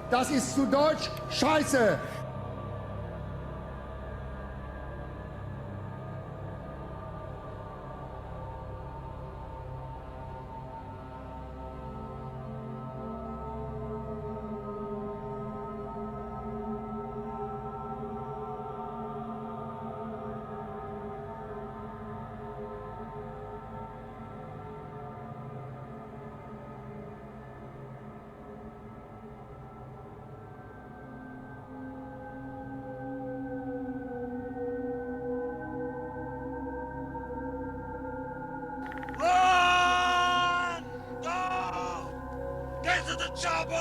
Das ist zu Deutsch Scheiße. Run! Go! Get to the chopper!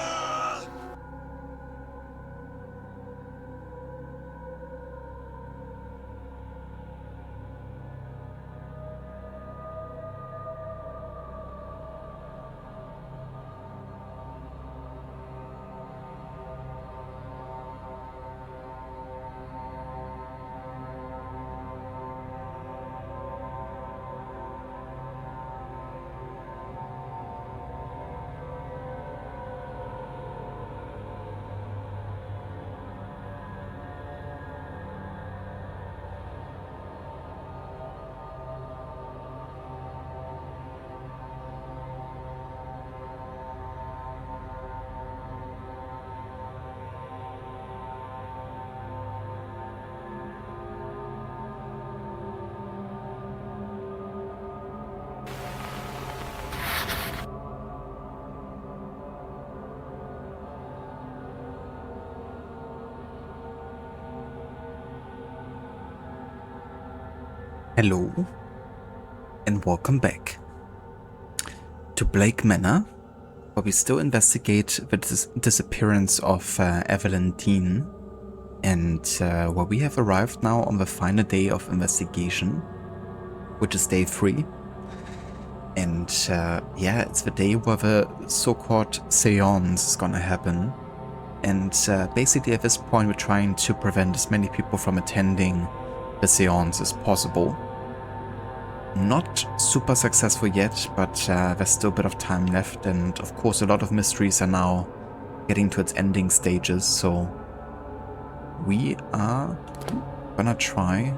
Hello, and welcome back to Blake Manor, where we still investigate the disappearance of Evelyn Dean, and where we have arrived now on the final day of investigation, which is day 3. And yeah, it's the day where the so-called Séance is gonna happen. And basically at this point we're trying to prevent as many people from attending the Séance as possible. Not super successful yet, but there's still a bit of time left, and of course a lot of mysteries are now getting to its ending stages, so we are gonna try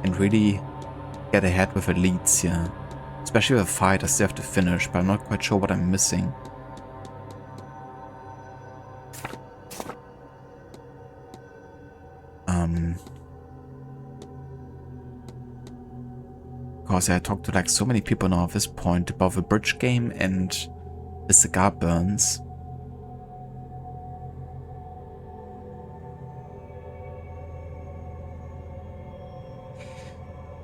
and really get ahead with the leads here. Especially with the fight I still have to finish, but I'm not quite sure what I'm missing. Because I talked to like so many people now at this point about the bridge game and the cigar burns.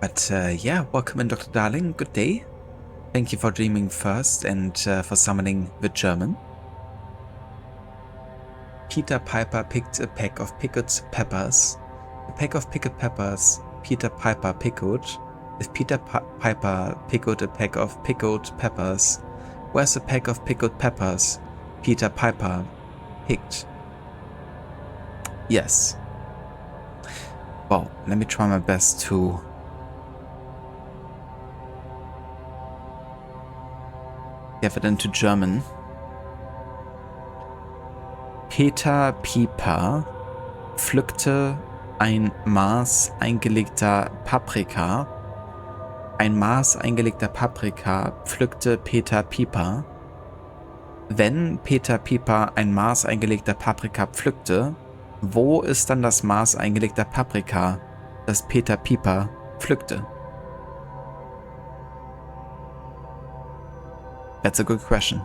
But yeah, welcome in, Dr. Darling. Good day. Thank you for dreaming first and for summoning the German. Peter Piper picked a pack of pickled peppers. A pack of pickled peppers Peter Piper pickled. If Peter Piper pickled a pack of pickled peppers, where's a pack of pickled peppers Peter Piper picked? Yes. Well, let me try my best to get it into German. Peter Piper pflückte ein Maß eingelegter Paprika. Ein Maß eingelegter Paprika pflückte Peter Piper. Wenn Peter Piper ein Maß eingelegter Paprika pflückte, wo ist dann das Maß eingelegter Paprika, das Peter Piper pflückte? That's a good question.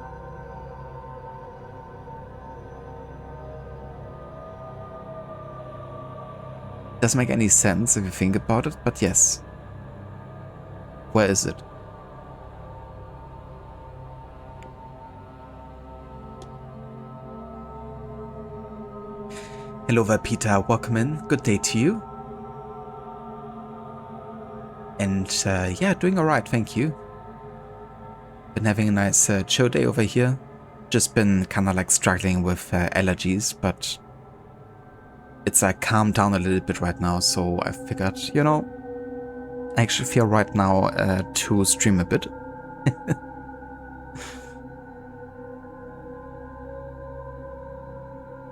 Doesn't make any sense if you think about it, but yes. Where is it? Hello there, Peter. Welcome in. Good day to you. And yeah, doing alright, thank you. Been having a nice chill day over here. Just been kind of like struggling with allergies, but it's like calmed down a little bit right now, so I figured, you know, I actually feel right now to stream a bit.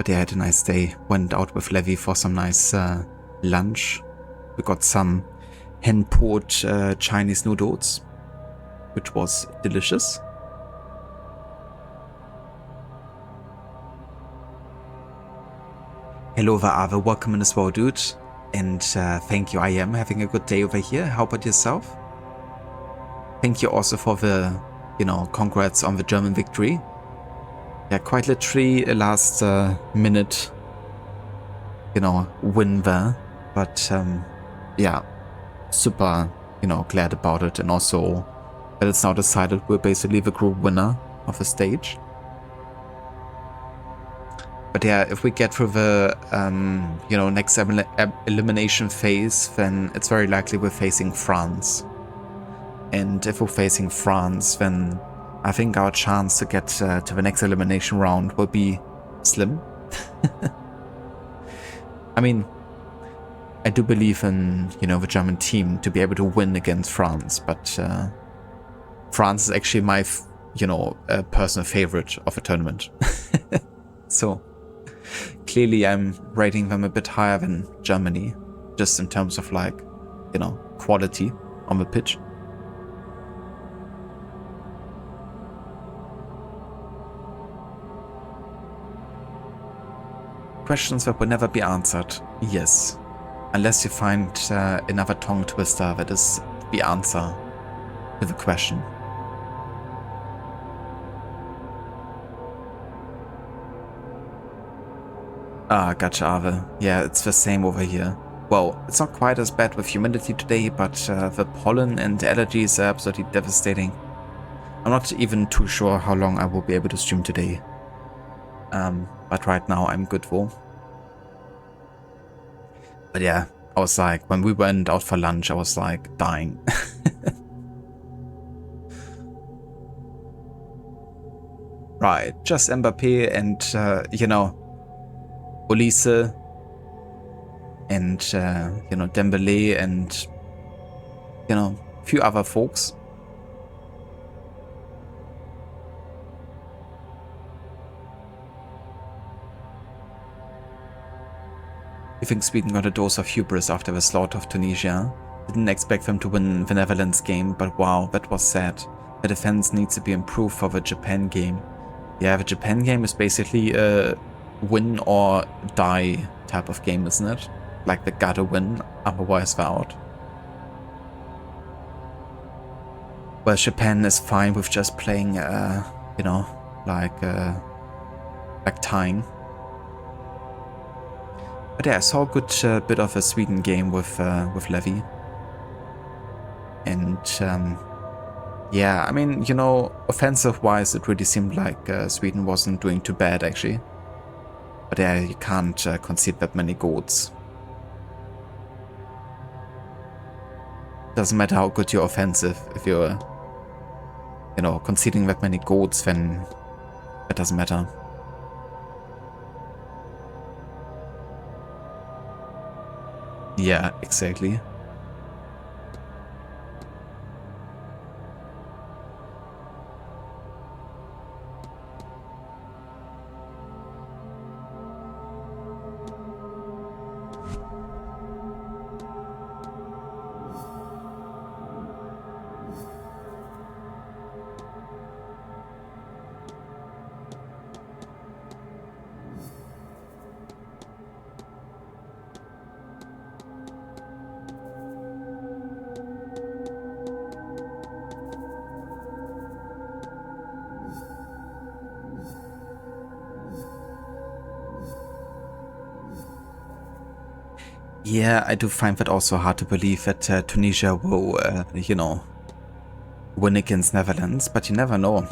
But yeah, I had a nice day. Went out with Levi for some nice lunch. We got some hand-poured Chinese noodles, which was delicious. Hello, Vaave. Welcome in as well, dude. And thank you. I am having a good day over here. How about yourself? Thank you also for the, congrats on the German victory. Yeah, quite literally a last minute, win there. But yeah, super, glad about it. And also that it's now decided we're basically the group winner of the stage. But yeah, if we get through the, next elimination phase, then it's very likely we're facing France. And if we're facing France, then I think our chance to get to the next elimination round will be slim. I mean, I do believe in, the German team to be able to win against France, but France is actually my, personal favorite of the tournament. So clearly I'm rating them a bit higher than Germany, just in terms of quality on the pitch. Questions that will never be answered. Yes. Unless you find another tongue twister that is the answer to the question. Ah, gotcha, Ave. Yeah, it's the same over here. Well, it's not quite as bad with humidity today, but the pollen and allergies are absolutely devastating. I'm not even too sure how long I will be able to stream today. But right now I'm good for. But yeah, I was like, when we went out for lunch, I was like dying. Right, just Mbappé and, Olise and, Dembele and, a few other folks. You think Sweden got a dose of hubris after the slaughter of Tunisia? Didn't expect them to win the Netherlands game, but wow, that was sad. The defense needs to be improved for the Japan game. Yeah, the Japan game is basically a win or die type of game, isn't it? Like they gotta win, otherwise they're out. Well, Japan is fine with just playing, like tying. But yeah, I saw a good bit of a Sweden game with Levy. And yeah, I mean, offensive-wise, it really seemed like Sweden wasn't doing too bad, actually. But yeah, you can't concede that many goals. Doesn't matter how good you're offensive, if you're, conceding that many goals, then it doesn't matter. Yeah, exactly. Yeah, I do find that also hard to believe that Tunisia will, win against Netherlands, but you never know.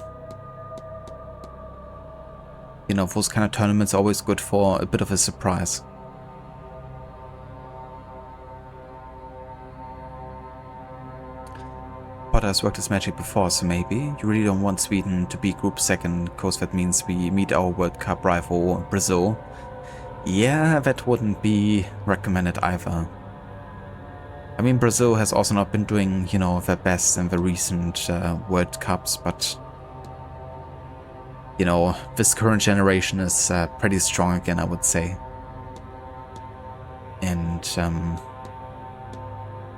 Those kind of tournaments are always good for a bit of a surprise. Potter has worked his magic before, so maybe you really don't want Sweden to be group second, because that means we meet our World Cup rival, Brazil. Yeah, that wouldn't be recommended either. I mean, Brazil has also not been doing, their best in the recent World Cups, but you know, this current generation is pretty strong again, I would say. And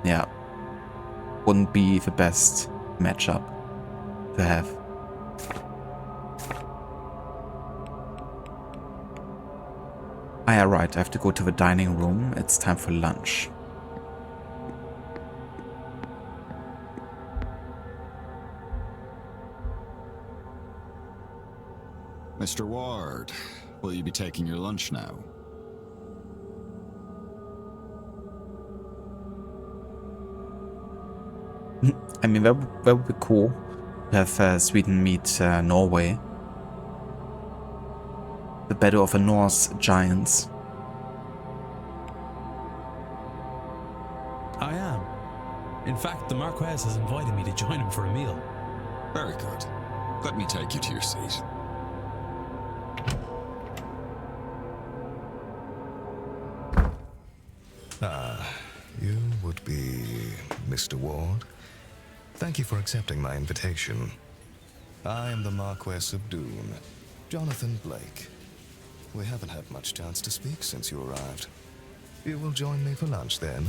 yeah, wouldn't be the best matchup to have. Ah, yeah, right, I have to go to the dining room. It's time for lunch. Mr. Ward, will you be taking your lunch now? I mean, that would be cool to have Sweden meet Norway. The battle of the Norse giants. I am. In fact, the Marquess has invited me to join him for a meal. Very good. Let me take you to your seat. You would be Mr. Ward? Thank you for accepting my invitation. I am the Marquess of Doon, Jonathan Blake. We haven't had much chance to speak since you arrived. You will join me for lunch then?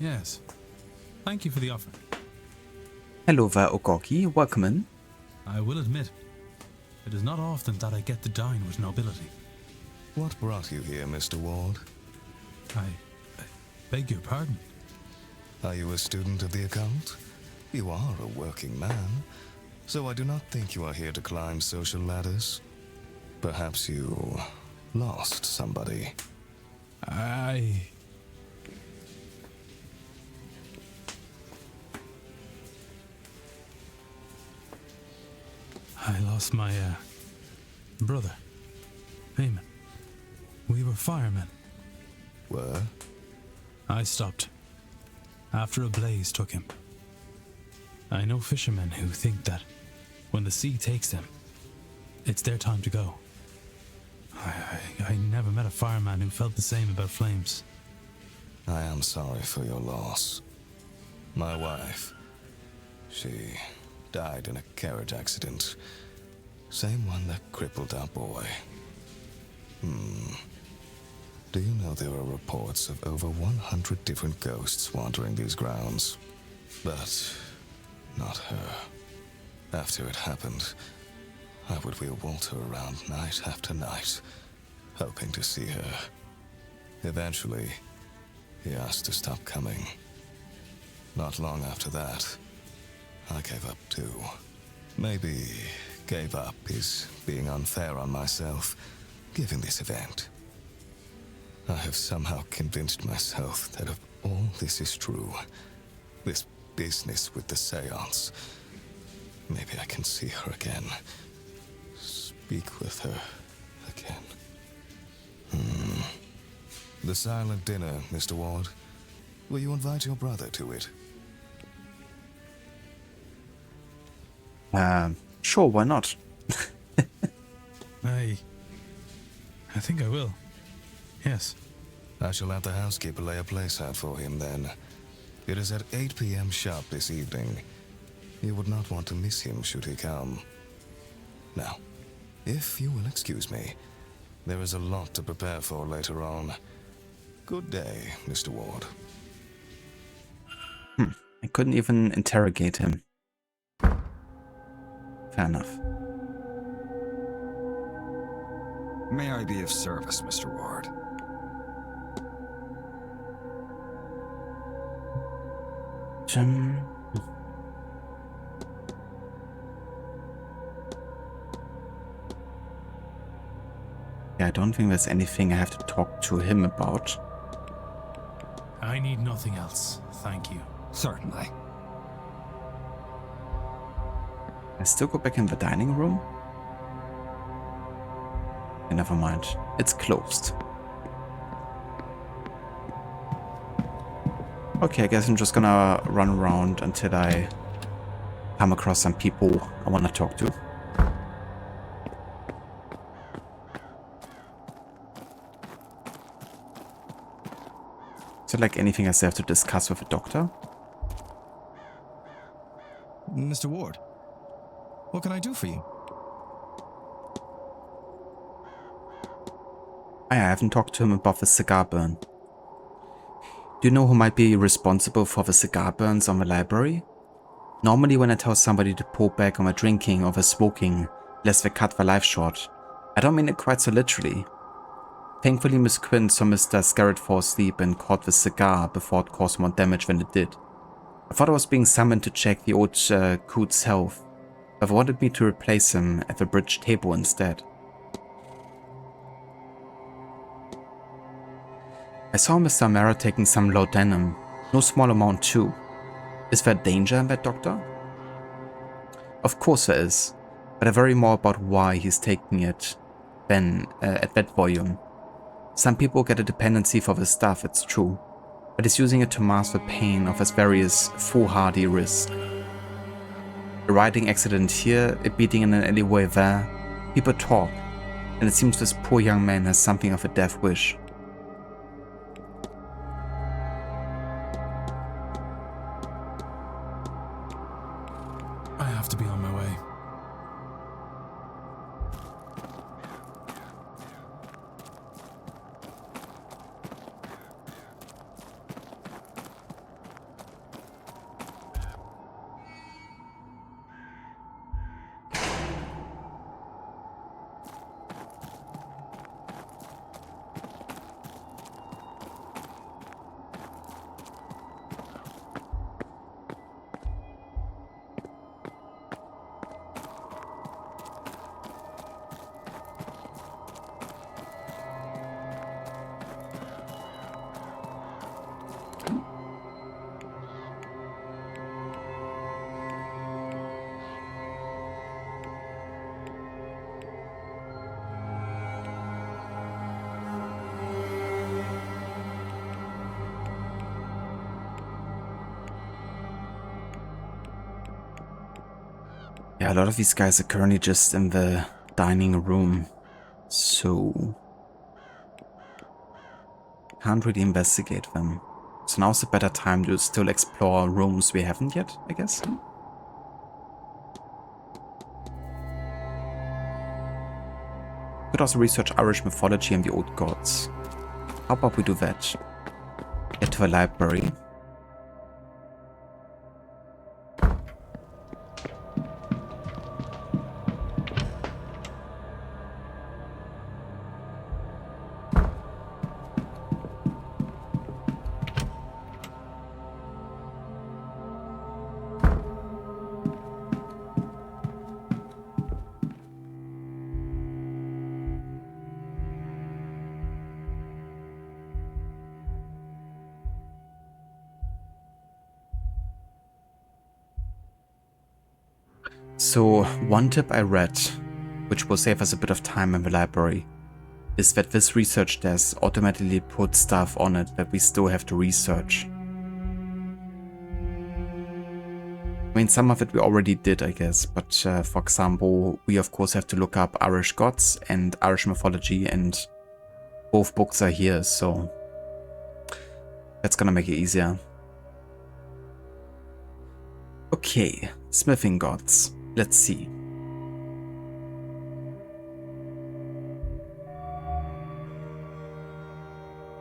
Yes. Thank you for the offer. Hello there, Ogoki. Welcome in. I will admit, it is not often that I get to dine with nobility. What brought you here, Mr. Ward? I beg your pardon. Are you a student of the occult? You are a working man, so I do not think you are here to climb social ladders. Perhaps you lost somebody. I lost my, brother, Eamon. We were firemen. Were? I stopped after a blaze took him. I know fishermen who think that when the sea takes them, it's their time to go. I never met a fireman who felt the same about flames. I am sorry for your loss. My wife, she died in a carriage accident. Same one that crippled our boy. Do you know there are reports of over 100 different ghosts wandering these grounds? But not her. After it happened, I would wheel Walter around night after night, hoping to see her. Eventually, he asked to stop coming. Not long after that, I gave up too. Maybe gave up is being unfair on myself, given this event. I have somehow convinced myself that if all this is true, this business with the Séance, maybe I can see her again. Speak with her again. The silent dinner, Mr. Ward. Will you invite your brother to it? Sure, why not? I think I will. Yes. I shall have the housekeeper lay a place out for him then. It is at 8 p.m. sharp this evening. You would not want to miss him should he come. Now, if you will excuse me, there is a lot to prepare for later on. Good day, Mr. Ward. I couldn't even interrogate him. Fair enough. May I be of service, Mr. Ward? Yeah, I don't think there's anything I have to talk to him about. I need nothing else, thank you. Certainly. I still go back in the dining room? Okay, never mind. It's closed. Okay, I guess I'm just gonna run around until I come across some people I want to talk to. Is there like anything I still have to discuss with the doctor? Mr. Ward. What can I do for you? I haven't talked to him about the cigar burn. Do you know who might be responsible for the cigar burns on the library? Normally when I tell somebody to pull back on their drinking or their smoking, lest they cut their life short, I don't mean it quite so literally. Thankfully Miss Quinn saw Mr. Scarrett fall asleep and caught the cigar before it caused more damage than it did. I thought I was being summoned to check the old coot's health, but they wanted me to replace him at the bridge table instead. I saw Mr. Amara taking some laudanum, no small amount too. Is there danger in that, Doctor? Of course there is, but I worry more about why he's taking it than at that volume. Some people get a dependency for the stuff, it's true, but he's using it to mask the pain of his various foolhardy risk. A riding accident here, a beating in an alleyway there, people talk, and it seems this poor young man has something of a death wish. I have to be on my way. Yeah, a lot of these guys are currently just in the dining room, so can't really investigate them. So now's a better time to still explore rooms we haven't yet, I guess. Could also research Irish mythology and the old gods. How about we do that? Get to a library. So, one tip I read, which will save us a bit of time in the library, is that this research desk automatically puts stuff on it that we still have to research. I mean, some of it we already did, I guess, but for example, we of course have to look up Irish gods and Irish mythology, and both books are here, so that's gonna make it easier. Okay, smithing gods. Let's see.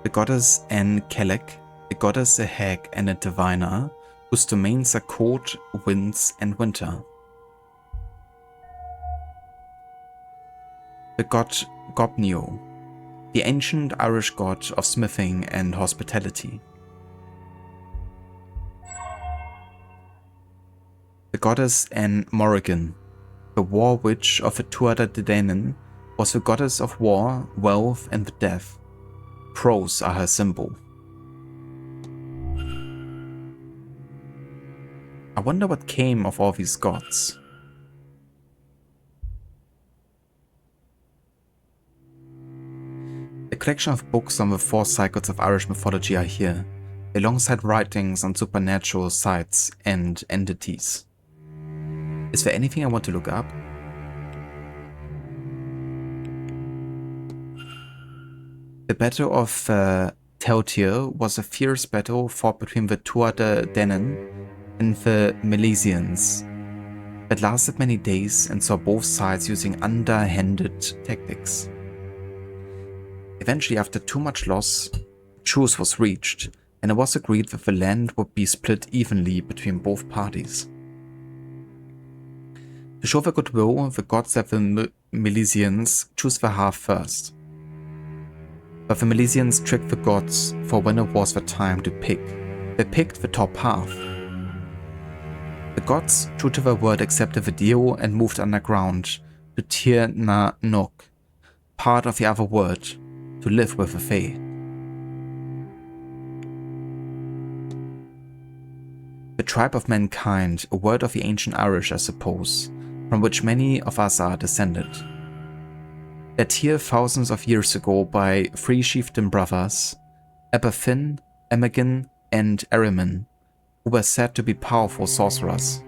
The goddess Anne Kelleck, a goddess, a hag, and a diviner, whose domains are cold, winds, and winter. The god Gobnio, the ancient Irish god of smithing and hospitality. The goddess Anne Morrigan, the war witch of the Tuatha De Danann, was the goddess of war, wealth, and the death. Crows are her symbol. I wonder what came of all these gods. A collection of books on the 4 cycles of Irish mythology are here, alongside writings on supernatural sites and entities. Is there anything I want to look up? The Battle of Tailtear was a fierce battle fought between the Tuatha De Danann and the Milesians. that lasted many days and saw both sides using underhanded tactics. Eventually, after too much loss, truce was reached, and it was agreed that the land would be split evenly between both parties. To show their goodwill, the gods let the Milesians choose the half first. But the Milesians tricked the gods, for when it was the time to pick, they picked the top half. The gods, true to their word, accepted the deal and moved underground to Tir Na Nok, part of the other world, to live with the Fae. The tribe of mankind, a word of the ancient Irish, I suppose, from which many of us are descended. Led here thousands of years ago by three chieftain brothers, Aberfin, Emmegin, and Erimin, who were said to be powerful sorcerers.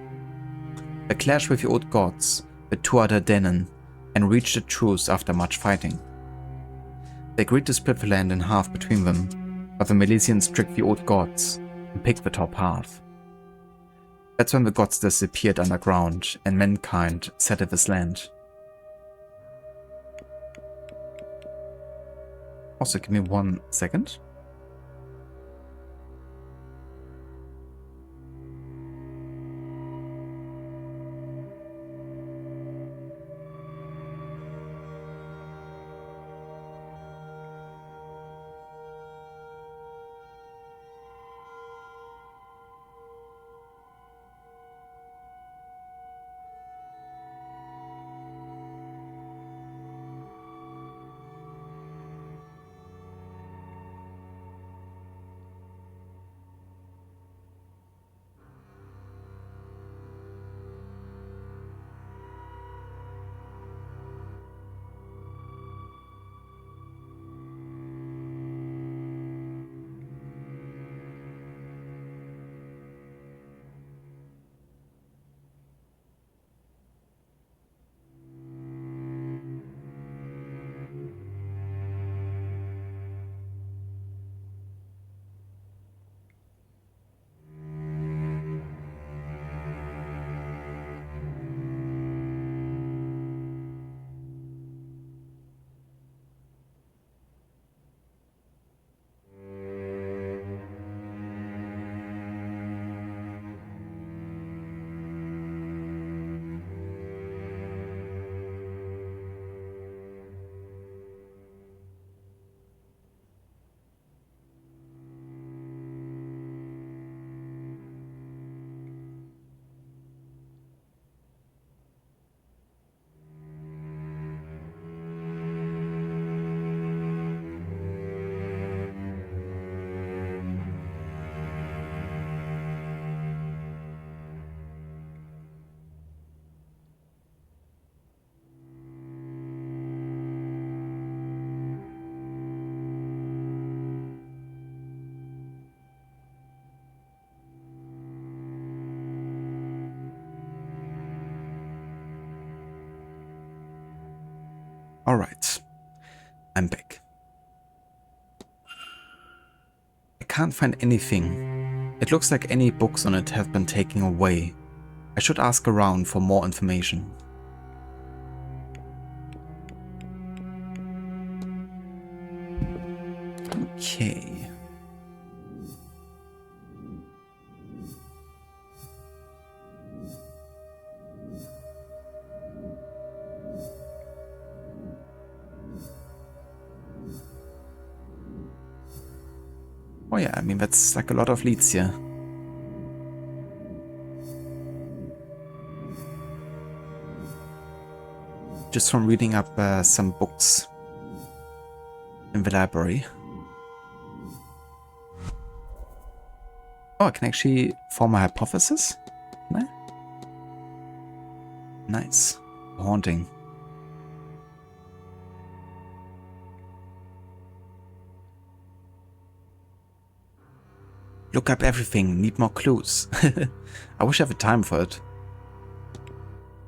They clashed with the old gods, the Tuatha Dennen, and reached a truce after much fighting. They agreed to split the land in half between them, but the Milesians tricked the old gods and picked the top half. That's when the gods disappeared underground and mankind settled this land. Also, give me 1 second. Alright, I'm back. I can't find anything. It looks like any books on it have been taken away. I should ask around for more information. Okay. Oh yeah, I mean, that's like a lot of leads here. Just from reading up some books in the library. Oh, I can actually form a hypothesis? No? Nice. Haunting. Look up everything, need more clues. I wish I had the time for it.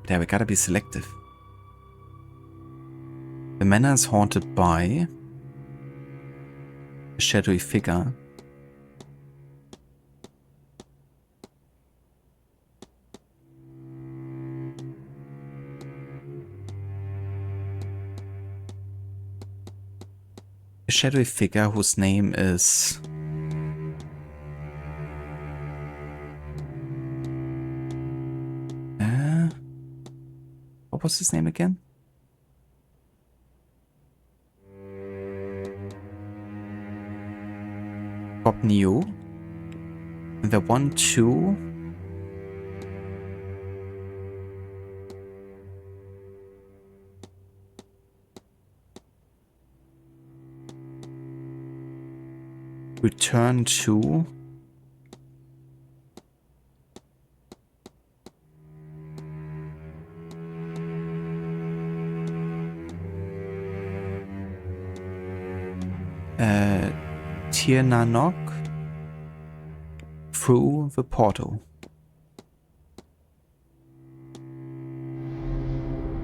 But yeah, we gotta be selective. The manor is haunted by a shadowy figure. shadowy figure whose name is... what was his name again? New. The 1-2. Return to. Tirnanok through the portal.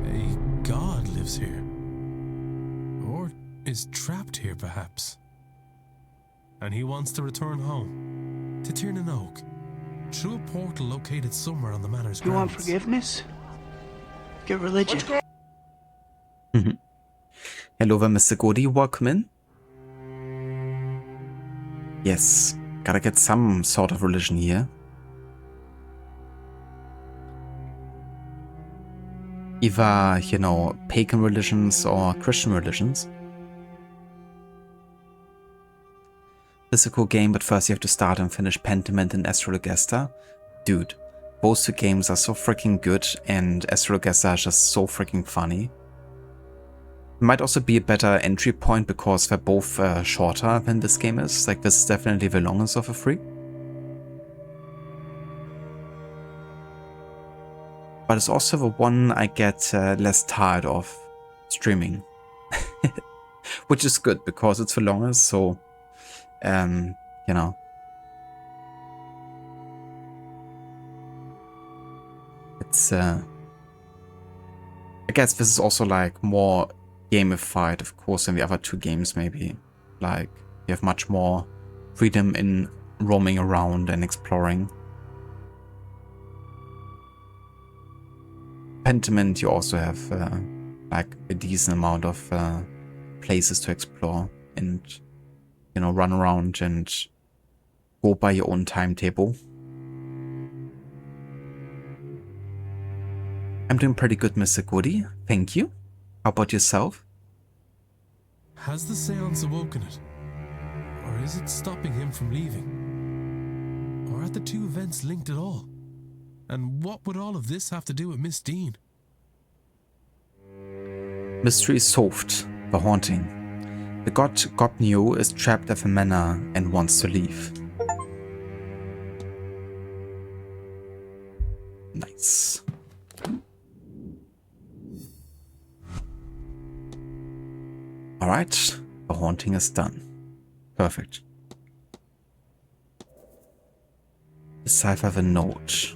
A god lives here. Or is trapped here, perhaps. And he wants to return home. To Tirnanok. Through a portal located somewhere on the Manor's You want grounds. forgiveness? Get religion. Hello there, Mr. Godi. Welcome in. Yes, gotta get some sort of religion here. Either, you know, pagan religions or Christian religions. This is a cool game, but first you have to start and finish Pentiment and Astrologesta. Dude, those two games are so freaking good, and Astrologesta is just so freaking funny. Might also be a better entry point because they're both shorter than this game is. Like, this is definitely the longest of the three. But it's also the one I get less tired of streaming. Which is good because it's the longest, so, you know. It's, I guess this is also like more gamified, of course, than the other two games, maybe. Like, you have much more freedom in roaming around and exploring. Pentiment, you also have like a decent amount of places to explore and, you know, run around and go by your own timetable. I'm doing pretty good, Mr. Goody. Thank you. How about yourself? Has the Séance awoken it? Or is it stopping him from leaving? Or are the two events linked at all? And what would all of this have to do with Miss Dean? Mystery solved. The haunting. The god Gopnio is trapped at the manor and wants to leave. Nice. Alright, the haunting is done. Perfect. Decipher the note.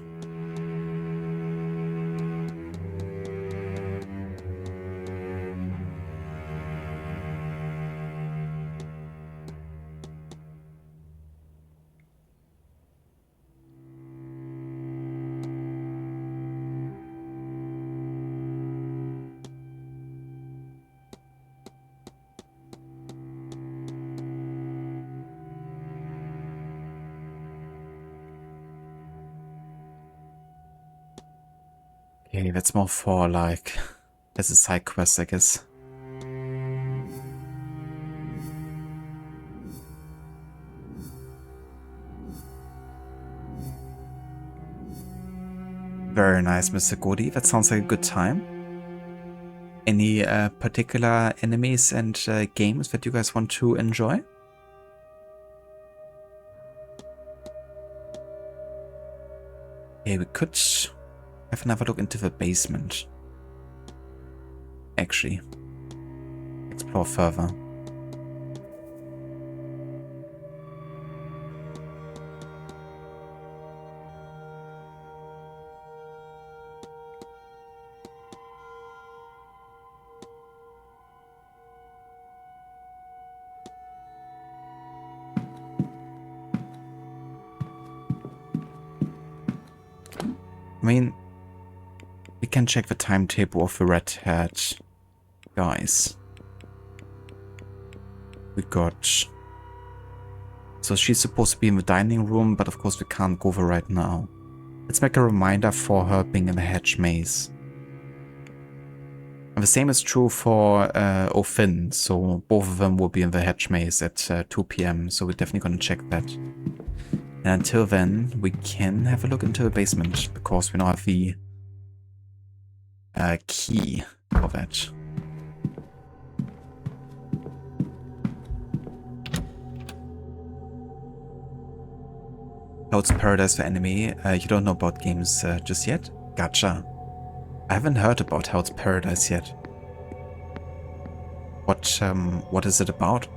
Okay, that's more for like, as a side quest, I guess. Very nice, Mr. Godi. That sounds like a good time. Any particular enemies and games that you guys want to enjoy? Okay, we could have another look into the basement. Actually, explore further. I mean, we can check the timetable of the red hat guys. we got... So she's supposed to be in the dining room, but of course we can't go there right now. Let's make a reminder for her being in the hedge maze. And the same is true for O'Finn, so both of them will be in the hedge maze at 2 p.m, so we're definitely going to check that. And until then, we can have a look into the basement, because we now have the key for that. Cloud's Paradise for enemy. You don't know about games just yet? Gotcha. I haven't heard about Hell's Paradise yet. What is it about?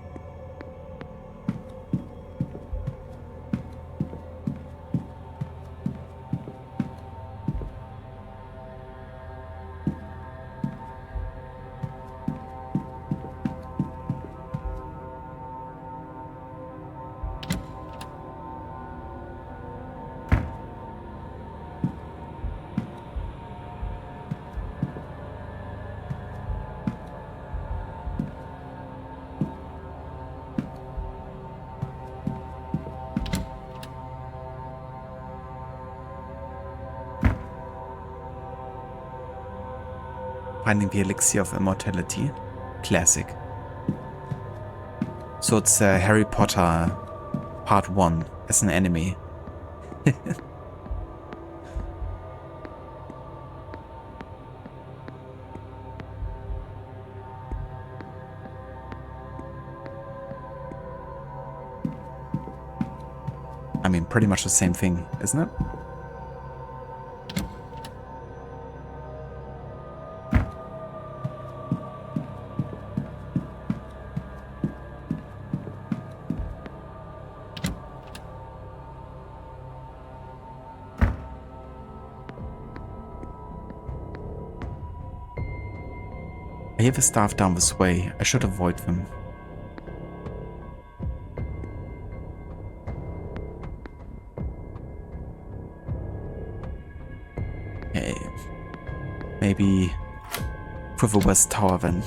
Finding the Elixir of Immortality. Classic. So it's Harry Potter Part 1 as an enemy. I mean, pretty much the same thing, isn't it? I hear the staff down this way. I should avoid them. Okay. Maybe for the West Tower then.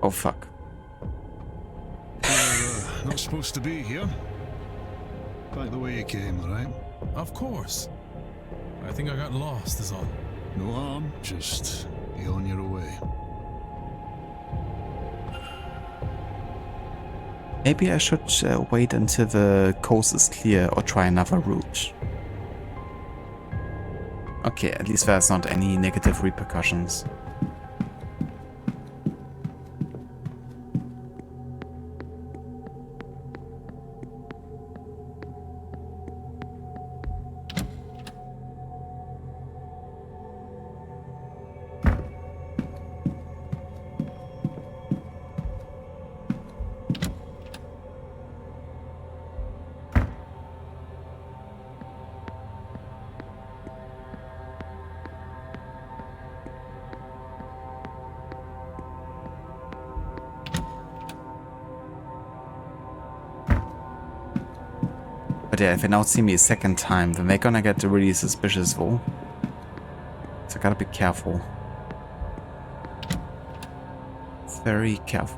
Oh fuck. Not supposed to be here. Back the way you came, alright? Of course. I think I got lost is all. No harm, just be on your way. Maybe I should wait until the coast is clear or try another route. Okay, at least there's not any negative repercussions. But yeah, if they now see me a second time, then they're gonna get really suspicious though. So I gotta be careful. Very careful.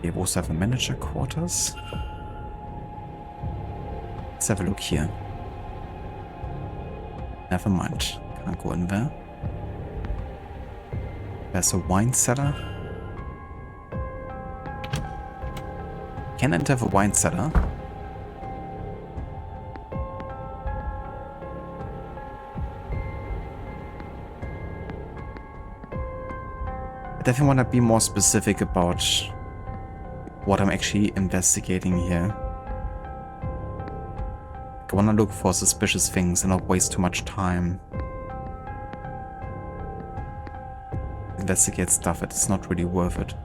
We also have a manager quarters. Let's have a look here. Never mind. Can't go in there. There's a wine cellar. Can enter the wine cellar. definitely want to be more specific about what I'm actually investigating here. I want to look for suspicious things and not waste too much time. Investigate stuff that is not really worth it.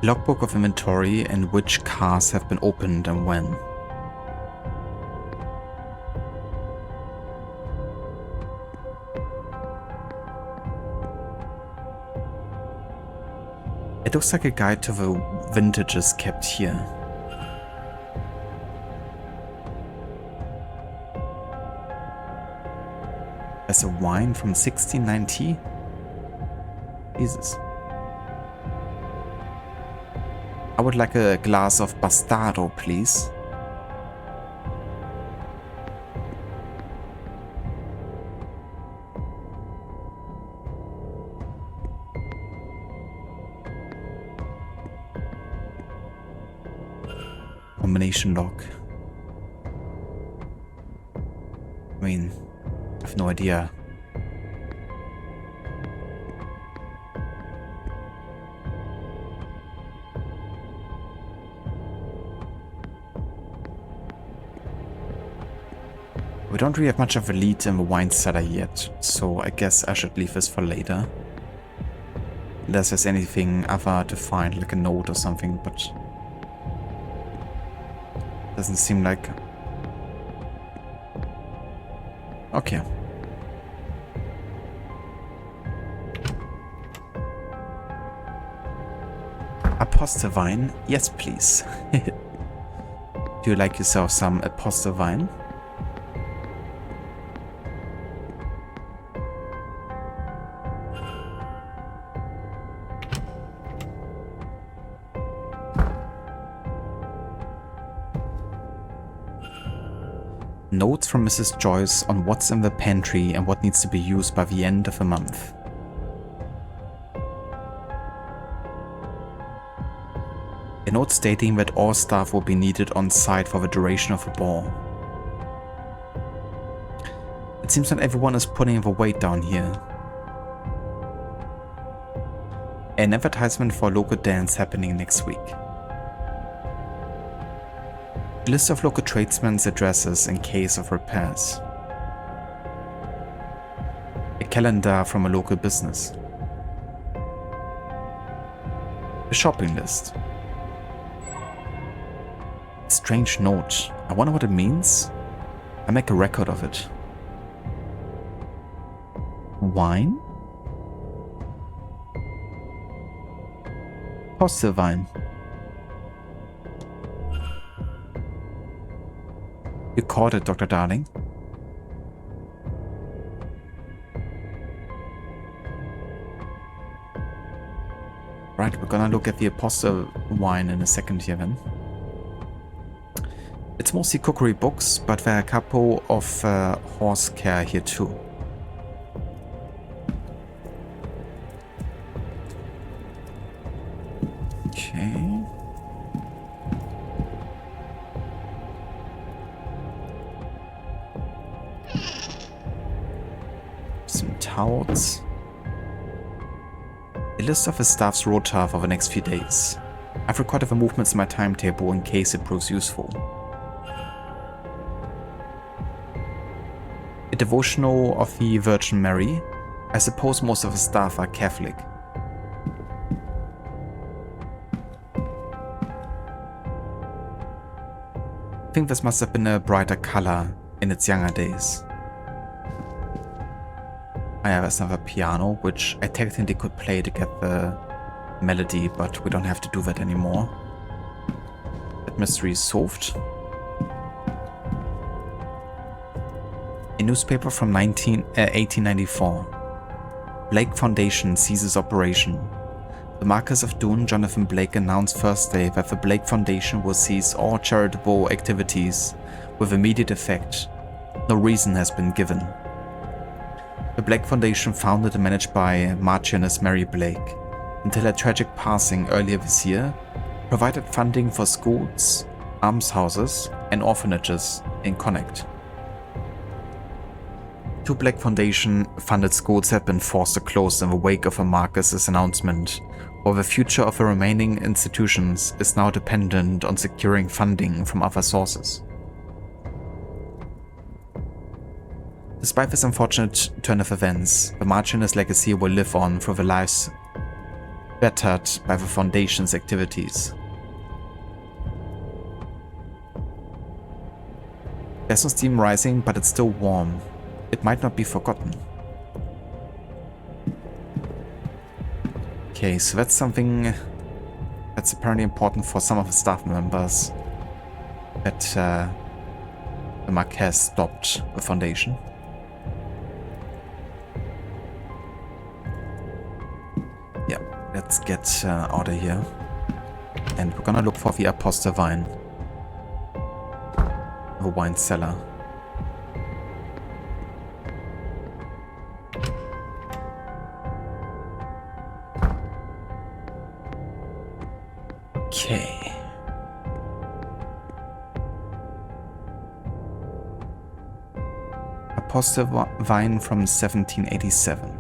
Logbook of inventory and which cars have been opened and when. It looks like a guide to the vintages kept here. There's a wine from 1690. Jesus. I would like a glass of Bastardo, please. Combination lock. I mean, I have no idea. We don't really have much of a lead in the wine cellar yet, so I guess I should leave this for later. Unless there's anything other to find, like a note or something, but doesn't seem like... Okay. Apostel wine? Yes, please. Do you like yourself some Apostel wine? Notes from Mrs. Joyce on what's in the pantry and what needs to be used by the end of the month. A note stating that all staff will be needed on site for the duration of the ball. It seems that everyone is putting the weight down here. An advertisement for a local dance happening next week. A list of local tradesmen's addresses in case of repairs. A calendar from a local business. A shopping list. A strange note. I wonder what it means. I make a record of it. Wine? Apostel wine. You caught it, Dr. Darling. Right, we're gonna look at the Apostel wine in a second here then. It's mostly cookery books, but there are a couple of horse care here too. Okay. Some towels. A list of the staff's rota for the next few days. I've recorded the movements in my timetable in case it proves useful. A devotional of the Virgin Mary. I suppose most of the staff are Catholic. I think this must have been a brighter color in its younger days. I have another piano, which I technically could play to get the melody, but we don't have to do that anymore. That mystery is solved. A newspaper from 1894. Blake Foundation ceases operation. The Marquess of Doon, Jonathan Blake, announced Thursday that the Blake Foundation will cease all charitable activities with immediate effect. No reason has been given. The Blake Foundation, founded and managed by Marchioness Mary Blake, until her tragic passing earlier this year, provided funding for schools, almshouses, and orphanages in Connacht. Two Black Foundation-funded schools have been forced to close in the wake of Marcus's announcement, while the future of the remaining institutions is now dependent on securing funding from other sources. Despite this unfortunate turn of events, the Marchioness legacy will live on through the lives bettered by the Foundation's activities. There's no steam rising, but it's still warm. It might not be forgotten. Okay, so that's something that's apparently important for some of the staff members, that the Marquess stopped the Foundation. Yeah, let's get out of here. And we're gonna look for the Apostle wine. The wine cellar. Okay. Apostle wine from 1787.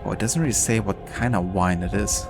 Oh, it doesn't really say what kind of wine it is.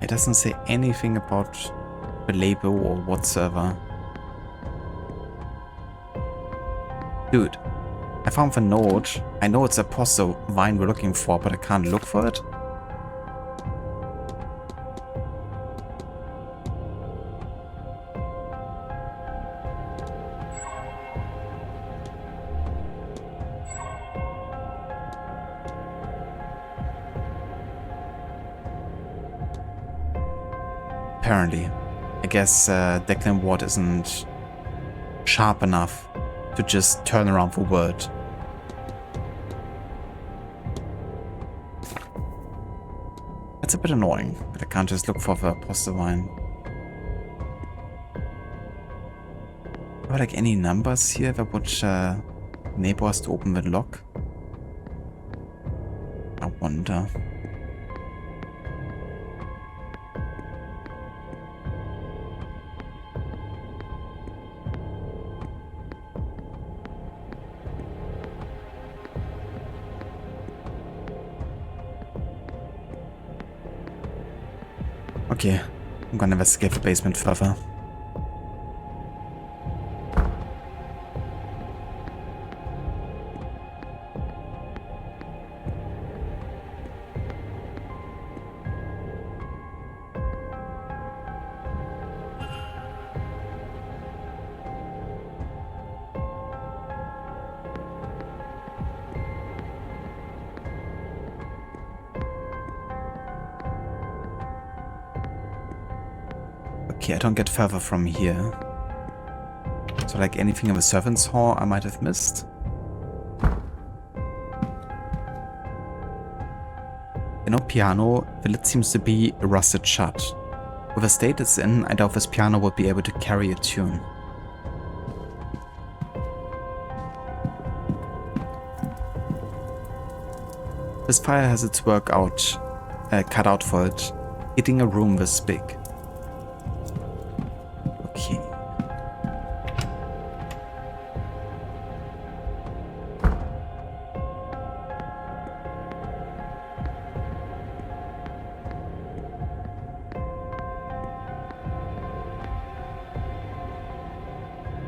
It doesn't say anything about the label or whatsoever. Dude, I found the note. I know it's Apostle wine we're looking for, but I can't look for it. Apparently. I guess Declan Ward isn't sharp enough to just turn around the word. That's a bit annoying, but I can't just look for the Apostle wine. Are there like any numbers here that would enable us to open the lock? I wonder. Okay, I'm gonna investigate the basement further. Okay, I don't get further from here. So like anything in the servants' hall I might have missed? You know, piano, the lid seems to be rusted shut. With the state it's in, I doubt this piano would be able to carry a tune. This fire has its work cut out for it, hitting a room this big. Okay.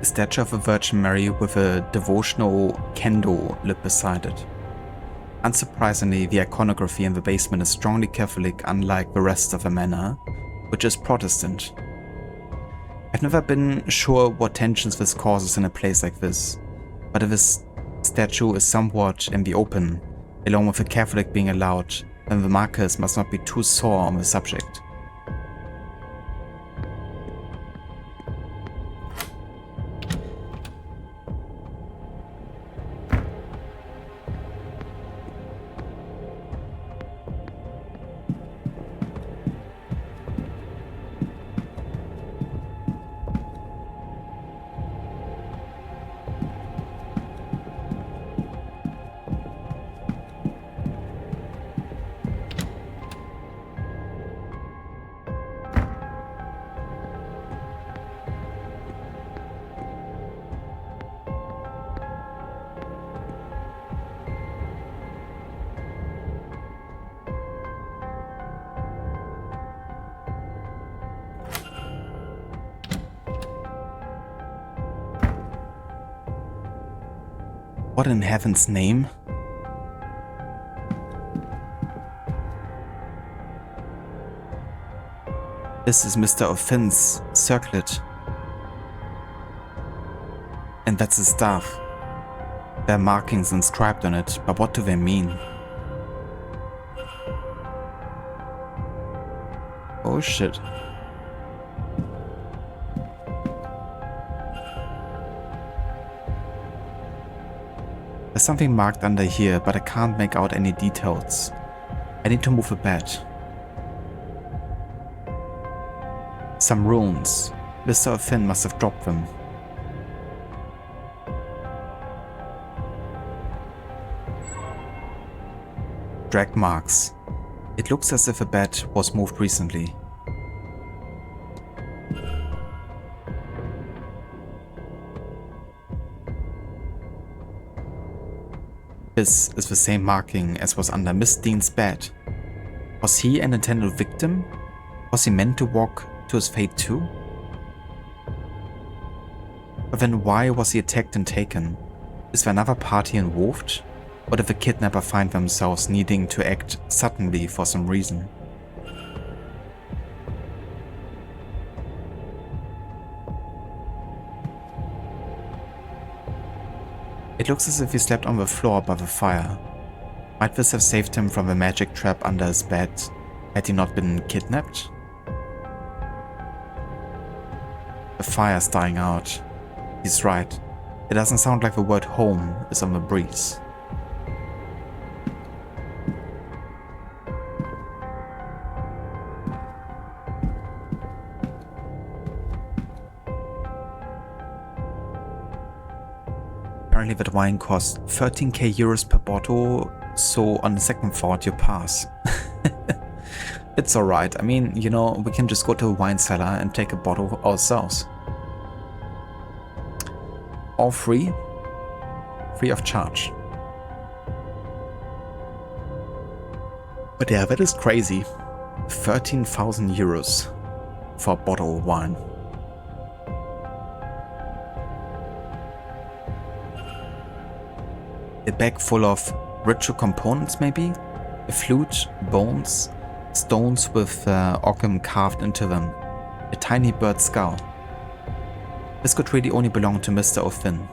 A statue of a Virgin Mary with a devotional kendo lit beside it. Unsurprisingly, the iconography in the basement is strongly Catholic, unlike the rest of the manor, which is Protestant. I've never been sure what tensions this causes in a place like this, but if this statue is somewhat in the open, along with the Catholic being allowed, then the Marquess must not be too sore on the subject. What in heaven's name? This is Mr. O'Finn's circlet. And that's his staff. There are markings inscribed on it, but what do they mean? Oh shit. There's something marked under here, but I can't make out any details. I need to move the bed. Some runes. Mr. O'Finn must have dropped them. Drag marks. It looks as if a bed was moved recently. This is the same marking as was under Miss Dean's bed. Was he an intended victim? Was he meant to walk to his fate too? But then why was he attacked and taken? Is there another party involved? Or did the kidnapper find themselves needing to act suddenly for some reason? It looks as if he slept on the floor by the fire. Might this have saved him from the magic trap under his bed had he not been kidnapped? The fire's dying out. He's right. It doesn't sound like the word home is on the breeze. Apparently that wine costs 13k euros per bottle, so on the second thought you pass. It's alright, I mean, you know, we can just go to a wine cellar and take a bottle ourselves. All free of charge. But yeah, that is crazy. 13,000 euros for a bottle of wine. A bag full of ritual components maybe? A flute, bones, stones with occam carved into them, a tiny bird skull. This could really only belong to Mr. O'Finn.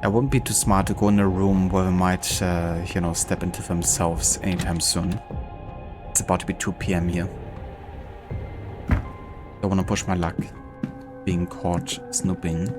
I wouldn't be too smart to go in a room where we might, you know, step into themselves anytime soon. It's about to be 2 p.m. here. Don't want to push my luck being caught snooping.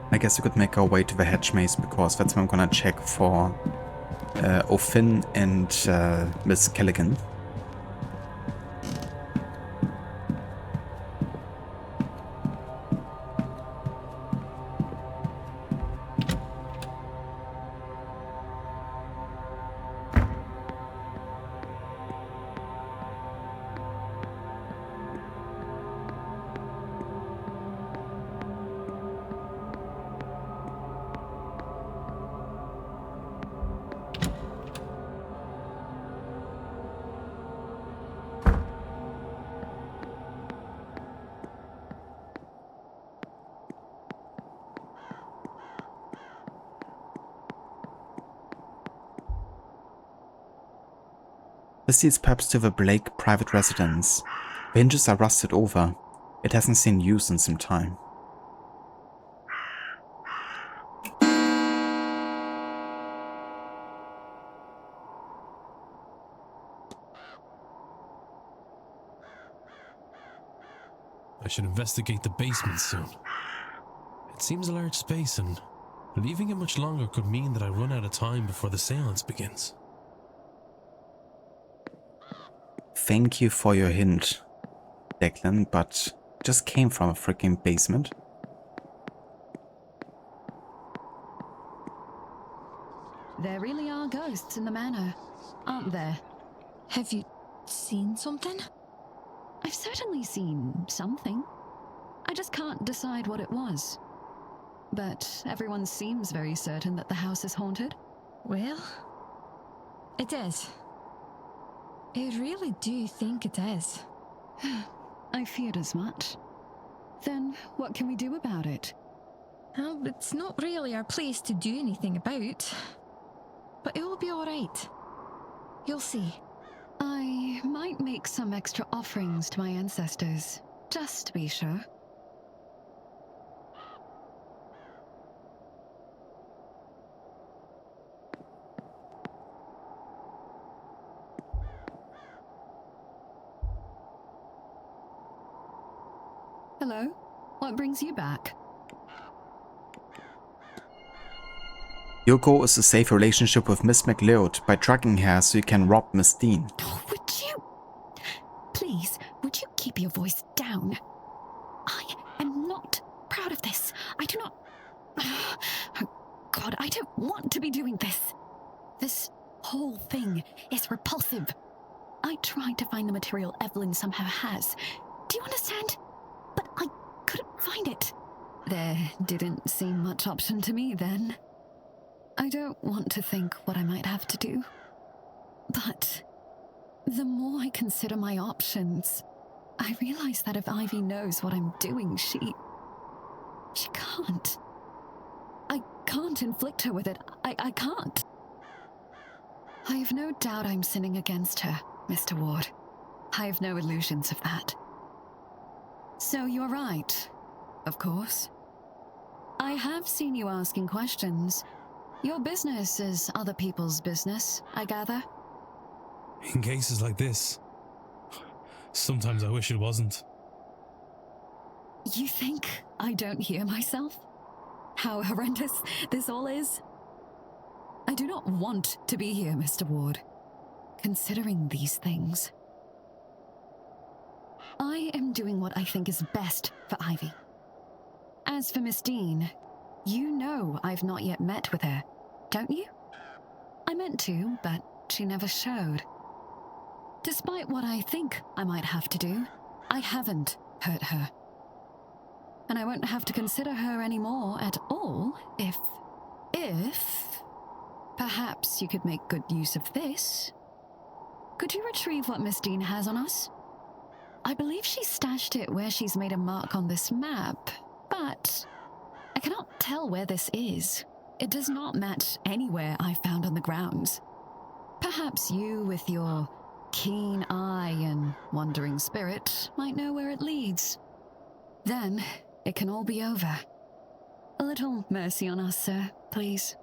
I guess we could make our way to the hedge maze because that's where I'm gonna check for O'Finn and Miss Callaghan. This leads perhaps to the Blake private residence. The hinges are rusted over. It hasn't seen use in some time. I should investigate the basement soon. It seems a large space, and leaving it much longer could mean that I run out of time before the séance begins. Thank you for your hint, Declan, but just came from a freaking basement. There really are ghosts in the manor, aren't there? Have you seen something? I've certainly seen something. I just can't decide what it was. But everyone seems very certain that the house is haunted. Well, it is. I really do think it is. I feared as much. Then what can we do about it? Well, it's not really our place to do anything about. But it will be alright. You'll see. I might make some extra offerings to my ancestors, just to be sure. Hello? What brings you back? Your goal is to save a relationship with Miss McLeod by drugging her so you can rob Miss Dean. Oh, would you? Please, would you keep your voice down? I am not proud of this. I do not... Oh, God, I don't want to be doing this. This whole thing is repulsive. I tried to find the material Evelyn somehow has. Do you understand? But I couldn't find it. There didn't seem much option to me then. I don't want to think what I might have to do. But the more I consider my options, I realize that if Ivy knows what I'm doing, she can't. I can't inflict her with it. I can't. I have no doubt I'm sinning against her, Mr. Ward. I have no illusions of that. So you're right, of course. I have seen you asking questions. Your business is other people's business, I gather. In cases like this, sometimes I wish it wasn't. You think I don't hear myself? How horrendous this all is? I do not want to be here, Mr. Ward, considering these things. I am doing what I think is best for Ivy. As for Miss Dean, you know I've not yet met with her, don't you? I meant to, but she never showed. Despite what I think I might have to do, I haven't hurt her. And I won't have to consider her anymore at all if perhaps you could make good use of this. Could you retrieve what Miss Dean has on us? I believe she stashed it where she's made a mark on this map, but I cannot tell where this is. It does not match anywhere I found on the grounds. Perhaps you, with your keen eye and wandering spirit, might know where it leads. Then it can all be over. A little mercy on us, sir, please.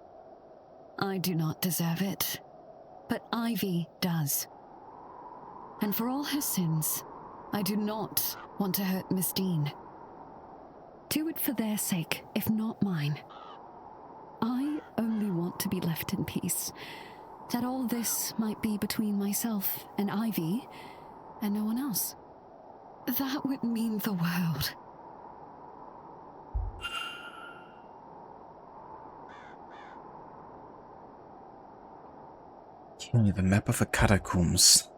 I do not deserve it, but Ivy does. And for all her sins, I do not want to hurt Miss Dean. Do it for their sake, if not mine. I only want to be left in peace. That all this might be between myself and Ivy, and no one else. That would mean the world. Okay, the map of the catacombs.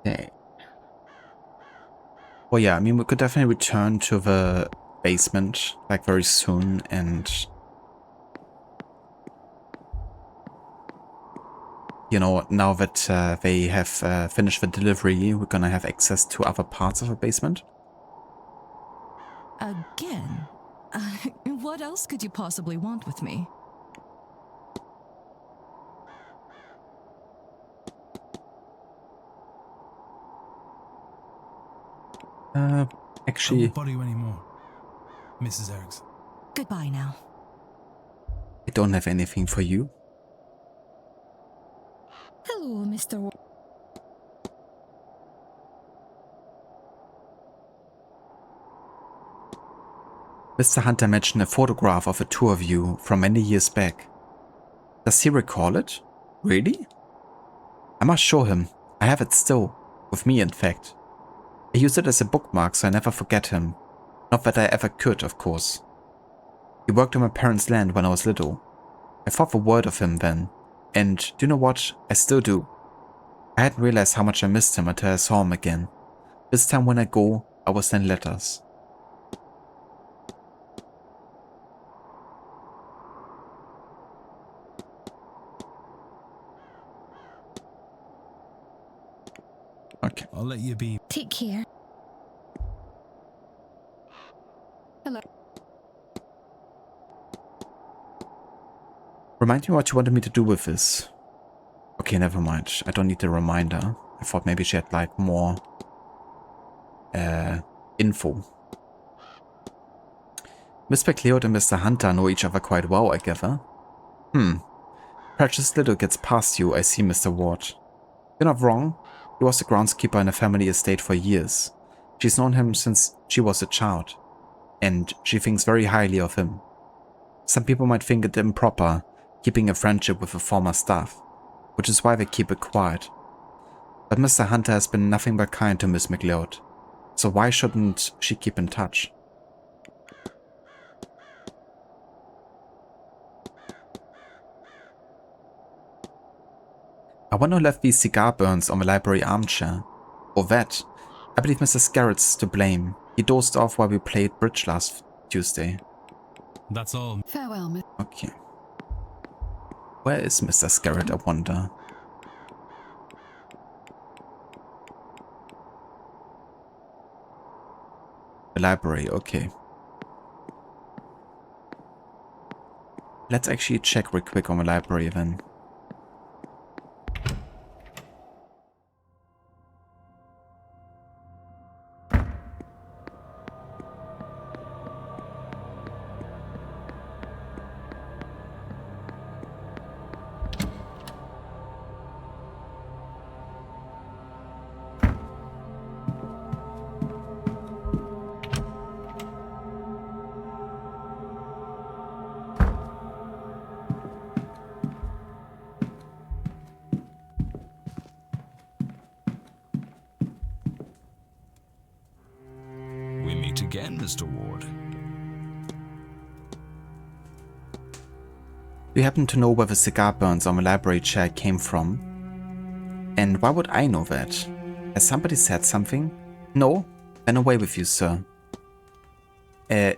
Okay. Well, yeah, I mean, we could definitely return to the basement, like, very soon, and... You know, now that they have finished the delivery, we're gonna have access to other parts of the basement. Again? What else could you possibly want with me? Actually... I won't bother you anymore, Mrs. Erickson. Goodbye now. I don't have anything for you. Hello, Mr. Mr. Hunter mentioned a photograph of the two of you from many years back. Does he recall it? Really? I must show him. I have it still. With me, in fact. I use it as a bookmark so I never forget him. Not that I ever could, of course. He worked on my parents' land when I was little. I thought the world of him then. And do you know what? I still do. I hadn't realized how much I missed him until I saw him again. This time when I go, I will send letters. Okay. I'll let you be. Take care. Hello. Remind me what you wanted me to do with this. Okay, never mind. I don't need the reminder. I thought maybe she had like more info. Miss McLeod and Mr. Hunter know each other quite well, I gather. Precious little gets past you, I see, Mr. Ward. You're not wrong. He was the groundskeeper in a family estate for years. She's known him since she was a child. And she thinks very highly of him. Some people might think it improper, keeping a friendship with a former staff, which is why they keep it quiet. But Mr. Hunter has been nothing but kind to Miss McLeod, so why shouldn't she keep in touch? I wonder who left these cigar burns on the library armchair. Or that. I believe Mr. Scarrett's to blame. He dozed off while we played bridge last Tuesday. That's all. Farewell, Miss. Okay. Where is Mr. Scarrett, I wonder? The library, okay. Let's actually check real quick on the library then. Mr. Ward? Do you happen to know where the cigar burns on the library chair came from? And why would I know that? Has somebody said something? No? Then away with you, sir.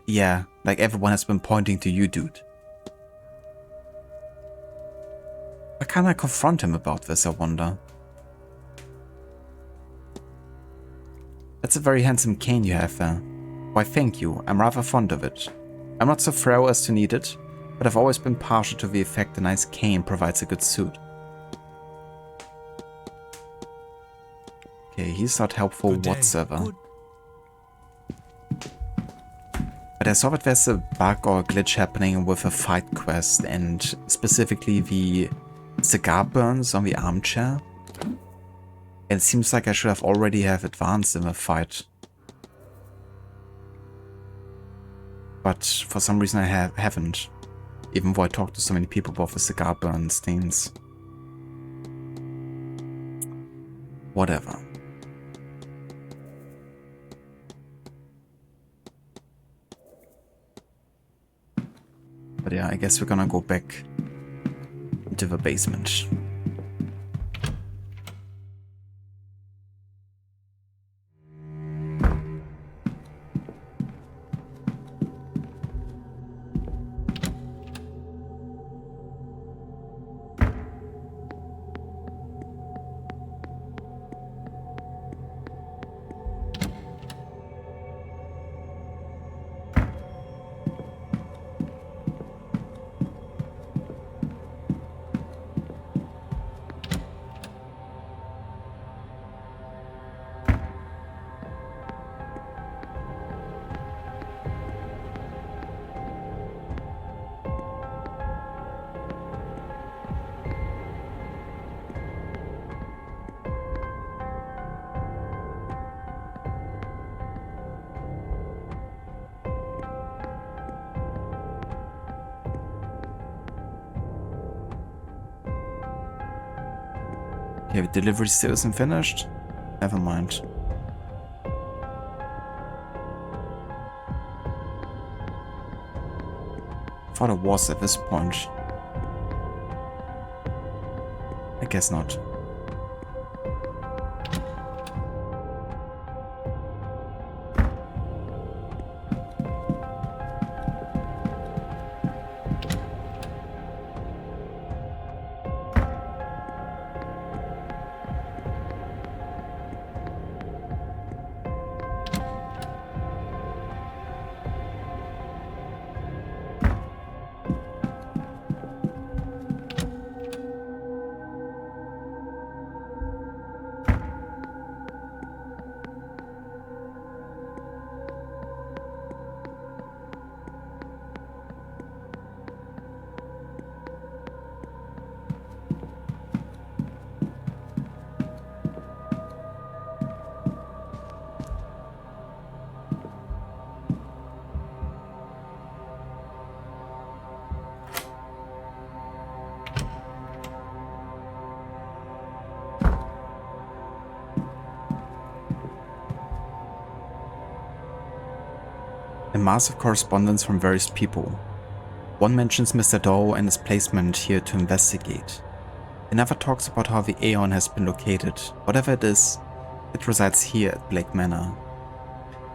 Yeah, like everyone has been pointing to you, dude. Why can't I confront him about this, I wonder? That's a very handsome cane you have there. Why, thank you, I'm rather fond of it. I'm not so thorough as to need it, but I've always been partial to the effect a nice cane provides a good suit. Okay, he's not helpful whatsoever. But I saw that there's a bug or a glitch happening with a fight quest, and specifically the cigar burns on the armchair. And it seems like I should have already have advanced in the fight. But for some reason I haven't. Even though I talked to so many people about the cigar burn stains. Whatever. But yeah, I guess we're gonna go back into the basement. Okay, the delivery still isn't finished? Never mind. Thought it was at this point. I guess not. A mass of correspondence from various people. One mentions Mr. Doe and his placement here to investigate. Another talks about how the Aeon has been located. Whatever it is, it resides here at Blake Manor.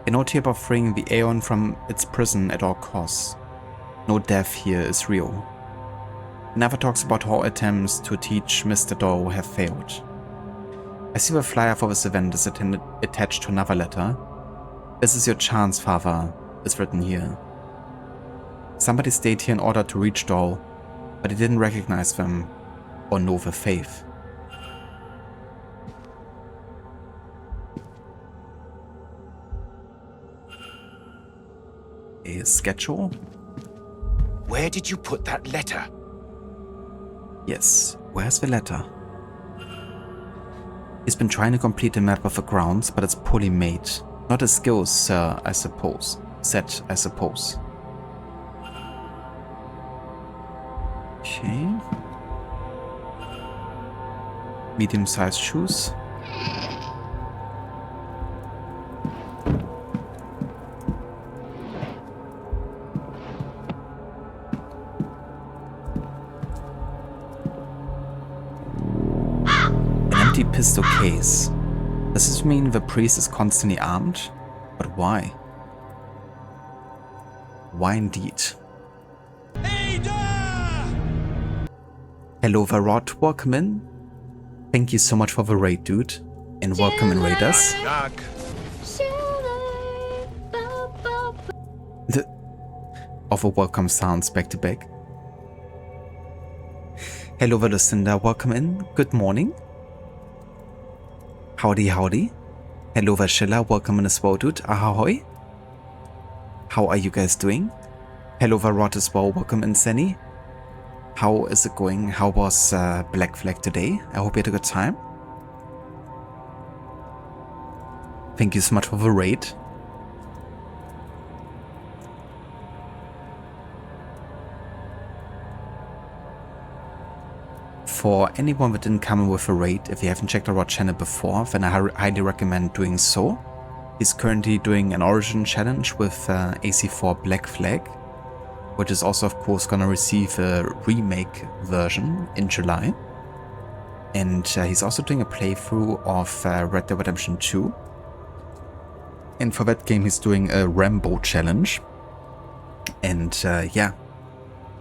A note here about freeing the Aeon from its prison at all costs. No death here is real. Another talks about how attempts to teach Mr. Doe have failed. I see the flyer for this event is attached to another letter. This is your chance, Father, is written here. Somebody stayed here in order to reach Doe, but he didn't recognize them or know the faith. A schedule? Where did you put that letter? Yes, where's the letter? He's been trying to complete a map of the grounds, but it's poorly made. Not a skill, sir, I suppose. Set, I suppose. Okay. Medium-sized shoes. empty pistol case. Does this mean the priest is constantly armed? But why? Why indeed? Hello Varrot, welcome in. Thank you so much for the raid, dude. And welcome in raiders. Of a welcome sounds back to back. Hello Lucinda, welcome in. Good morning. Howdy, howdy. Hello Vashilla, welcome in as well, dude. Ahoy. How are you guys doing? Hello Varrot as well, welcome in, Senny. How is it going? How was Black Flag today? I hope you had a good time. Thank you so much for the raid. For anyone that didn't come in with a raid, if you haven't checked out our channel before, then I highly recommend doing so. He's currently doing an Origin challenge with AC4 Black Flag, which is also of course gonna receive a remake version in July. And he's also doing a playthrough of Red Dead Redemption 2. And for that game he's doing a Rambo challenge. And yeah,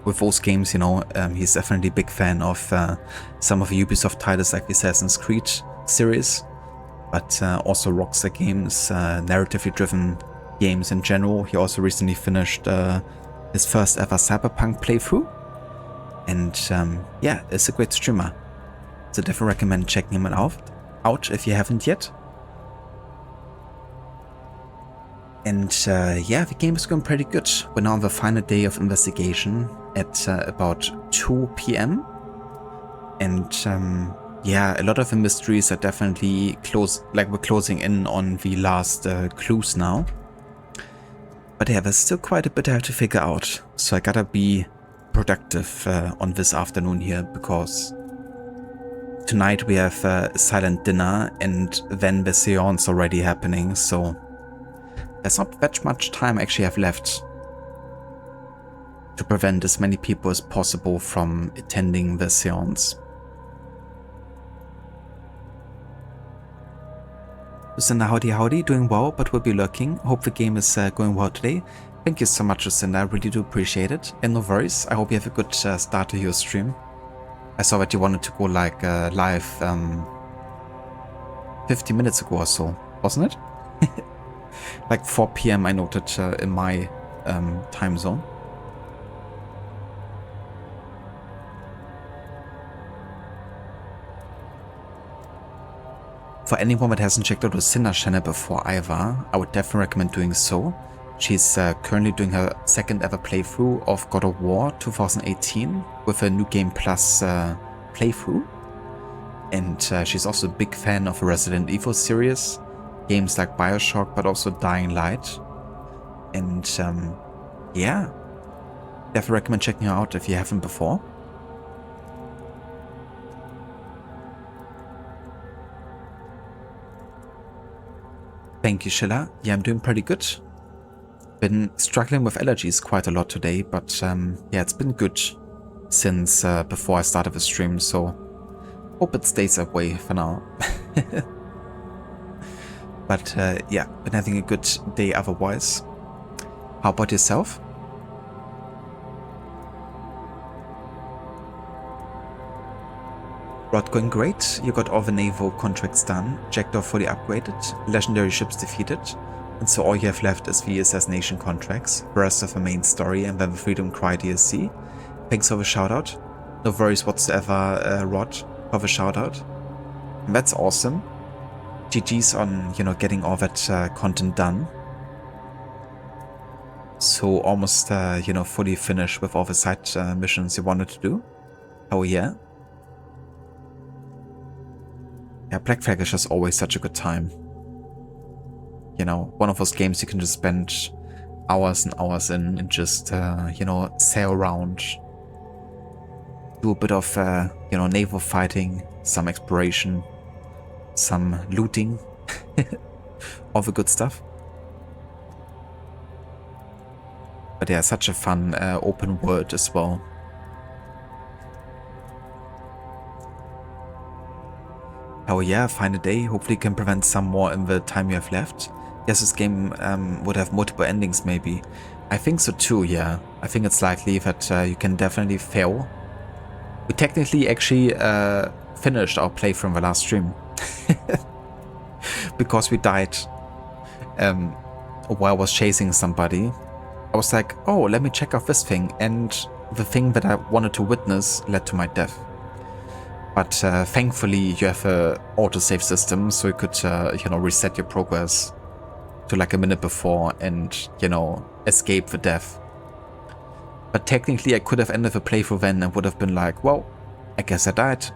with those games, you know, he's definitely a big fan of some of the Ubisoft titles like the Assassin's Creed series, but also Rockstar games, narratively driven games in general. He also recently finished his first ever Cyberpunk playthrough, and yeah, it's a great streamer. So definitely recommend checking him out if you haven't yet. And yeah, the game is going pretty good. We're now on the final day of investigation at about 2 PM. And yeah, a lot of the mysteries are definitely we're closing in on the last clues now. But yeah, there's still quite a bit I have to figure out. So I gotta be productive on this afternoon here, because tonight we have a silent dinner and then the Séance already happening, so there's not that much time I actually have left to prevent as many people as possible from attending the Séance. Lucinda, howdy howdy, doing well, but we'll be lurking. Hope the game is going well today. Thank you so much, Lucinda, I really do appreciate it. And no worries, I hope you have a good start to your stream. I saw that you wanted to go like live 50 minutes ago or so, wasn't it? Like 4 PM I noted in my time zone. For anyone that hasn't checked out Lucinda's channel before either, I would definitely recommend doing so. She's currently doing her second ever playthrough of God of War 2018 with a New Game Plus playthrough. And she's also a big fan of the Resident Evil series, games like Bioshock, but also Dying Light. And yeah, definitely recommend checking her out if you haven't before. Thank you, Sheila. Yeah, I'm doing pretty good. Been struggling with allergies quite a lot today, but yeah, it's been good since before I started the stream, so hope it stays that way for now. But yeah, been having a good day otherwise. How about yourself? Rod going great, you got all the naval contracts done, Jackdaw fully upgraded, legendary ships defeated, and so all you have left is the assassination contracts, the rest of the main story, and then the Freedom Cry DLC. Thanks for the shoutout. No worries whatsoever, Rod, for the shoutout. And that's awesome. GG's on, you know, getting all that content done. So almost, you know, fully finished with all the side missions you wanted to do. Oh yeah. Yeah, Black Flag is just always such a good time. You know, one of those games you can just spend hours and hours in and just, you know, sail around. Do a bit of, you know, naval fighting, some exploration, some looting, all the good stuff. But yeah, such a fun open world as well. Oh yeah, find a day. Hopefully you can prevent some more in the time you have left. Yes, this game would have multiple endings maybe. I think so too, yeah. I think it's likely that you can definitely fail. We technically actually finished our playthrough from the last stream. Because we died while I was chasing somebody. I was like, oh, let me check out this thing. And the thing that I wanted to witness led to my death. But thankfully you have a autosave system, so you could, you know, reset your progress to like a minute before and, you know, escape the death. But technically I could have ended the playthrough then and would have been like, well, I guess I died.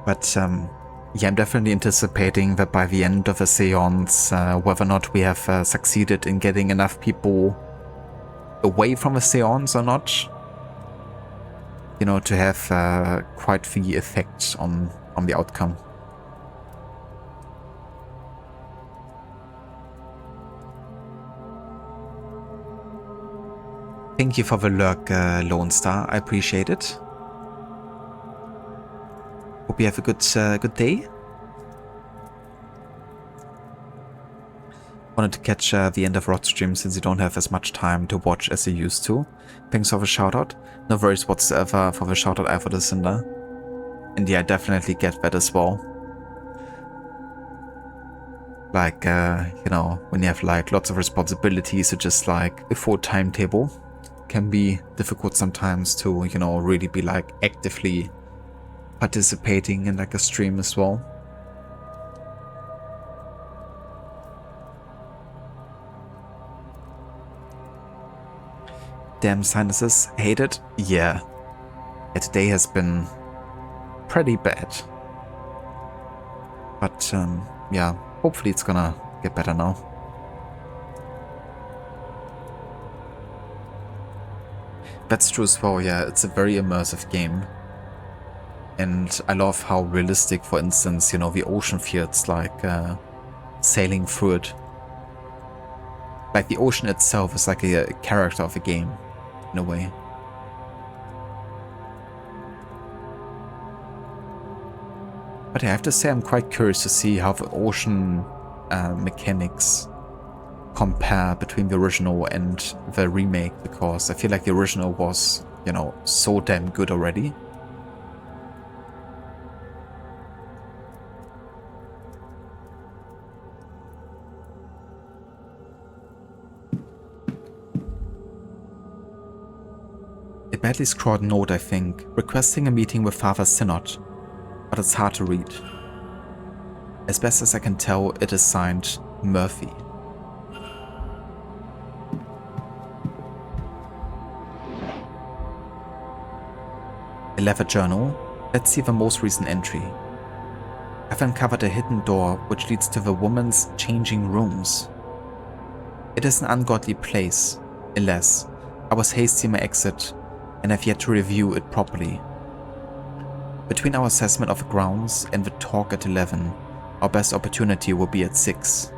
But yeah, I'm definitely anticipating that by the end of the Séance, whether or not we have succeeded in getting enough people away from the Séance or not, you know, to have quite the effect on the outcome. Thank you for the lurk, Lone Star. I appreciate it. Hope you have a good day. Wanted to catch the end of Rod's stream since you don't have as much time to watch as you used to. Thanks for the shoutout. No worries whatsoever for the shoutout I for the Cinder. And yeah, I definitely get that as well. Like, you know, when you have like lots of responsibilities, so just like a full timetable can be difficult sometimes to, you know, really be like actively participating in like a stream as well. Damn sinuses, hate it? Yeah. Today has been pretty bad. But yeah, hopefully it's gonna get better now. That's true as well, yeah, it's a very immersive game. And I love how realistic, for instance, you know, the ocean feels like sailing through it. Like the ocean itself is like a character of a game, in a way. But yeah, I have to say I'm quite curious to see how the ocean mechanics compare between the original and the remake, because I feel like the original was, you know, so damn good already. A badly scrawled note, I think, requesting a meeting with Father Synod, but it's hard to read. As best as I can tell, it is signed Murphy. A leather journal. Let's see the most recent entry. I've uncovered a hidden door which leads to the woman's changing rooms. It is an ungodly place. Alas, I was hasty in my exit and have yet to review it properly. Between our assessment of the grounds and the talk at 11, our best opportunity will be at 6.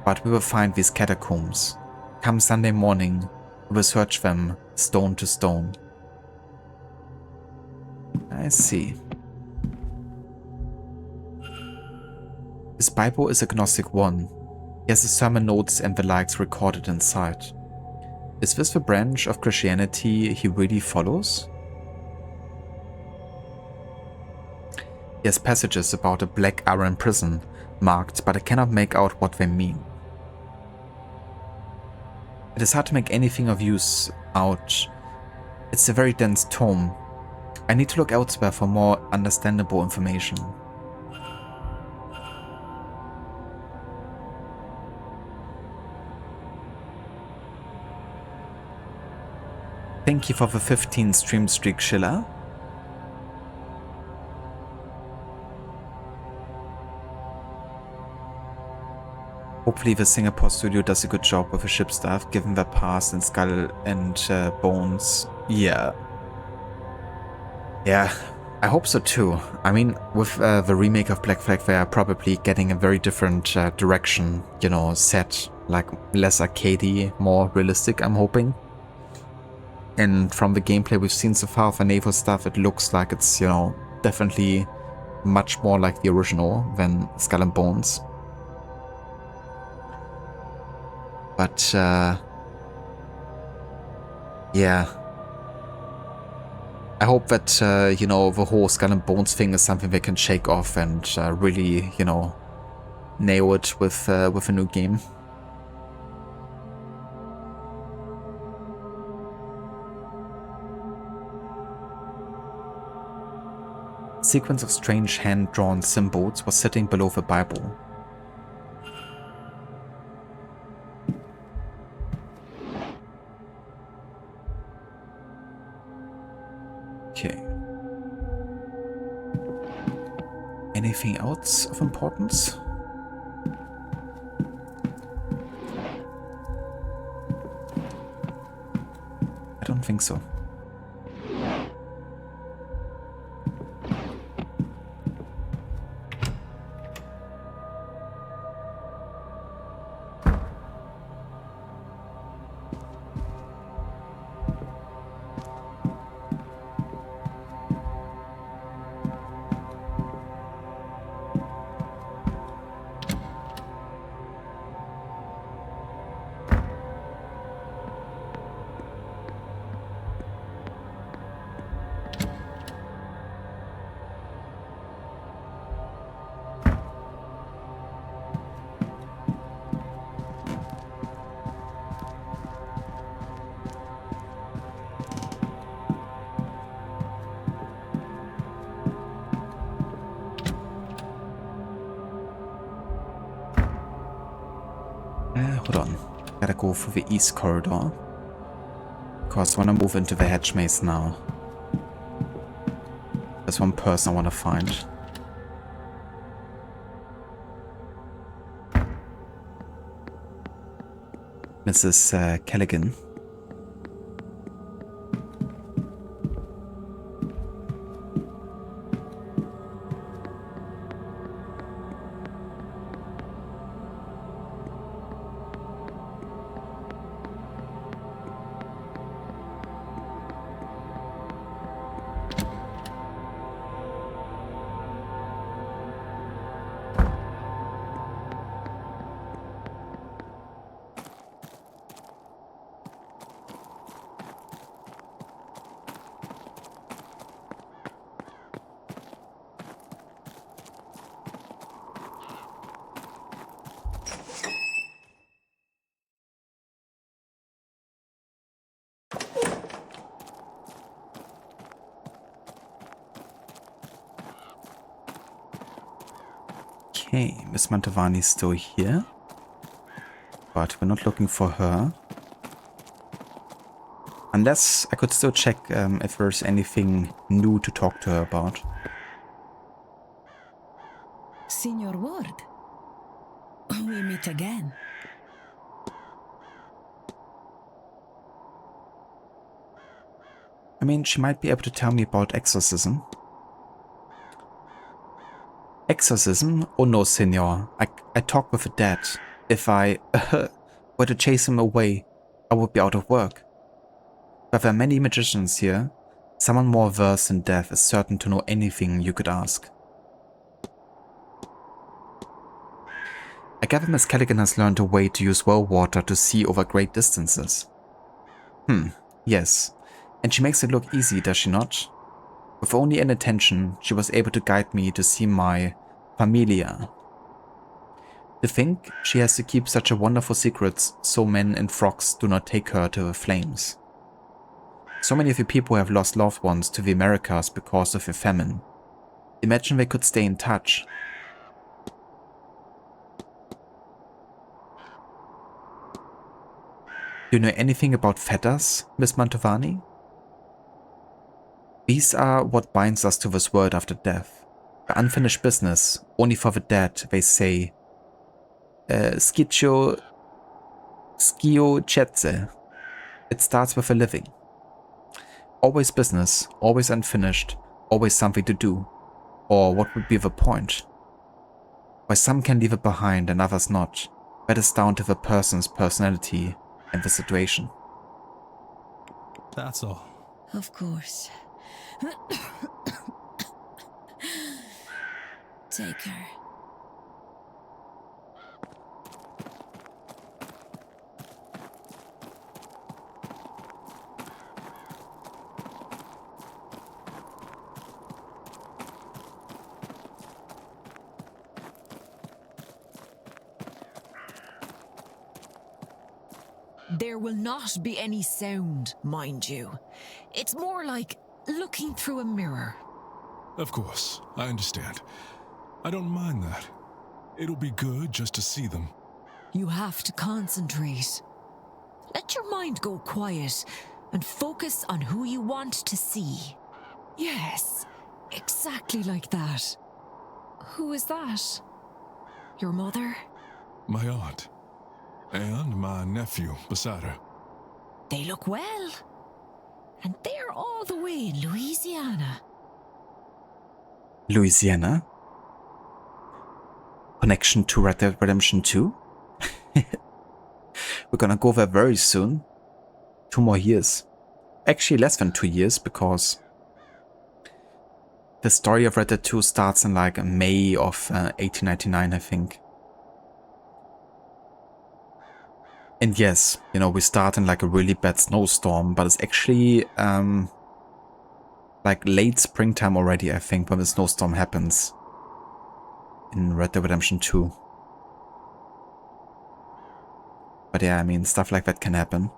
But we will find these catacombs. Come Sunday morning, we will search them stone to stone. I see. His Bible is a Gnostic one. He has the sermon notes and the likes recorded inside. Is this the branch of Christianity he really follows? He has passages about a black iron prison marked, but I cannot make out what they mean. It is hard to make anything of use out. It's a very dense tome. I need to look elsewhere for more understandable information. Thank you for the 15 stream streak, Schiller. Hopefully the Singapore studio does a good job with the ship stuff, given their past in Skull and Bones. Yeah. Yeah, I hope so too. I mean, with the remake of Black Flag, they are probably getting a very different direction, you know, set, like less arcadey, more realistic, I'm hoping. And from the gameplay we've seen so far for naval stuff, it looks like it's, you know, definitely much more like the original than Skull and Bones. But, yeah. I hope that, you know, the whole Skull and Bones thing is something they can shake off and really, you know, nail it with a new game. A sequence of strange hand-drawn symbols was sitting below the Bible. Okay. Anything else of importance? I don't think so. Hold on. Gotta go for the east corridor. Because I want to move into the hedge maze now. There's one person I want to find. Mrs. Callaghan. Okay, Miss Mantovani is still here. But we're not looking for her. Unless I could still check if there's anything new to talk to her about. Signor Ward, we meet again. I mean, she might be able to tell me about exorcism. Exorcism? Oh no, senor. I talk with the dead. If I were to chase him away, I would be out of work. But there are many magicians here. Someone more versed in death is certain to know anything you could ask. I gather Miss Callaghan has learned a way to use well water to see over great distances. Yes. And she makes it look easy, does she not? With only an attention, she was able to guide me to see my familia. To think she has to keep such a wonderful secret so men in frocks do not take her to the flames. So many of the people have lost loved ones to the Americas because of the famine. Imagine they could stay in touch. Do you know anything about fetters, Miss Mantovani? These are what binds us to this world after death. The unfinished business, only for the dead, they say. Schio chetze. It starts with a living. Always business, always unfinished, always something to do. Or what would be the point? Why some can leave it behind and others not. That is down to the person's personality and the situation. That's all. Of course. Take her. There will not be any sound, mind you. It's more like looking through a mirror. Of course, I understand. I don't mind that. It'll be good just to see them. You have to concentrate. Let your mind go quiet and focus on who you want to see. Yes, exactly like that. Who is that? Your mother? My aunt. And my nephew beside her. They look well. And they're all the way in Louisiana. Louisiana? Connection to Red Dead Redemption 2? We're gonna go there very soon. 2 more years. Actually less than 2 years, because the story of Red Dead 2 starts in like May of 1899, I think. And yes, you know, we start in like a really bad snowstorm, but it's actually like late springtime already, I think, when the snowstorm happens in Red Dead Redemption 2. But yeah, I mean, stuff like that can happen.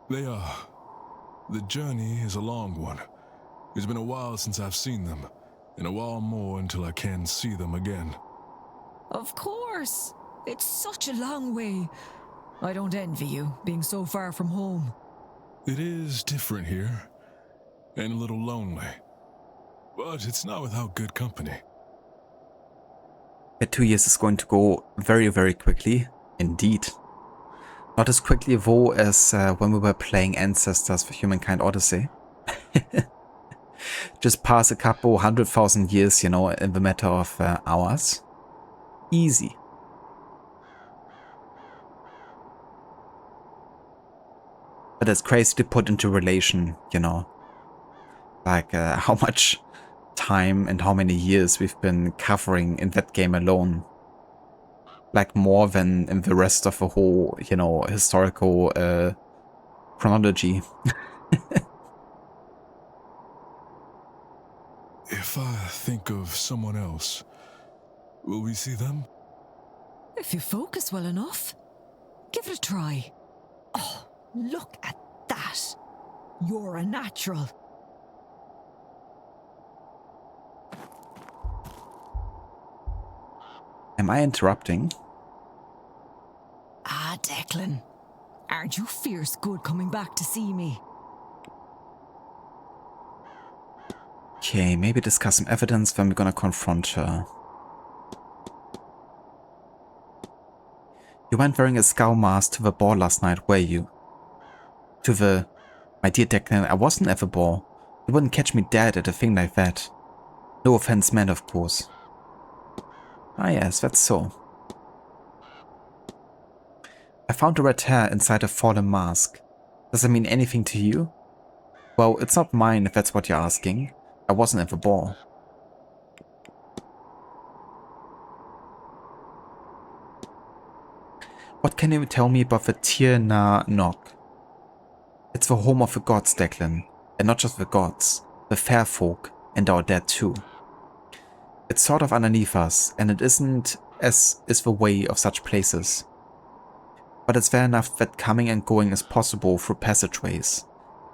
They are. The journey is a long one. It's been a while since I've seen them, and a while more until I can see them again. Of course. It's such a long way. I don't envy you, being so far from home. It is different here, and a little lonely. But it's not without good company. The 2 years is going to go very, very quickly. Indeed. Not as quickly, though, as when we were playing Ancestors for Humankind Odyssey. Just pass a couple 100,000 years, you know, in the matter of hours. Easy. But it's crazy to put into relation, you know, like how much time and how many years we've been covering in that game alone. Like more than in the rest of the whole, you know, historical chronology. If I think of someone else, will we see them? If you focus well enough, give it a try. Oh, look at that. You're a natural. Am I interrupting? Ah, Declan. Aren't you fierce good coming back to see me? Okay, maybe discuss some evidence, then we're gonna confront her. You weren't wearing a skull mask to the ball last night, were you? To the... My dear Declan, I wasn't at the ball. You wouldn't catch me dead at a thing like that. No offense meant, of course. Ah yes, that's so. I found a red hair inside a fallen mask. Does that mean anything to you? Well, it's not mine if that's what you're asking. I wasn't at the ball. What can you tell me about the Tir Na Nok? It's the home of the gods, Declan. And not just the gods. The fair folk, and our dead too. It's sort of underneath us, and it isn't as is the way of such places. But it's fair enough that coming and going is possible through passageways,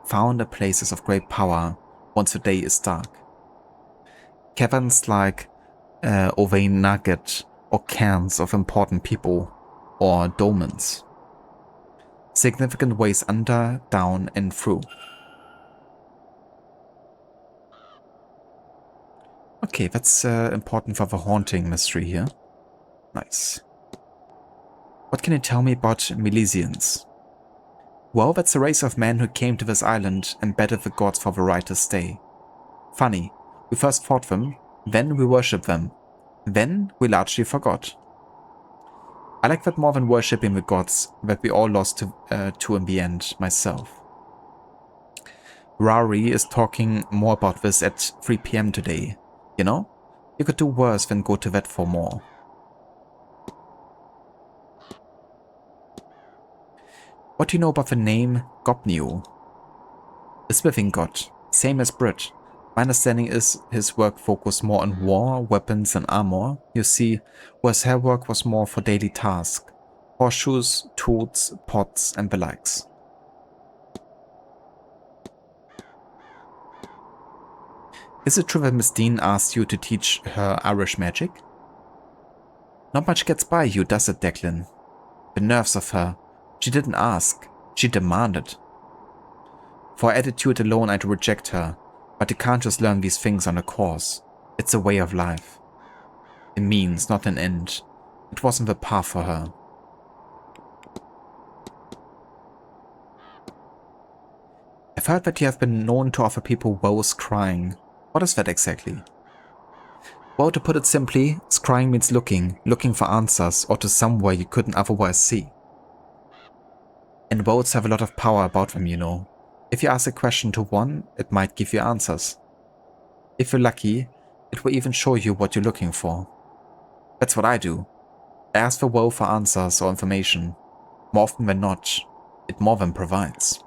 found at places of great power once the day is dark. Caverns like Ovain Nugget, or cairns of important people, or dolmens. Significant ways under, down, and through. Okay, that's important for the haunting mystery here. Nice. What can you tell me about Milesians? Well, that's a race of men who came to this island and bettered the gods for the right to stay. Funny, we first fought them, then we worshipped them, then we largely forgot. I like that more than worshipping the gods that we all lost to in the end, myself. Rari is talking more about this at 3 PM today. You know? You could do worse than go to that for more. What do you know about the name Gopneu? A smithing god, same as Brit. My understanding is his work focused more on war, weapons and armor, you see, whereas her work was more for daily tasks. Horseshoes, tools, pots and the likes. Is it true that Miss Dean asked you to teach her Irish magic? Not much gets by you, does it, Declan? The nerves of her. She didn't ask, she demanded. For her attitude alone I'd reject her, but you can't just learn these things on a course. It's a way of life. A means, not an end. It wasn't the path for her. I've heard that you have been known to offer people woes crying. What is that exactly? Well, to put it simply, scrying means looking for answers or to somewhere you couldn't otherwise see. And votes have a lot of power about them, you know. If you ask a question to one, it might give you answers. If you're lucky, it will even show you what you're looking for. That's what I do. I ask the woe for answers or information. More often than not, it more than provides.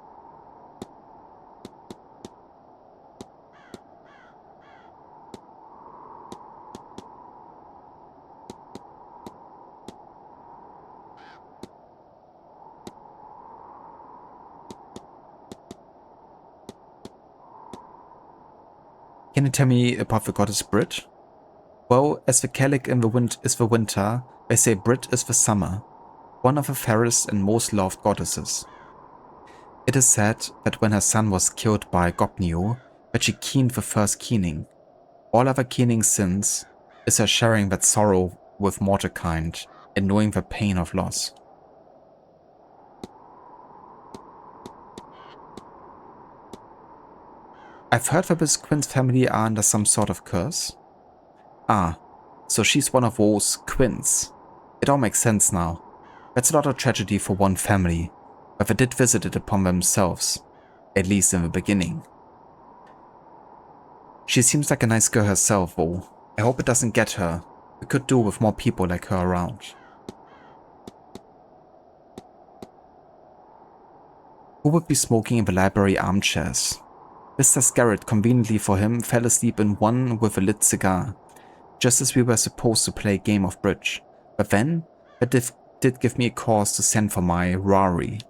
Can you tell me about the goddess Brit? Well, as the Gaelic in the wind is the winter, they say Brit is the summer, one of the fairest and most loved goddesses. It is said that when her son was killed by Gopneu, that she keened the first keening. All other keening since is her sharing that sorrow with mortal-kind and knowing the pain of loss. I've heard that this Quint's family are under some sort of curse. Ah, so she's one of those Quints. It all makes sense now. That's not a tragedy for one family, but they did visit it upon themselves, at least in the beginning. She seems like a nice girl herself, though. I hope it doesn't get her. We could do with more people like her around. Who would be smoking in the library armchairs? Mr. Scarrett, conveniently for him, fell asleep in one with a lit cigar, just as we were supposed to play a game of bridge. But then, that did give me a cause to send for my Rari.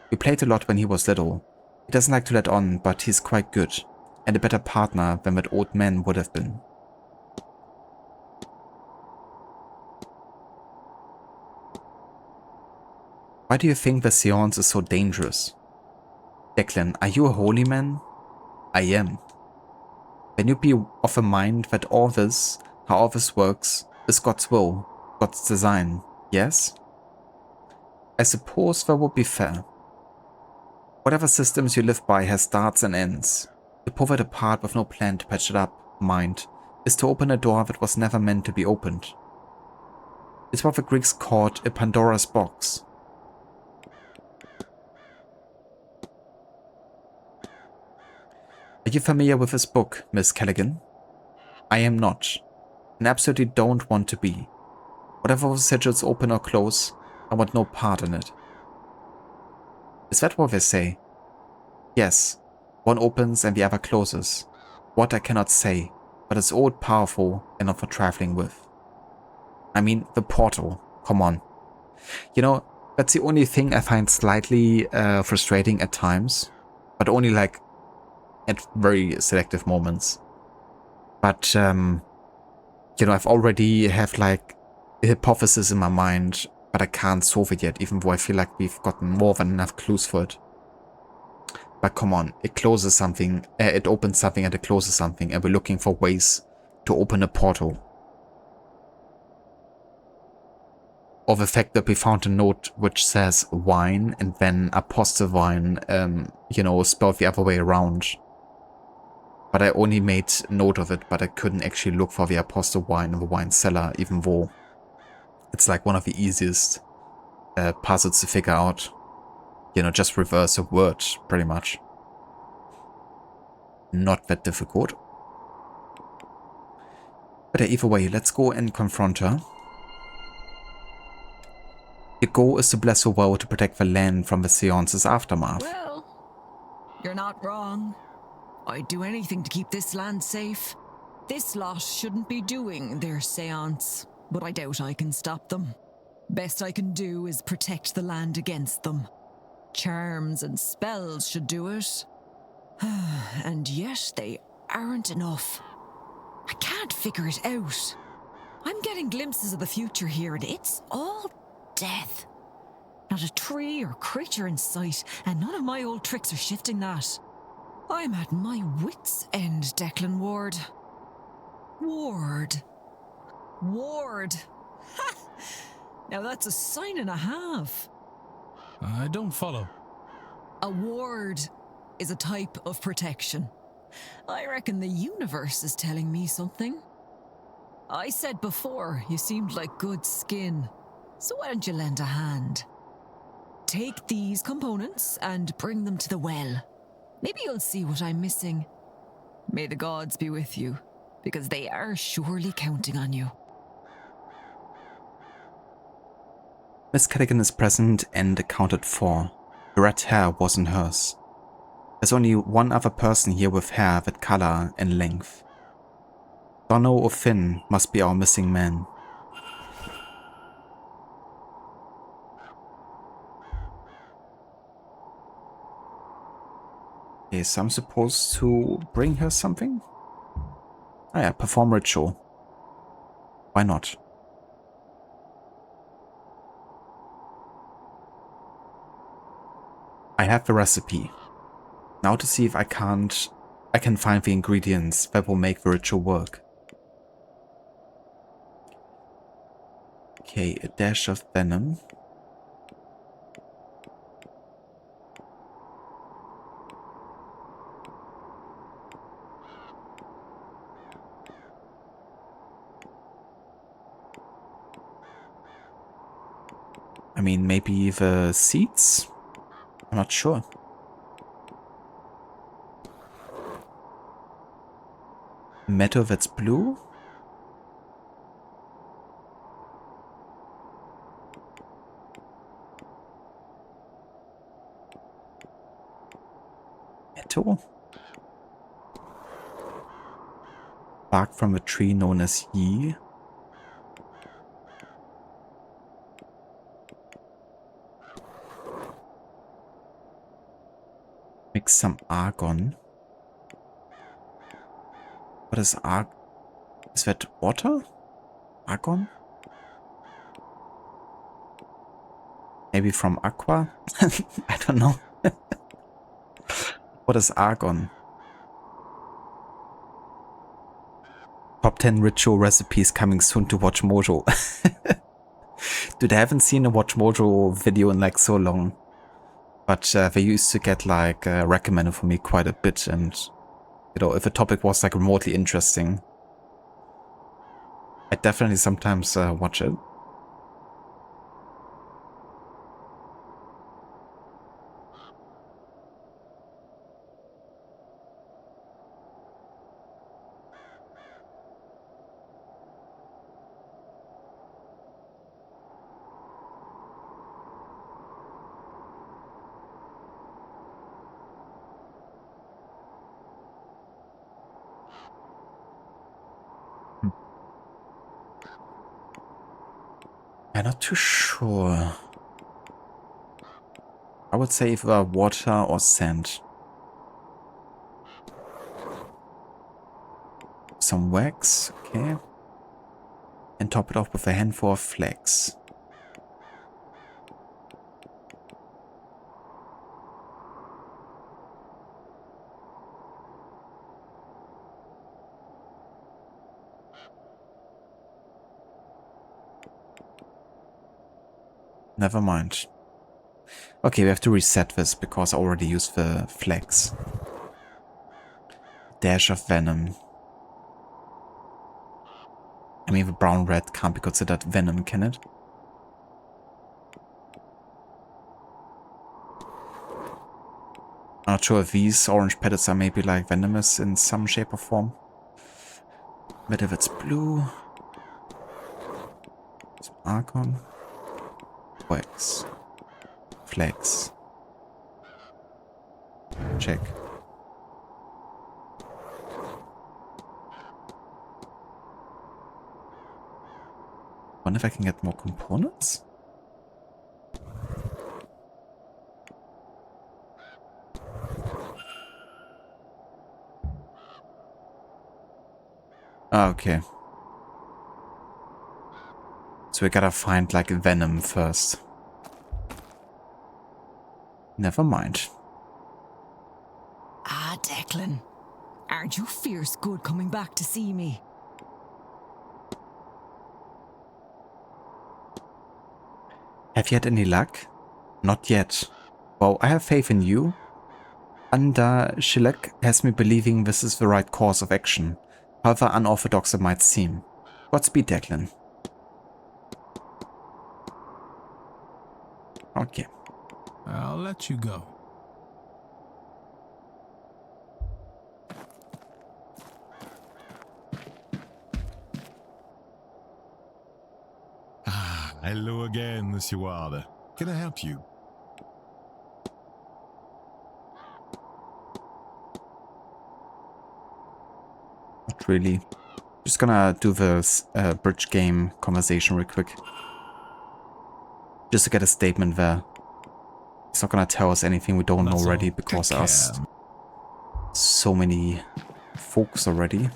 We played a lot when he was little. He doesn't like to let on, but he's quite good, and a better partner than that old man would have been. Why do you think the Séance is so dangerous? Declan, are you a holy man? I am. Then you be of a mind that all this, how all this works, is God's will, God's design, yes? I suppose that would be fair. Whatever systems you live by has starts and ends. To pull it apart with no plan to patch it up, mind, is to open a door that was never meant to be opened. It's what the Greeks called a Pandora's box. Are you familiar with this book, Miss Callaghan? I am not, and absolutely don't want to be. Whatever sigils open or close, I want no part in it. Is that what they say? Yes, one opens and the other closes. What I cannot say, but it's all powerful and not for trifling with. I mean, the portal, come on. You know, that's the only thing I find slightly frustrating at times, but only like at very selective moments. But, you know, I've already have like a hypothesis in my mind, but I can't solve it yet, even though I feel like we've gotten more than enough clues for it. But come on, it closes something, it opens something and it closes something, and we're looking for ways to open a portal. Or the fact that we found a note which says wine and then apostrophe wine, you know, spelled the other way around. But I only made note of it, but I couldn't actually look for the apostrophe wine in the wine cellar, even though It's like one of the easiest puzzles to figure out. You know, just reverse a word, pretty much. Not that difficult. But either way, let's go and confront her. Your goal is to bless her well to protect the land from the Séance's aftermath. Well, you're not wrong. I'd do anything to keep this land safe. This lot shouldn't be doing their séance, but I doubt I can stop them. Best I can do is protect the land against them. Charms and spells should do it. And yet they aren't enough. I can't figure it out. I'm getting glimpses of the future here, and it's all death. Not a tree or creature in sight, and none of my old tricks are shifting that. I'm at my wits' end, Declan Ward. Ward. Ha! Now that's a sign and a half. I don't follow. A ward is a type of protection. I reckon the universe is telling me something. I said before, you seemed like good skin. So why don't you lend a hand? Take these components and bring them to the well. Maybe you'll see what I'm missing. May the gods be with you, because they are surely counting on you. Miss Callaghan is present and accounted for. The red hair wasn't hers. There's only one other person here with hair that color and length. Donno or Finn must be our missing man. Okay, so I'm supposed to bring her something? Oh yeah, perform ritual. Why not? I have the recipe. Now to see if I can find the ingredients that will make the ritual work. Okay, a dash of venom. I mean, maybe the seeds? I'm not sure. Meadow that's blue? Meadow? Bark from a tree known as Yi. Mix some argon. What is argon? Is that water? Argon? Maybe from aqua? I don't know. What is argon? Top 10 ritual recipes coming soon to Watch Mojo. Dude, I haven't seen a Watch Mojo video in like so long. But they used to get like recommended for me quite a bit, and you know, if a topic was like remotely interesting, I definitely sometimes watch it. I'm not too sure. I would say either water or sand. Some wax, okay. And top it off with a handful of flax. Never mind. Okay, we have to reset this because I already used the flax. Dash of venom. I mean, the brown red can't be considered venom, can it? I'm not sure if these orange petals are maybe like venomous in some shape or form. But if it's blue... Some argon. Wax. Flags. Check. Wonder if I can get more components? Ah, okay. So we gotta find like venom first. Never mind. Ah, Declan. Aren't you fierce good coming back to see me? Have you had any luck? Not yet. Well, I have faith in you. Anda Shilek has me believing this is the right course of action, however unorthodox it might seem. Godspeed, Declan. Okay. I'll let you go. Ah, hello again, Monsieur Ward. Can I help you? Not really. Just gonna do this bridge game conversation real quick. Just to get a statement there. He's not gonna tell us anything we don't know already because us so many folks already.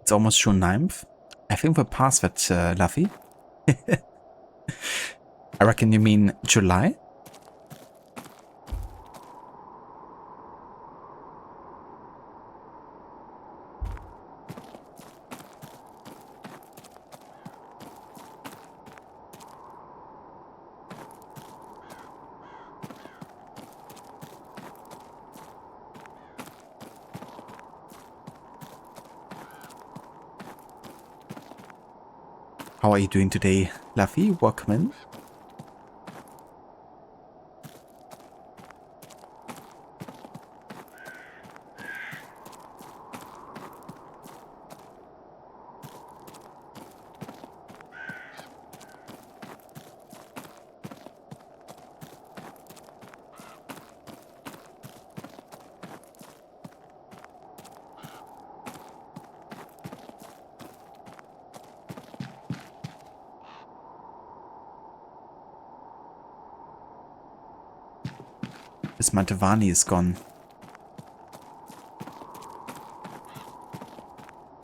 It's almost June 9th. I think we're past that, Luffy. I reckon you mean July? How are you doing today, Luffy? Welcome in. This Matavani is gone.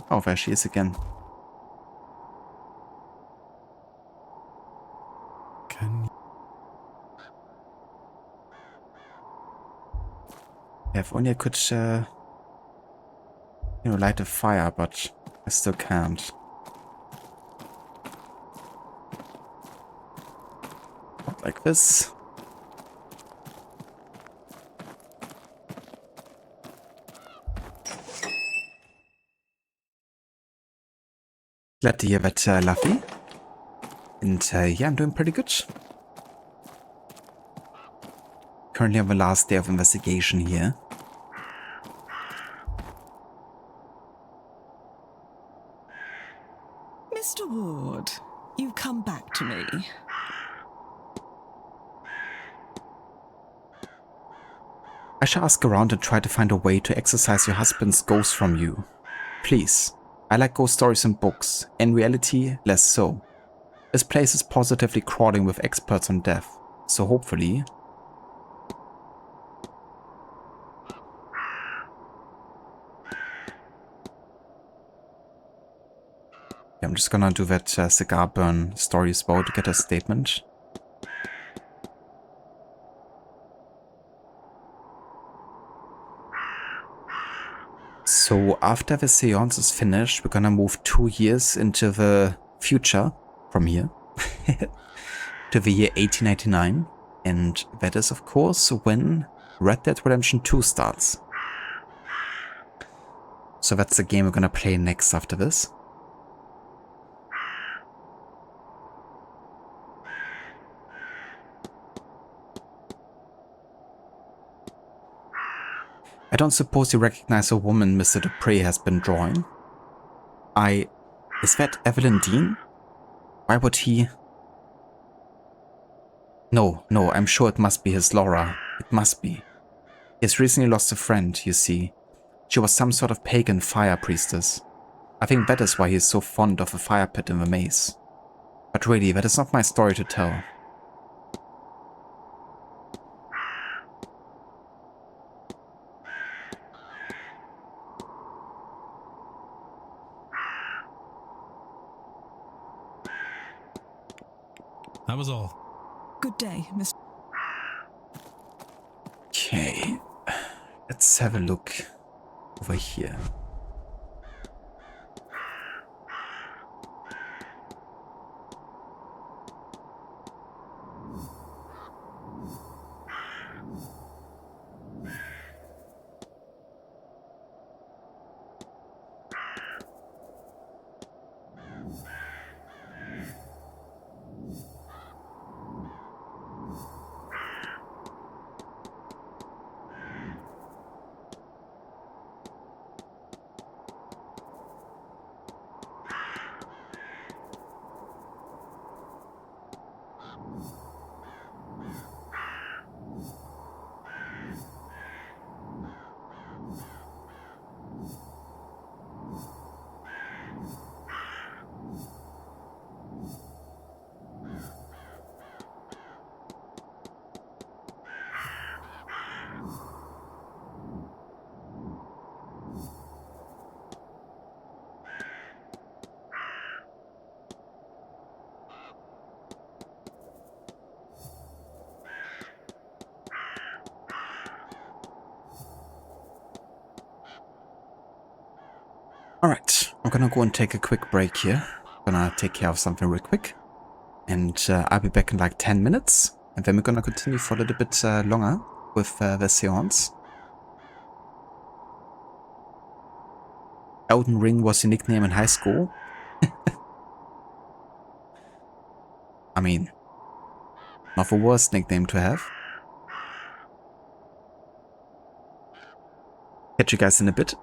Oh, there she is again. Can you... Yeah, if only I could, light a fire, but I still can't. Not like this. Glad to hear that, Luffy. And yeah, I'm doing pretty good. Currently on the last day of investigation here. Mr. Ward, you've come back to me. I shall ask around and try to find a way to exorcise your husband's ghost from you. Please. I like ghost stories in books. In reality, less so. This place is positively crawling with experts on death. So hopefully... Yeah, I'm just gonna do that cigar burn story as well to get a statement. So after the seance is finished, we're gonna move 2 years into the future from here to the year 1899, And that is, of course, when Red Dead Redemption 2 starts. So that's the game we're gonna play next after this. I don't suppose you recognize a woman Mr. Dupree has been drawing. Is that Evelyn Dean? Why would he... No, I'm sure it must be his Laura. It must be. He has recently lost a friend, you see. She was some sort of pagan fire priestess. I think that is why he is so fond of a fire pit in the maze. But really, that is not my story to tell. That was all. Good day, Mr. Okay, let's have a look over here. Alright, I'm gonna go and take a quick break here. I'm gonna take care of something real quick. And I'll be back in like 10 minutes. And then we're gonna continue for a little bit longer with the Séance. Elden Ring was your nickname in high school. I mean, not the worst nickname to have. Catch you guys in a bit.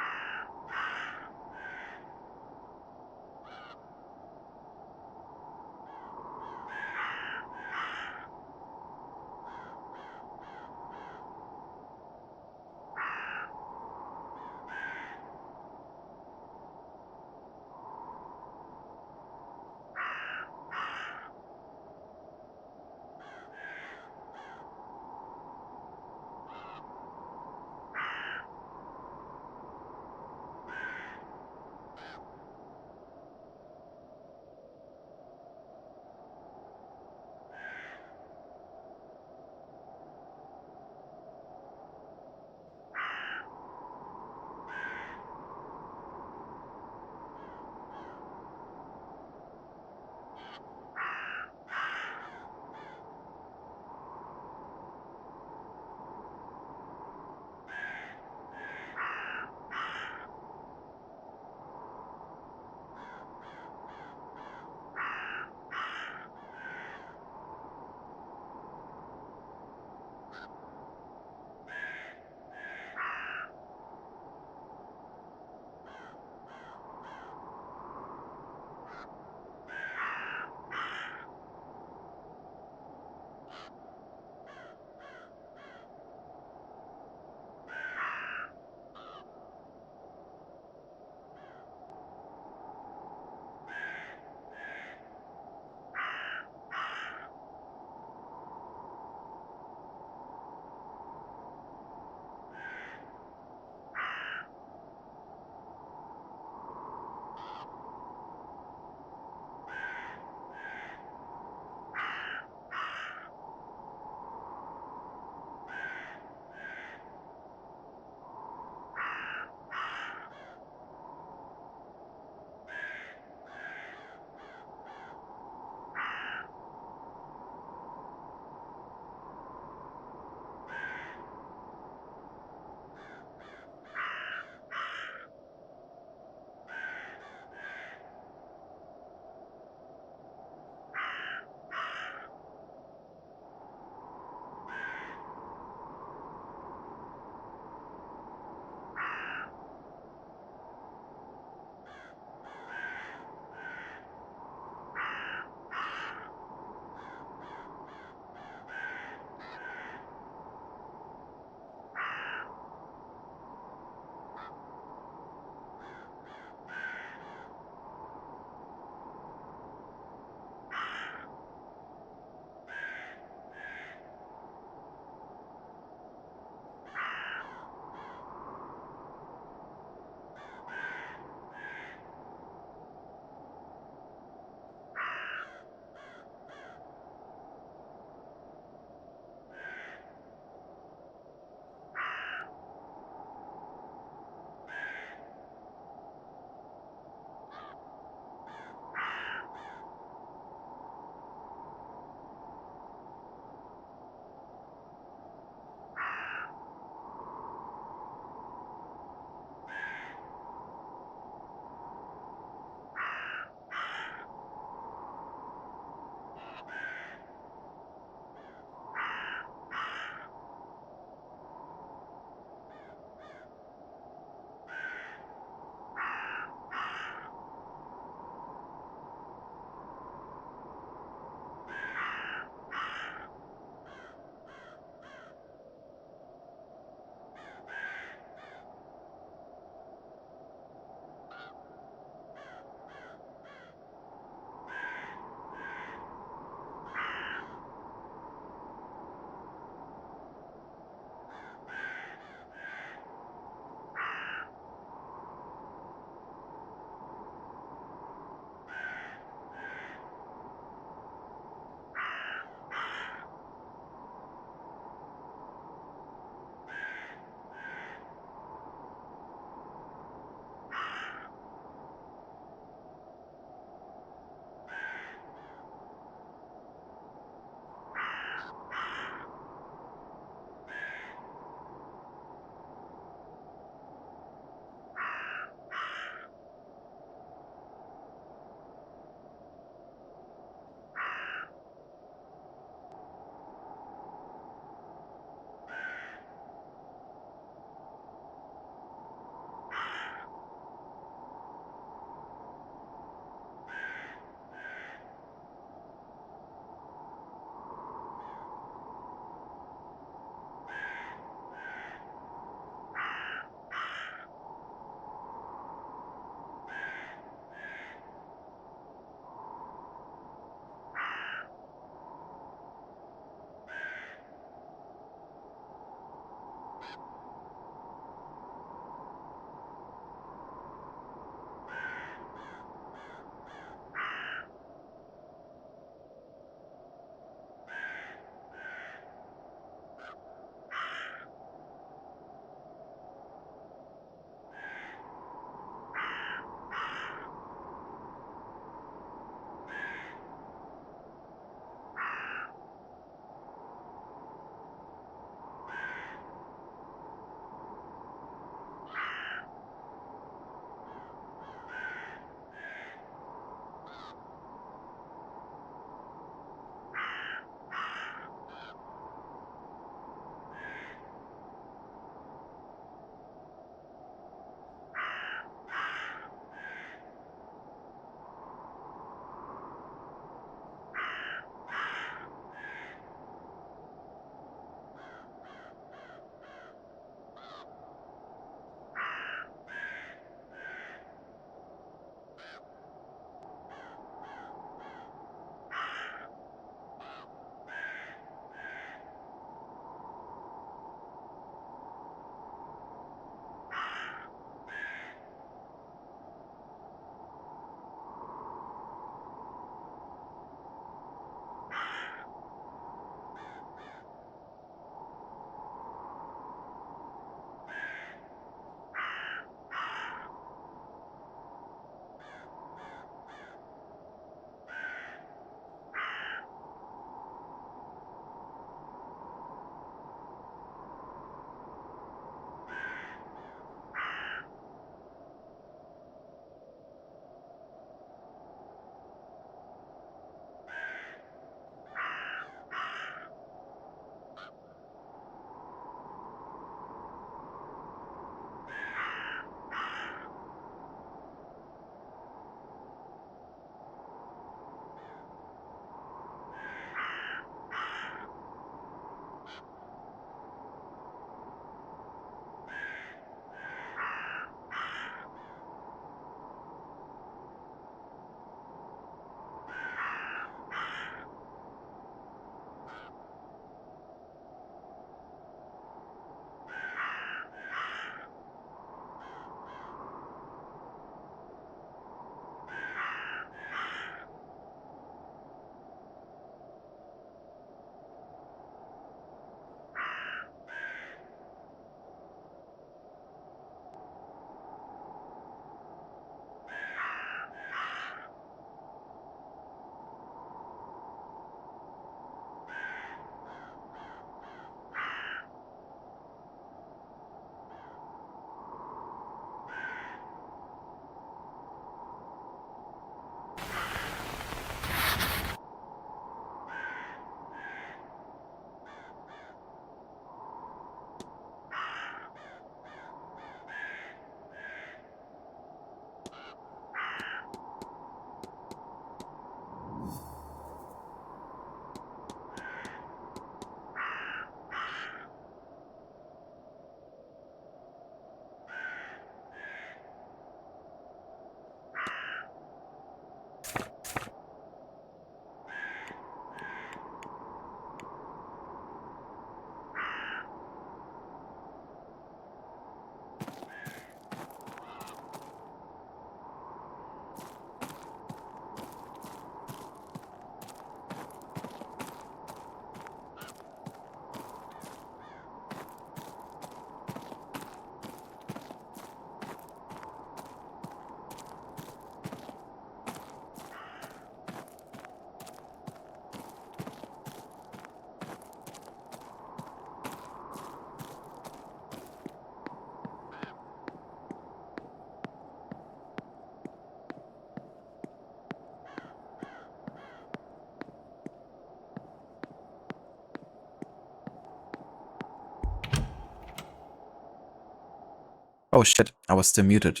Oh shit, I was still muted.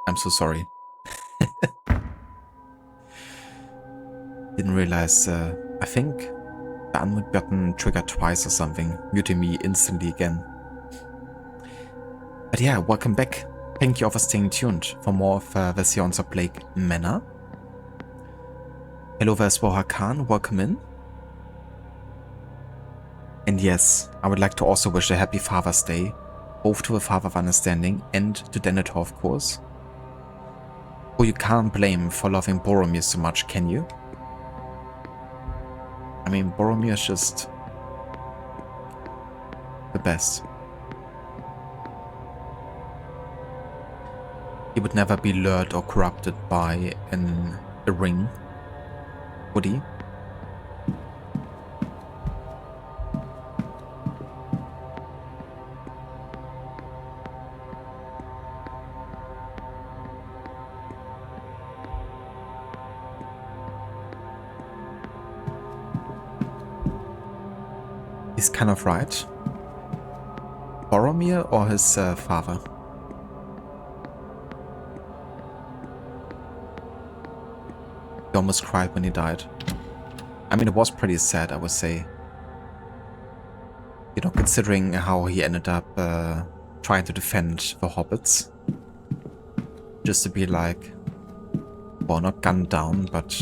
I'm so sorry. Didn't realize, I think the unmute button triggered twice or something, muting me instantly again. But yeah, welcome back. Thank you all for staying tuned for more of the Séance of Blake Manor. Hello there, Swoha Khan, welcome in. And yes, I would like to also wish a happy Father's Day, both to the Father of Understanding and to Denethor, of course. Who you can't blame for loving Boromir so much, can you? I mean, Boromir is just the best. He would never be lured or corrupted by a ring, would he? He's kind of right. Boromir or his father? He almost cried when he died. I mean, it was pretty sad, I would say. You know, considering how he ended up trying to defend the hobbits. Just to be like, well, not gunned down, but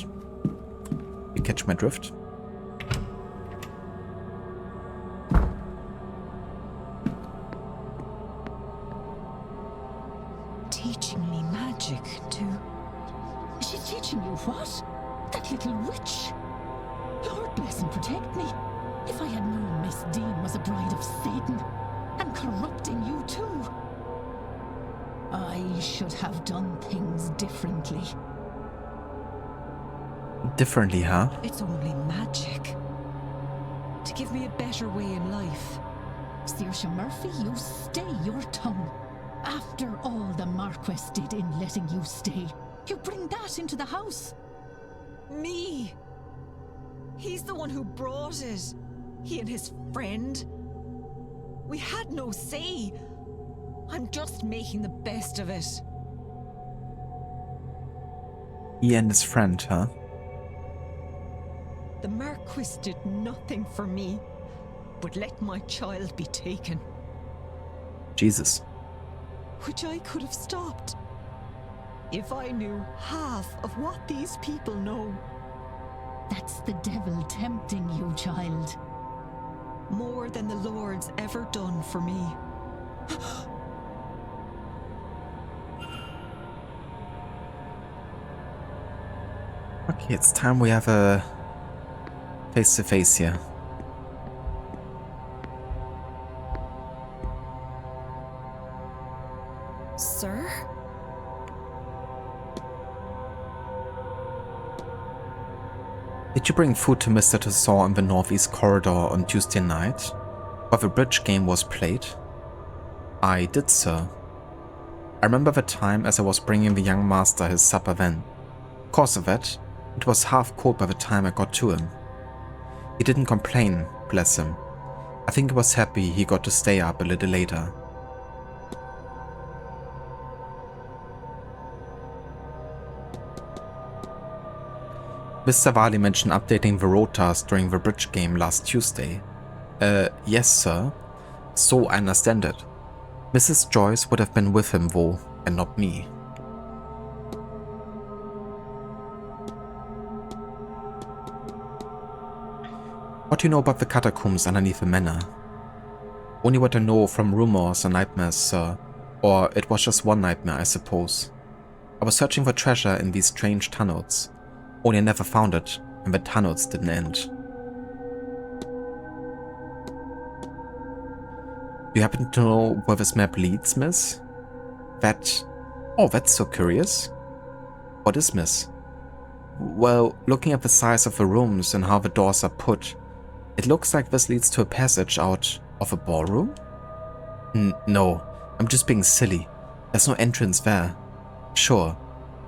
you catch my drift? Teaching me magic, too. She's teaching you what? That little witch? Lord bless and protect me. If I had known Miss Dean was a bride of Satan, and corrupting you too. I should have done things differently. Differently, huh? It's only magic. To give me a better way in life. Saoirse Murphy, you stay your tongue. After all the Marquess did in letting you stay, you bring that into the house. Me? He's the one who brought it. He and his friend. We had no say. I'm just making the best of it. He and his friend, huh? The Marquis did nothing for me, but let my child be taken. Jesus. Which I could have stopped. If I knew half of what these people know. That's the devil tempting you, child. More than the Lord's ever done for me. Okay, it's time we have a face-to-face here. Sir? Did you bring food to Mr. Toussaint in the northeast corridor on Tuesday night, while the bridge game was played? I did, sir. I remember the time as I was bringing the young master his supper then. Cause of that, it was half cold by the time I got to him. He didn't complain, bless him. I think he was happy he got to stay up a little later. Mr. Wali mentioned updating the rotas during the bridge game last Tuesday. Yes, sir. So I understand it. Mrs. Joyce would have been with him, though, and not me. What do you know about the catacombs underneath the manor? Only what I know from rumors and nightmares, sir. Or it was just one nightmare, I suppose. I was searching for treasure in these strange tunnels. Only I never found it, and the tunnels didn't end. Do you happen to know where this map leads, miss? Oh, that's so curious. What is, miss? Well, looking at the size of the rooms and how the doors are put, it looks like this leads to a passage out of a ballroom? No, I'm just being silly. There's no entrance there. Sure,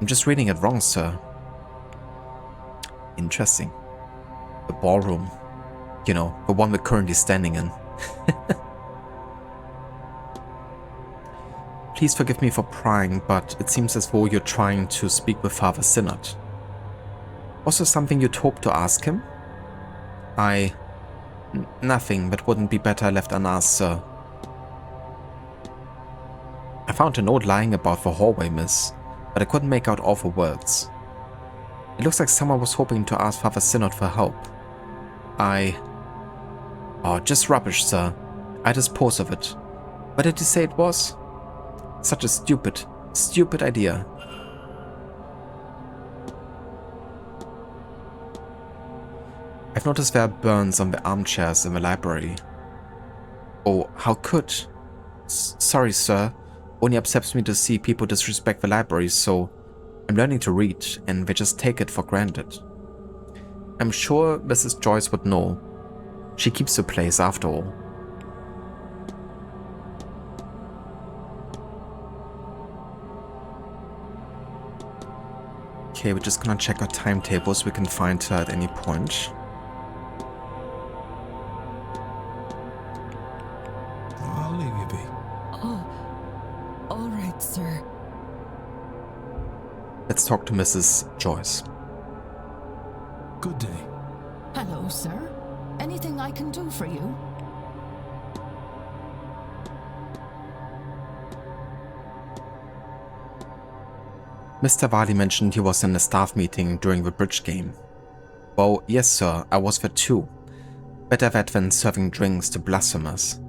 I'm just reading it wrong, sir. Interesting. The ballroom. You know, the one we're currently standing in. Please forgive me for prying, but it seems as though you're trying to speak with Father Synod. Was there something you'd hope to ask him? Nothing that wouldn't be better left unasked, sir. I found a note lying about the hallway, miss, but I couldn't make out all the words. It looks like someone was hoping to ask Father Synod for help. Oh, just rubbish, sir. I dispose of it. What did you say it was? Such a stupid idea. I've noticed there are burns on the armchairs in the library. Oh, how could? Sorry, sir. Only upsets me to see people disrespect the library, so I'm learning to read, and they just take it for granted. I'm sure Mrs. Joyce would know. She keeps the place after all. Okay, we're just gonna check our timetables. We can find her at any point. I'll leave you be. Oh, all right, sir. Let's talk to Mrs. Joyce. Good day. Hello, sir. Anything I can do for you? Mr. Varley mentioned he was in a staff meeting during the bridge game. Well, yes, sir, I was there too. Better that than serving drinks to blasphemers.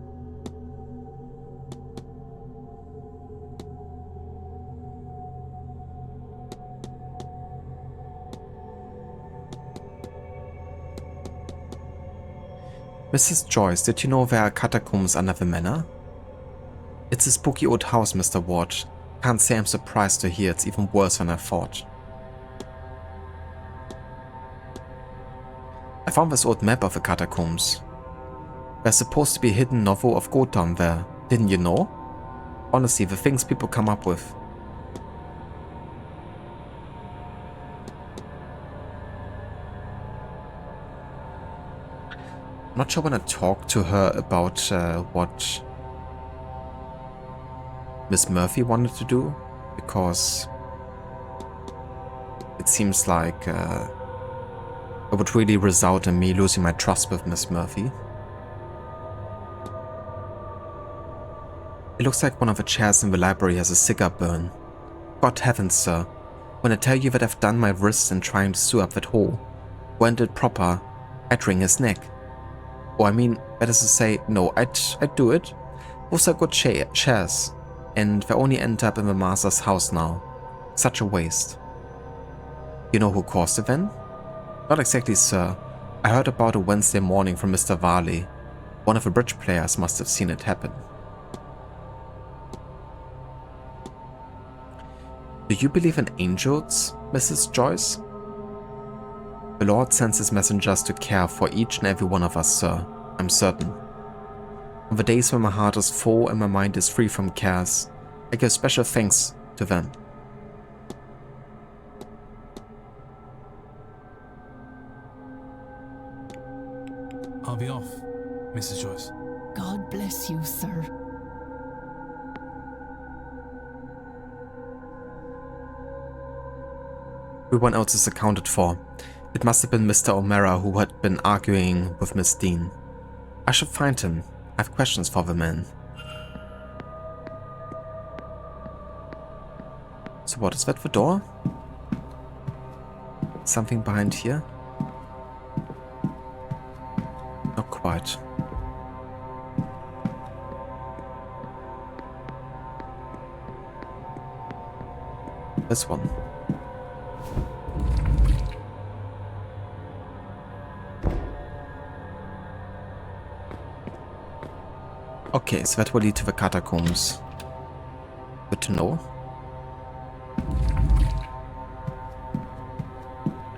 Mrs. Joyce, did you know there are catacombs under the manor? It's a spooky old house, Mr. Ward. Can't say I'm surprised to hear it's even worse than I thought. I found this old map of the catacombs. There's supposed to be a hidden novel of Gotham there, didn't you know? Honestly, the things people come up with. I'm not sure when I talked to her about what Miss Murphy wanted to do, because it seems like it would really result in me losing my trust with Miss Murphy. It looks like one of the chairs in the library has a cigar burn. God heavens, sir, when I tell you that I've done my wrists in trying to sew up that hole, weren't it proper, I'd wring his neck. Or I mean, that is to say, no, I'd do it. Those are good shares, and they only end up in the master's house now. Such a waste. You know who caused it then? Not exactly, sir. I heard about it Wednesday morning from Mr. Varley. One of the bridge players must have seen it happen. Do you believe in angels, Mrs. Joyce? The Lord sends his messengers to care for each and every one of us, sir, I'm certain. On the days when my heart is full and my mind is free from cares, I give special thanks to them. I'll be off, Mrs. Joyce. God bless you, sir. Everyone else is accounted for. It must have been Mr. O'Mara who had been arguing with Miss Dean. I should find him. I have questions for the man. So what is that, the door? Something behind here? Not quite. This one. Okay, so that will lead to the catacombs. Good to know.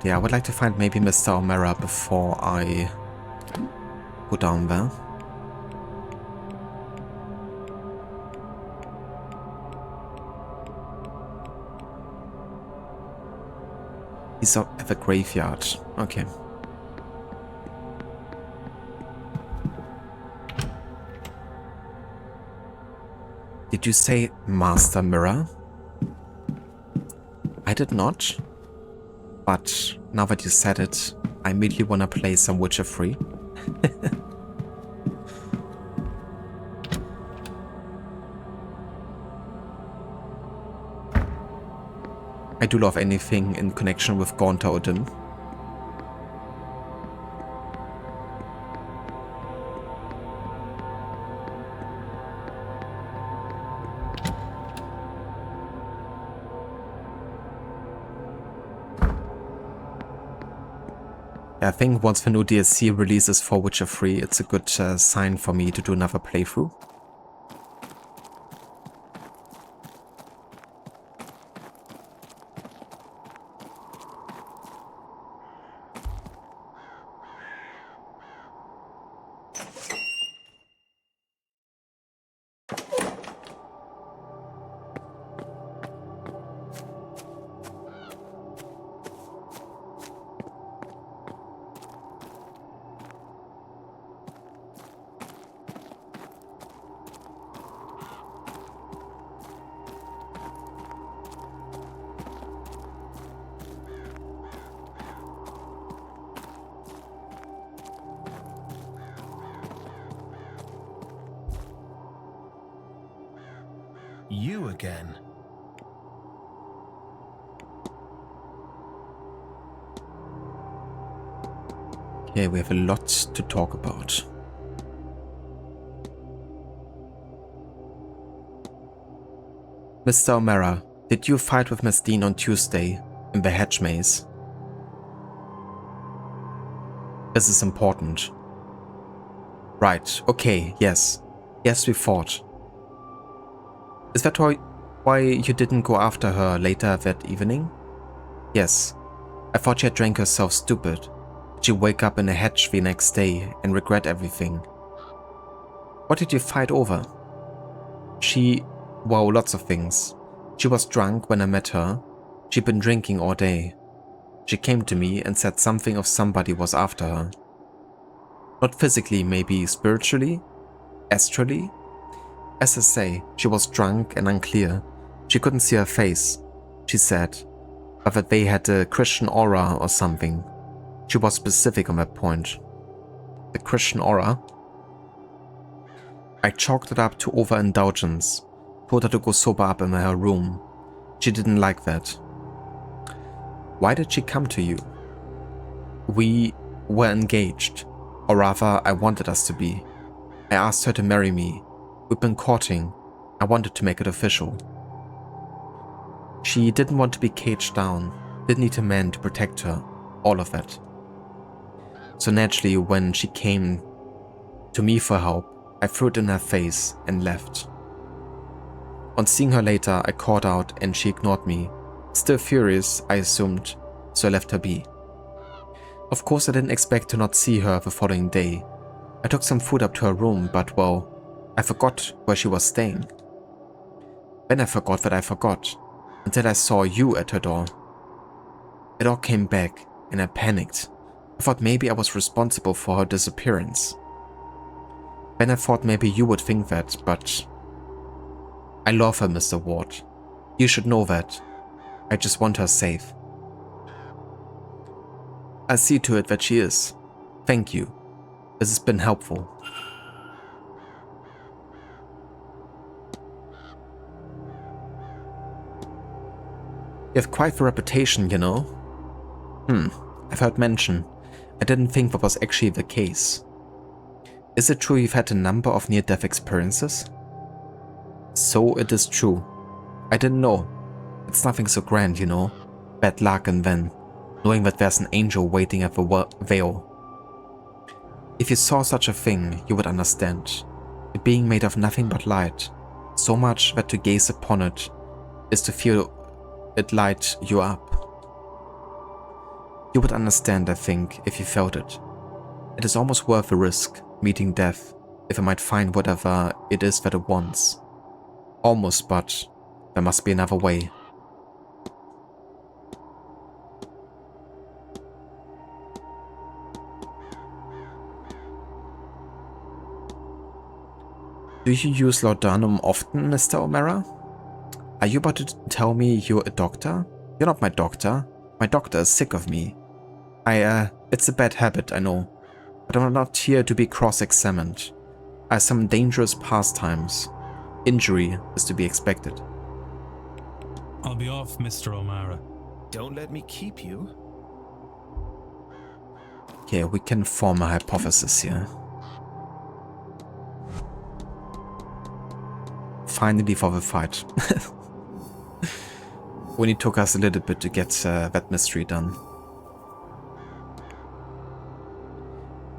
Yeah, I would like to find maybe Mr. O'Mara before I go down there. He's up at the graveyard. Okay. Did you say Master Mirror? I did not. But now that you said it, I immediately want to play some Witcher 3. I do love anything in connection with Gaunter Odin. I think once the new DLC releases for Witcher 3, it's a good sign for me to do another playthrough. You again? Okay, we have a lot to talk about. Mr. O'Mara, did you fight with Miss Dean on Tuesday in the hedge maze? This is important. Right, okay, yes. Yes, we fought. Is that why you didn't go after her later that evening? Yes. I thought she had drank herself stupid. She'd wake up in a hedge the next day and regret everything. What did you fight over? Well, lots of things. She was drunk when I met her. She'd been drinking all day. She came to me and said something of somebody was after her. Not physically, maybe spiritually? Astrally? As I say, she was drunk and unclear. She couldn't see her face, she said, but that they had a Christian aura or something. She was specific on that point. The Christian aura? I chalked it up to overindulgence, told her to go sober up in her room. She didn't like that. Why did she come to you? We were engaged, or rather, I wanted us to be. I asked her to marry me. We'd been courting. I wanted to make it official. She didn't want to be caged down, didn't need a man to protect her, all of that. So naturally, when she came to me for help, I threw it in her face and left. On seeing her later, I called out and she ignored me. Still furious, I assumed, so I left her be. Of course, I didn't expect to not see her the following day. I took some food up to her room, but well, I forgot where she was staying. Then I forgot that I forgot, until I saw you at her door. It all came back, and I panicked. I thought maybe I was responsible for her disappearance. Then I thought maybe you would think that, but I love her, Mr. Ward. You should know that. I just want her safe. I'll see to it that she is. Thank you. This has been helpful. You have quite the reputation, you know. I've heard mention. I didn't think that was actually the case. Is it true you've had a number of near-death experiences? So it is true. I didn't know. It's nothing so grand, you know. Bad luck and then knowing that there's an angel waiting at the veil. If you saw such a thing, you would understand. It being made of nothing but light, so much that to gaze upon it is to feel it light you up. You would understand, I think, if you felt it. It is almost worth the risk, meeting death, if it might find whatever it is that it wants. Almost, but there must be another way. Do you use laudanum often, Mr. O'Mara? Are you about to tell me you're a doctor? You're not my doctor. My doctor is sick of me. It's a bad habit, I know. But I'm not here to be cross-examined. I have some dangerous pastimes. Injury is to be expected. I'll be off, Mr. O'Mara. Don't let me keep you. Okay, we can form a hypothesis here. Finally for the fight. Only took us a little bit to get that mystery done.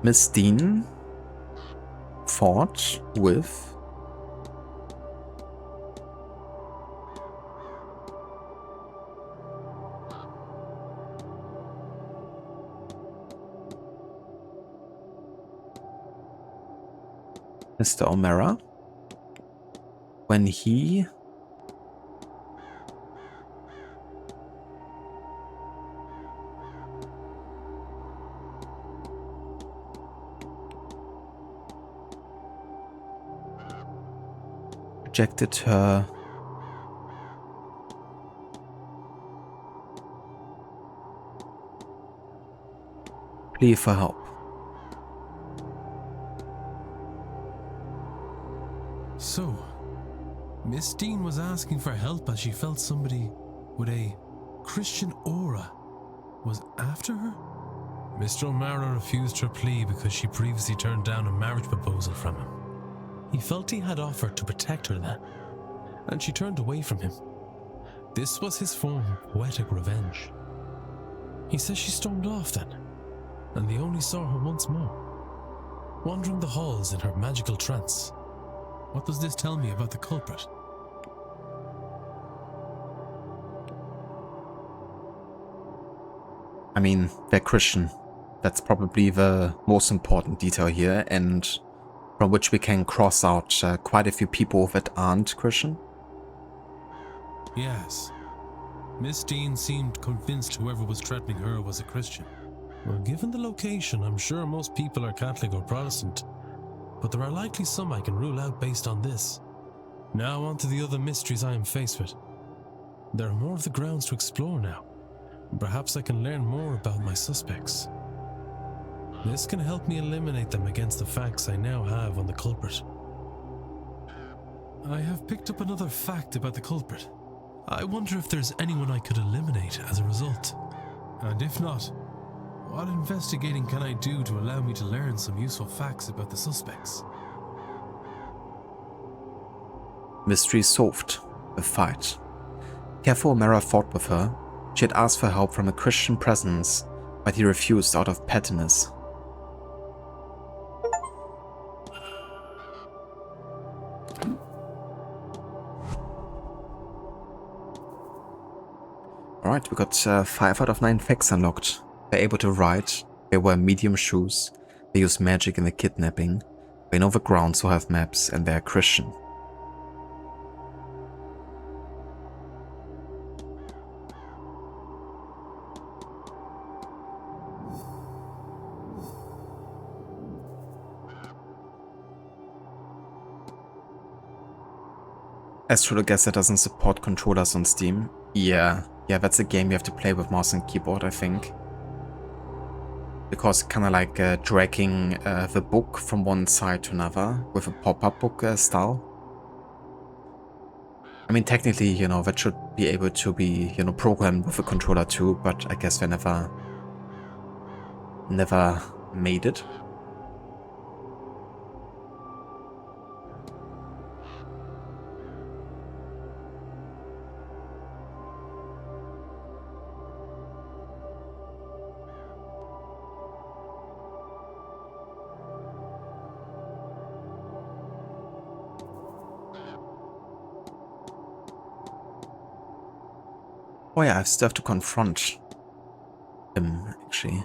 Miss Dean fought with Mr. O'Mara when he rejected her plea for help. So, Miss Dean was asking for help as she felt somebody with a Christian aura was after her? Mr. O'Mara refused her plea because she previously turned down a marriage proposal from him. He felt he had offered to protect her then, and she turned away from him. This was his form of poetic revenge. He says she stormed off then, and they only saw her once more, wandering the halls in her magical trance. What does this tell me about the culprit? I mean, they're Christian. That's probably the most important detail here, and from which we can cross out quite a few people that aren't Christian. Yes. Miss Dean seemed convinced whoever was threatening her was a Christian. Well, given the location, I'm sure most people are Catholic or Protestant, but there are likely some I can rule out based on this. Now on to the other mysteries I am faced with. There are more of the grounds to explore now. Perhaps I can learn more about my suspects. This can help me eliminate them against the facts I now have on the culprit. I have picked up another fact about the culprit. I wonder if there's anyone I could eliminate as a result. And if not, what investigating can I do to allow me to learn some useful facts about the suspects? Mystery solved. A fight. Careful O'Mara fought with her. She had asked for help from a Christian presence, but he refused out of pettiness. Alright, we got 5 out of 9 facts unlocked. They're able to write, they wear medium shoes, they use magic in the kidnapping, they know the grounds who have maps, and they're Christian. Astro guess that doesn't support controllers on Steam. Yeah, that's a game you have to play with mouse and keyboard, I think. Because kind of like dragging the book from one side to another with a pop-up book style. I mean, technically, you know, that should be able to be, you know, programmed with a controller too, but I guess they never made it. Oh yeah, I still have to confront him, actually.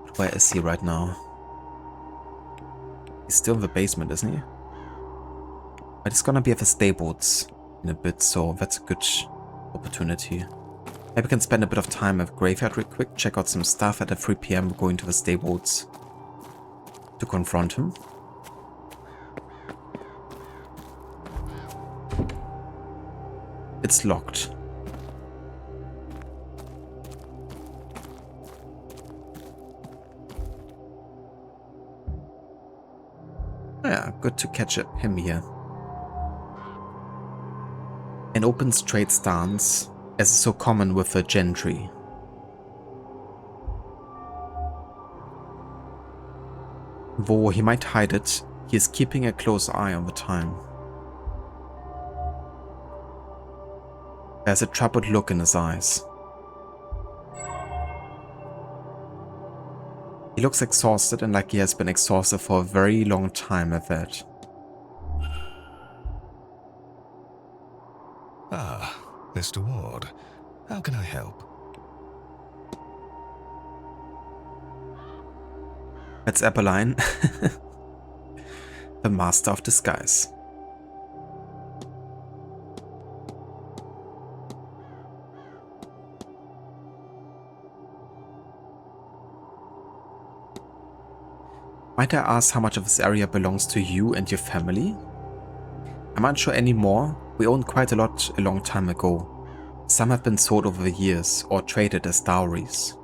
But where is he right now? He's still in the basement, isn't he? But he's gonna be at the stables in a bit, so that's a good opportunity. Maybe we can spend a bit of time at the graveyard real quick, check out some stuff at 3 PM, going to the stables to confront him. It's locked. Yeah, good to catch him here. An open straight stance, as is so common with the gentry. Though he might hide it, he is keeping a close eye on the time. There's a troubled look in his eyes. He looks exhausted and like he has been exhausted for a very long time at that. Ah, Mr. Ward. How can I help? That's Eberline, the master of disguise. Might I ask how much of this area belongs to you and your family? I'm unsure anymore. We owned quite a lot a long time ago. Some have been sold over the years or traded as dowries.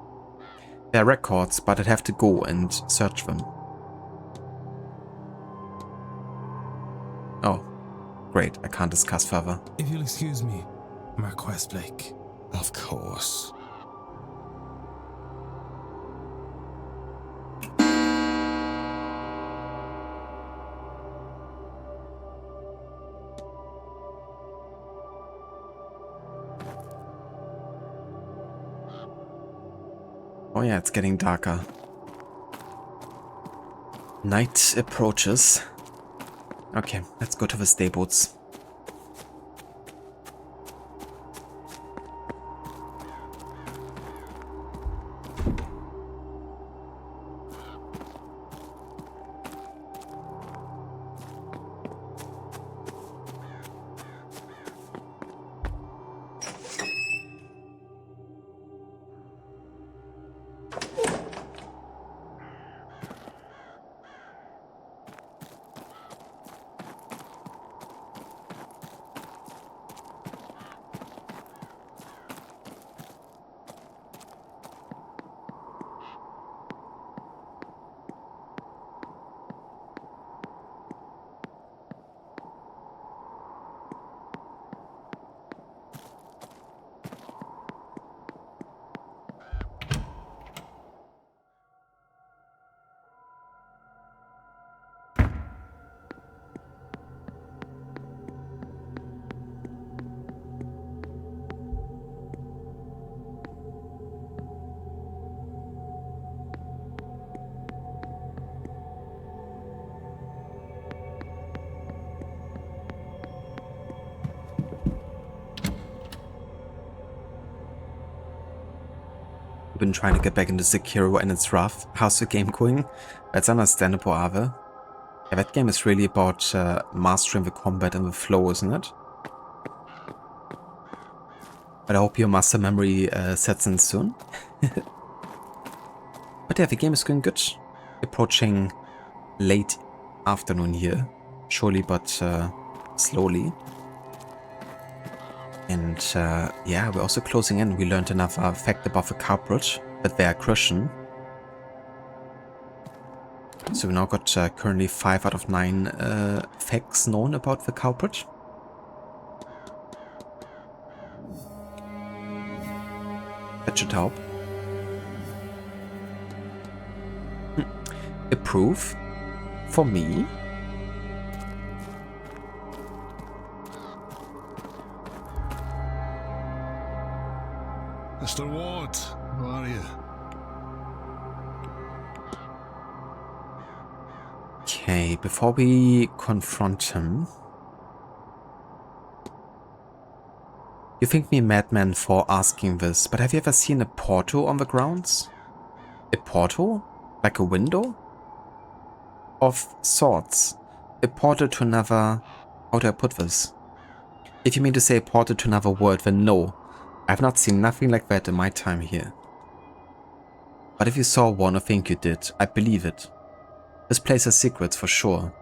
There are records, but I'd have to go and search them. Oh, great. I can't discuss further. If you'll excuse me, Marquess Blake. Of course. Oh yeah, it's getting darker. Night approaches. Okay, let's go to the stables. Been trying to get back into Sekiro and it's rough. How's the game going? That's understandable, Ave. Yeah, that game is really about mastering the combat and the flow, isn't it? But I hope your muscle memory sets in soon. But yeah, the game is going good. Approaching late afternoon here. Surely, but slowly. And yeah, we're also closing in. We learned another fact about the culprit, that they are Christian. So we now got currently 5 out of 9 facts known about the culprit. That should help. Approve for me. Mr. Ward, how are you? Okay, before we confront him... You think me a madman for asking this, but have you ever seen a portal on the grounds? A portal? Like a window? Of sorts. A portal to another... How do I put this? If you mean to say a portal to another world, then no. I've not seen nothing like that in my time here. But if you saw one or think you did, I believe it. This place has secrets for sure,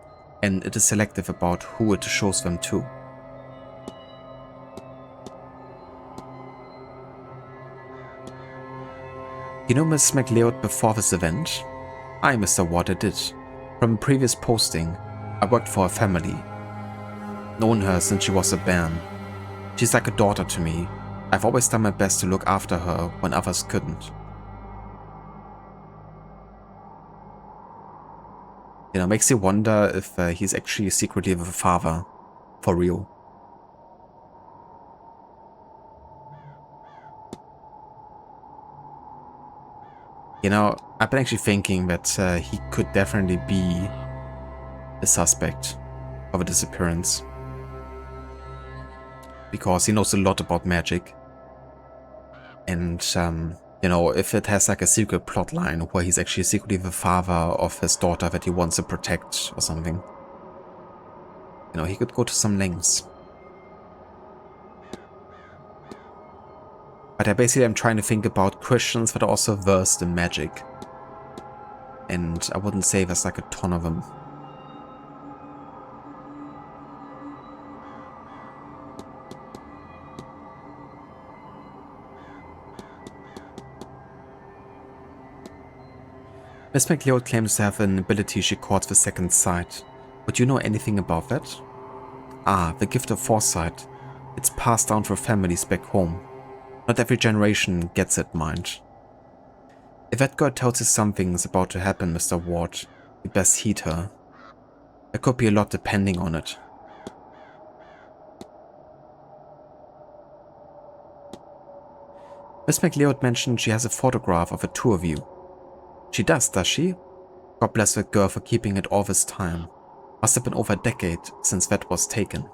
and it is selective about who it shows them to. You know Miss McLeod before this event? I, Mr. Water, did. From a previous posting, I worked for her family. Known her since she was a bairn. She's like a daughter to me. I've always done my best to look after her when others couldn't. You know, makes you wonder if he's actually secretly the father. For real. You know, I've been actually thinking that he could definitely be the suspect of a disappearance. Because he knows a lot about magic. And, you know, if it has like a secret plot line where he's actually secretly the father of his daughter that he wants to protect or something. You know, he could go to some lengths. But I basically am trying to think about Christians that are also versed in magic. And I wouldn't say there's like a ton of them. Miss McLeod claims to have an ability she calls the second sight. Would you know anything about that? Ah, the gift of foresight. It's passed down through families back home. Not every generation gets it, mind. If that girl tells you something's about to happen, Mr. Ward, you best heed her. There could be a lot depending on it. Miss McLeod mentioned she has a photograph of the two of you. She does she? God bless that girl for keeping it all this time. Must have been over a decade since that was taken.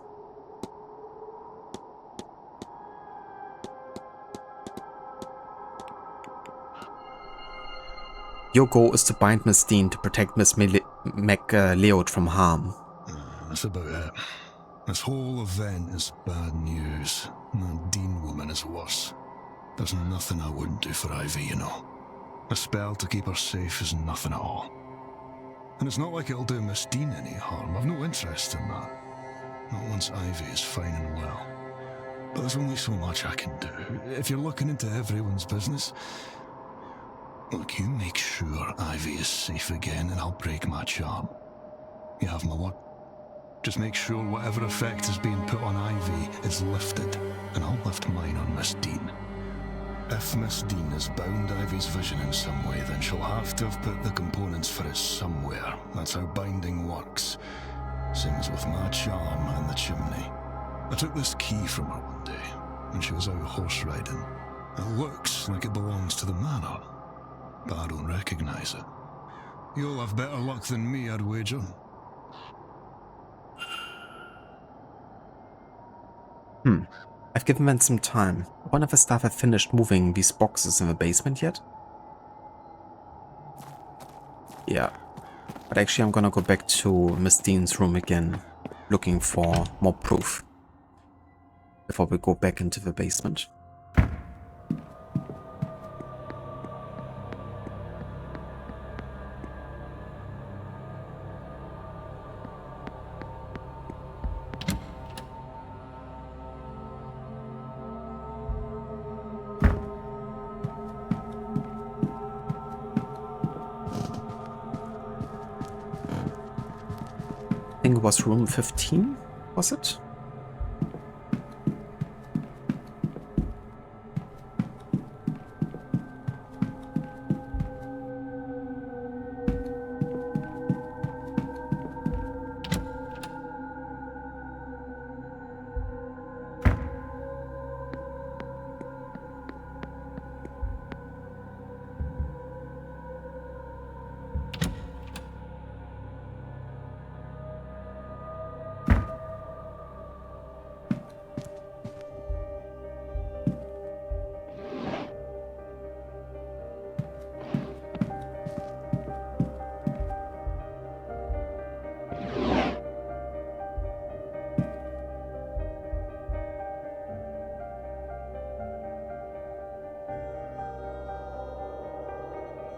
Your goal is to bind Miss Dean to protect Miss McLeod from harm. That's about it. This whole event is bad news. That Dean woman is worse. There's nothing I wouldn't do for Ivy, you know. A spell to keep her safe is nothing at all. And it's not like it'll do Miss Dean any harm. I've no interest in that. Not once Ivy is fine and well. But there's only so much I can do. If you're looking into everyone's business, look, you make sure Ivy is safe again and I'll break my charm. You have my word. Just make sure whatever effect is being put on Ivy is lifted, and I'll lift mine on Miss Dean. If Miss Dean has bound Ivy's vision in some way, then she'll have to have put the components for it somewhere. That's how binding works. Same as with my charm and the chimney. I took this key from her one day, when she was out horse riding. It looks like it belongs to the manor, but I don't recognize it. You'll have better luck than me, I'd wager. I've given them some time. I wonder if the staff have finished moving these boxes in the basement yet? Yeah. But actually I'm gonna go back to Miss Dean's room again, looking for more proof before we go back into the basement. I think it was room 15, was it?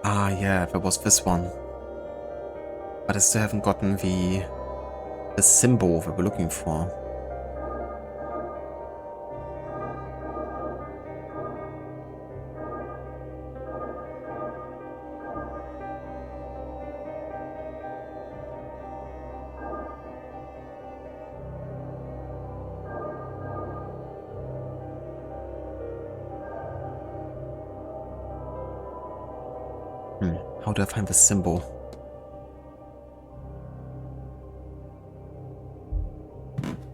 Ah, yeah, there was this one. But I still haven't gotten the symbol that we're looking for. How do I find the symbol?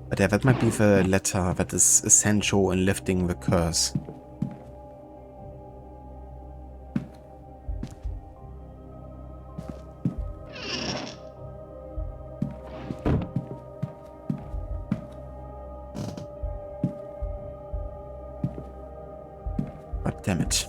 But yeah, that might be the letter that is essential in lifting the curse. But damn it.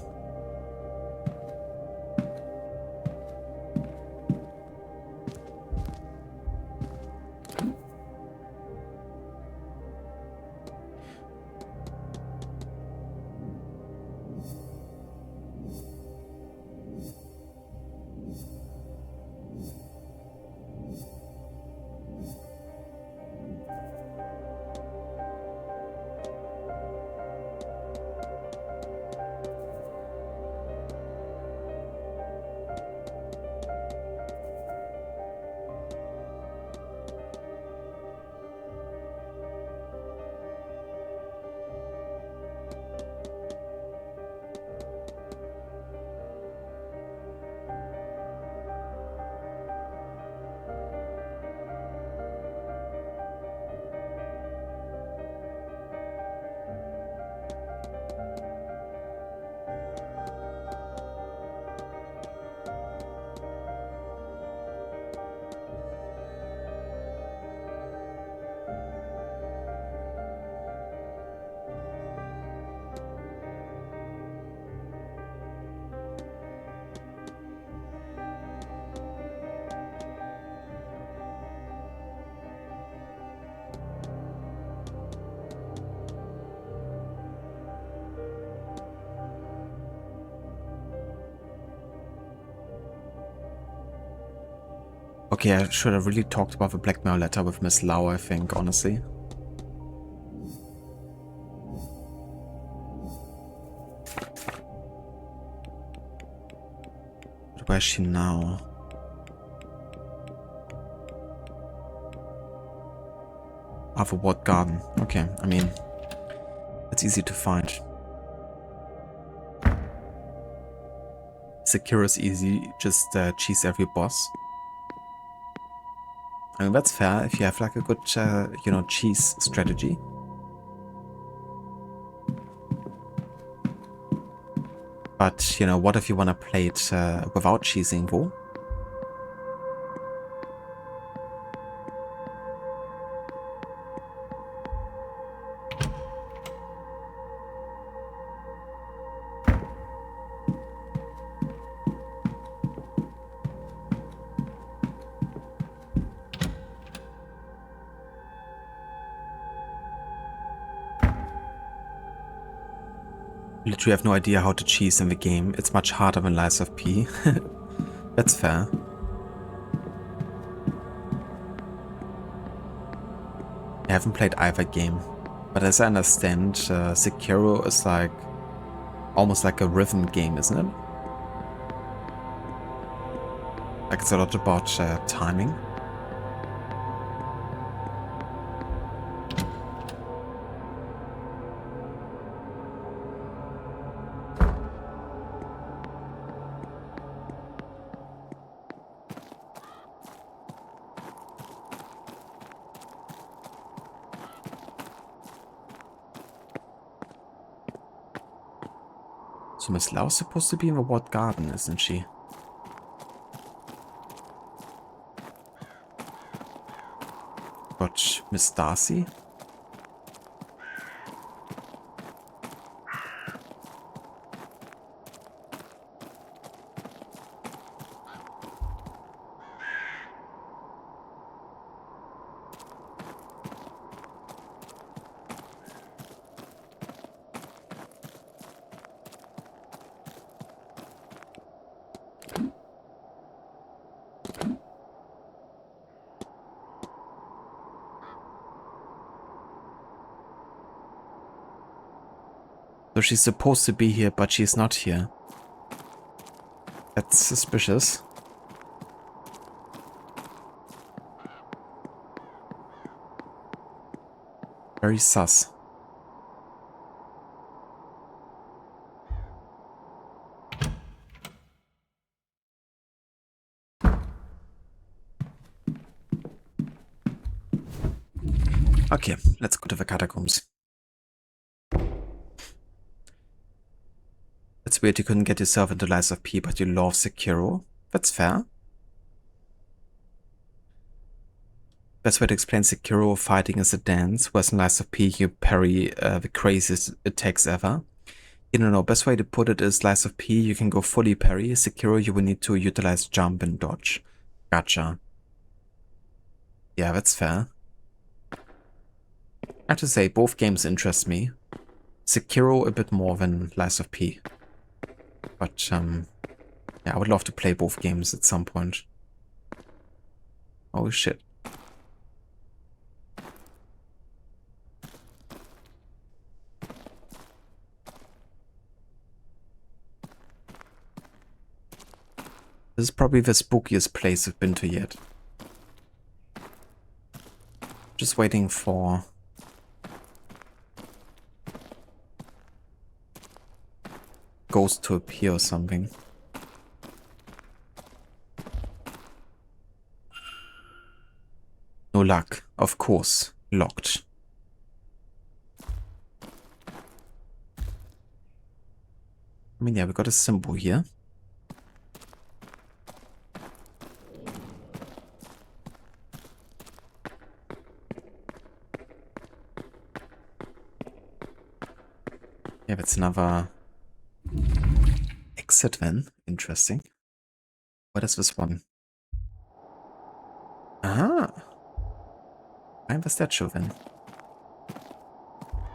Okay, I should have really talked about the blackmail letter with Miss Lau, I think, honestly. But where is she now? Half a walled garden. Okay, I mean, it's easy to find. Secure is easy, just cheese every boss. I mean, that's fair if you have like a good, you know, cheese strategy. But, you know, what if you want to play it without cheesing, though? Literally have no idea how to cheese in the game. It's much harder than Lies of P. That's fair. I haven't played either game. But as I understand, Sekiro is like almost like a rhythm game, isn't it? Like it's a lot about timing. So Miss Lau's supposed to be in the walled garden, isn't she? But Miss Darcy? So she's supposed to be here, but she's not here. That's suspicious. Very sus. Okay, let's go to the catacombs. It's weird you couldn't get yourself into Lies of P, but you love Sekiro. That's fair. Best way to explain Sekiro, fighting is a dance, whereas in Lies of P you parry the craziest attacks ever. You don't know, best way to put it is Lies of P you can go fully parry, Sekiro you will need to utilize jump and dodge. Gotcha. Yeah, that's fair. I have to say, both games interest me. Sekiro a bit more than Lies of P. But, yeah, I would love to play both games at some point. Oh shit. This is probably the spookiest place I've been to yet. Just waiting for... ghost to appear or something. No luck. Of course. Locked. I mean, yeah, we got a symbol here. Yeah, that's another exit then. Interesting. What is this one? Ah! I'm the statue then.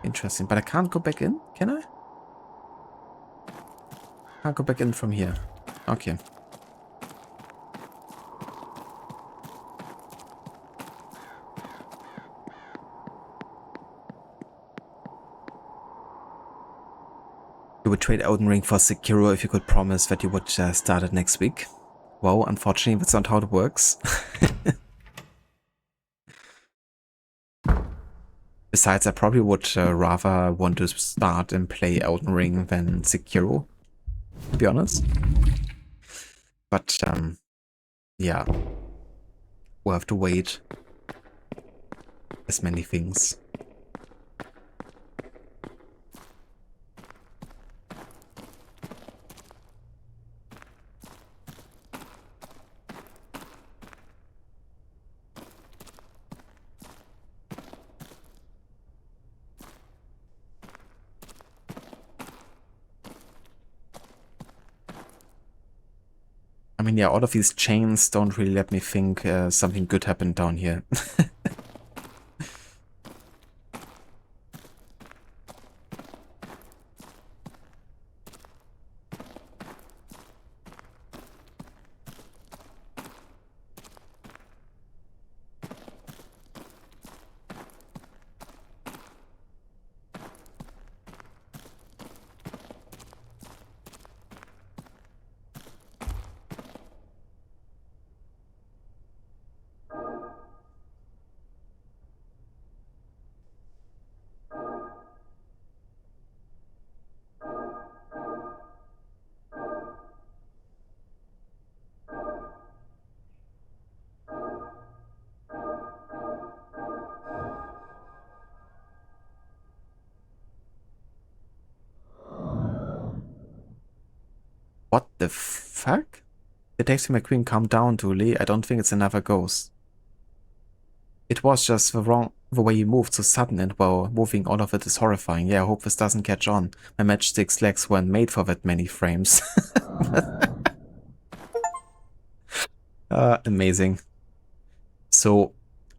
Interesting. But I can't go back in, can I? Can't go back in from here. Okay. You would trade Elden Ring for Sekiro if you could promise that you would start it next week. Well, unfortunately, that's not how it works. Besides, I probably would rather want to start and play Elden Ring than Sekiro, to be honest. But, yeah. We'll have to wait. As many things. I mean, yeah, all of these chains don't really let me think something good happened down here. What the fuck? The Taxi McQueen, calm down, Dooley. I don't think it's another ghost. It was just the way you moved so sudden, and while moving all of it is horrifying. Yeah, I hope this doesn't catch on. My matchstick's legs weren't made for that many frames. Amazing. So,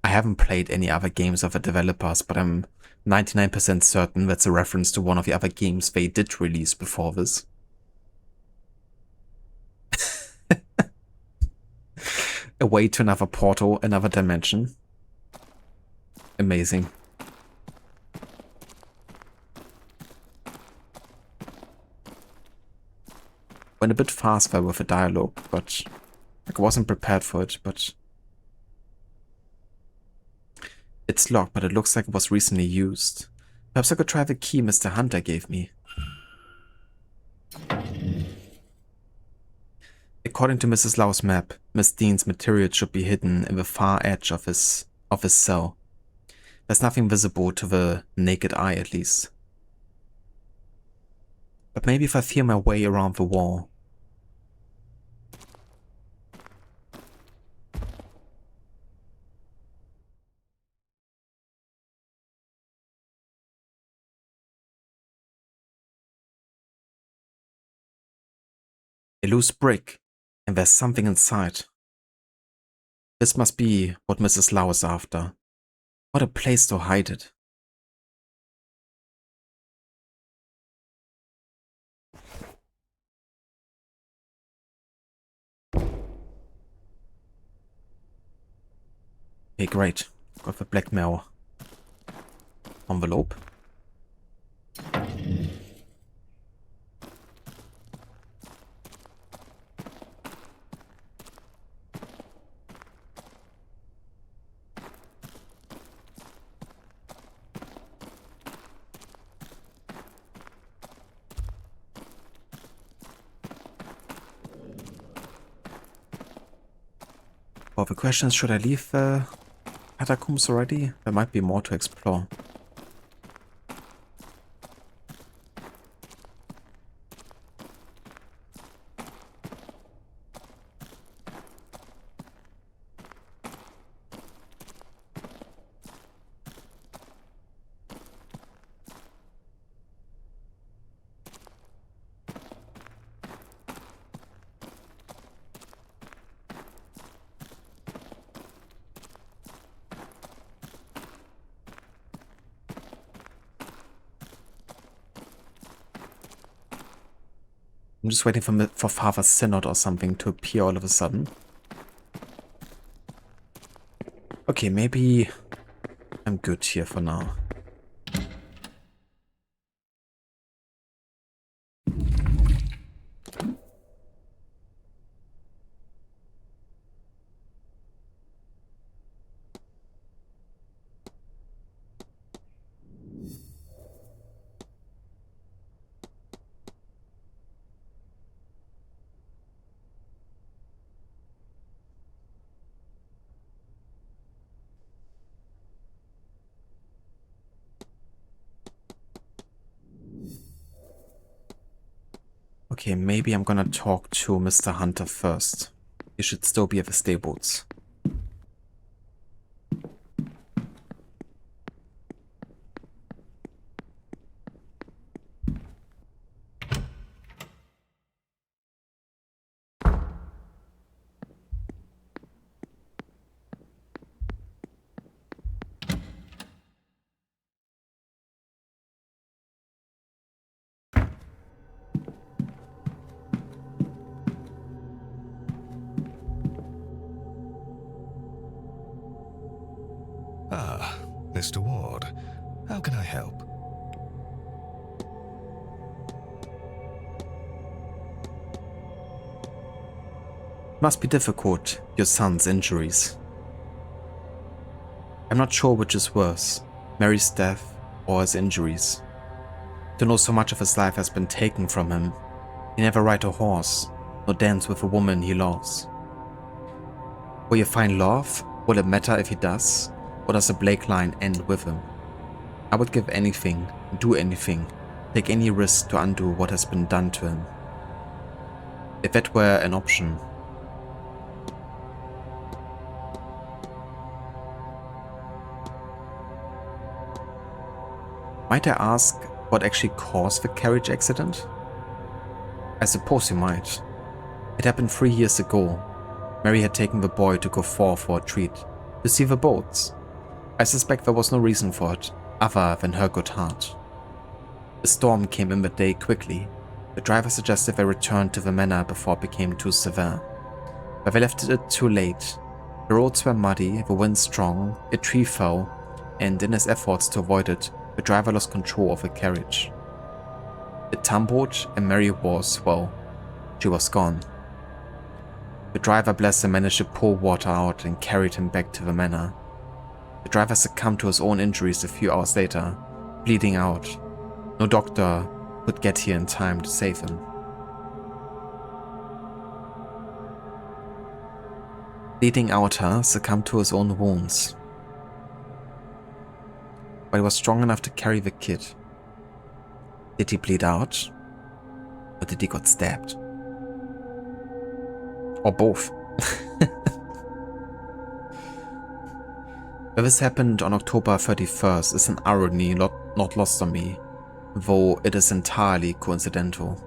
I haven't played any other games of the developers, but I'm 99% certain that's a reference to one of the other games they did release before this. A way to another portal, another dimension. Amazing. Went a bit fast there with the dialogue, but I wasn't prepared for it, but... It's locked, but it looks like it was recently used. Perhaps I could try the key Mr. Hunter gave me. According to Mrs. Lau's map, Miss Dean's material should be hidden in the far edge of his cell. There's nothing visible to the naked eye, at least. But maybe if I feel my way around the wall. A loose brick, and there's something inside. This must be what Mrs. Lau is after. What a place to hide it. Okay, great. Got the blackmail envelope. Well, the question is, should I leave the catacombs already? There might be more to explore. I'm just waiting for Father Synod or something to appear all of a sudden. Okay, maybe I'm good here for now. Okay, maybe I'm gonna talk to Mr. Hunter first. He should still be at the stables. Ah, Mr. Ward. How can I help? Must be difficult, your son's injuries. I'm not sure which is worse, Mary's death or his injuries. To know so much of his life has been taken from him. He never ride a horse, nor dance with a woman he loves. Will you find love? Will it matter if he does? Or does the Blake line end with him? I would give anything, do anything, take any risk to undo what has been done to him. If that were an option. Might I ask what actually caused the carriage accident? I suppose you might. It happened 3 years ago. Mary had taken the boy to go forth for a treat, to see the boats. I suspect there was no reason for it, other than her good heart. The storm came in the day quickly. The driver suggested they return to the manor before it became too severe. But they left it too late. The roads were muddy, the wind strong, a tree fell, and in his efforts to avoid it, the driver lost control of the carriage. It tumbled, and Mary was, well, she was gone. The driver, bless him, managed to pour water out and carried him back to the manor. The driver succumbed to his own injuries a few hours later, bleeding out. No doctor could get here in time to save him. Bleeding out, succumbed to his own wounds. but he was strong enough to carry the kid. Did he bleed out? Or did he got stabbed? Or both? That this happened on October 31st is an irony not lost on me, though it is entirely coincidental.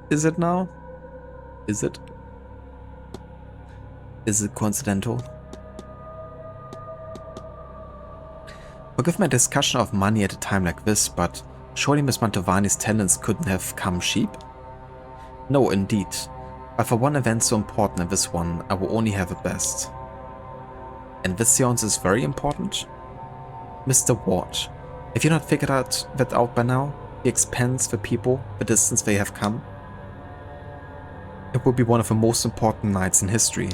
Is it now? Is it? Is it coincidental? Forgive my discussion of money at a time like this, but surely Miss Mantovani's talents couldn't have come cheap? No, indeed. But for one event so important as this one, I will only have the best. And this seance is very important? Mr. Ward, have you not figured that out by now? The expense, the people, the distance they have come? It will be one of the most important nights in history.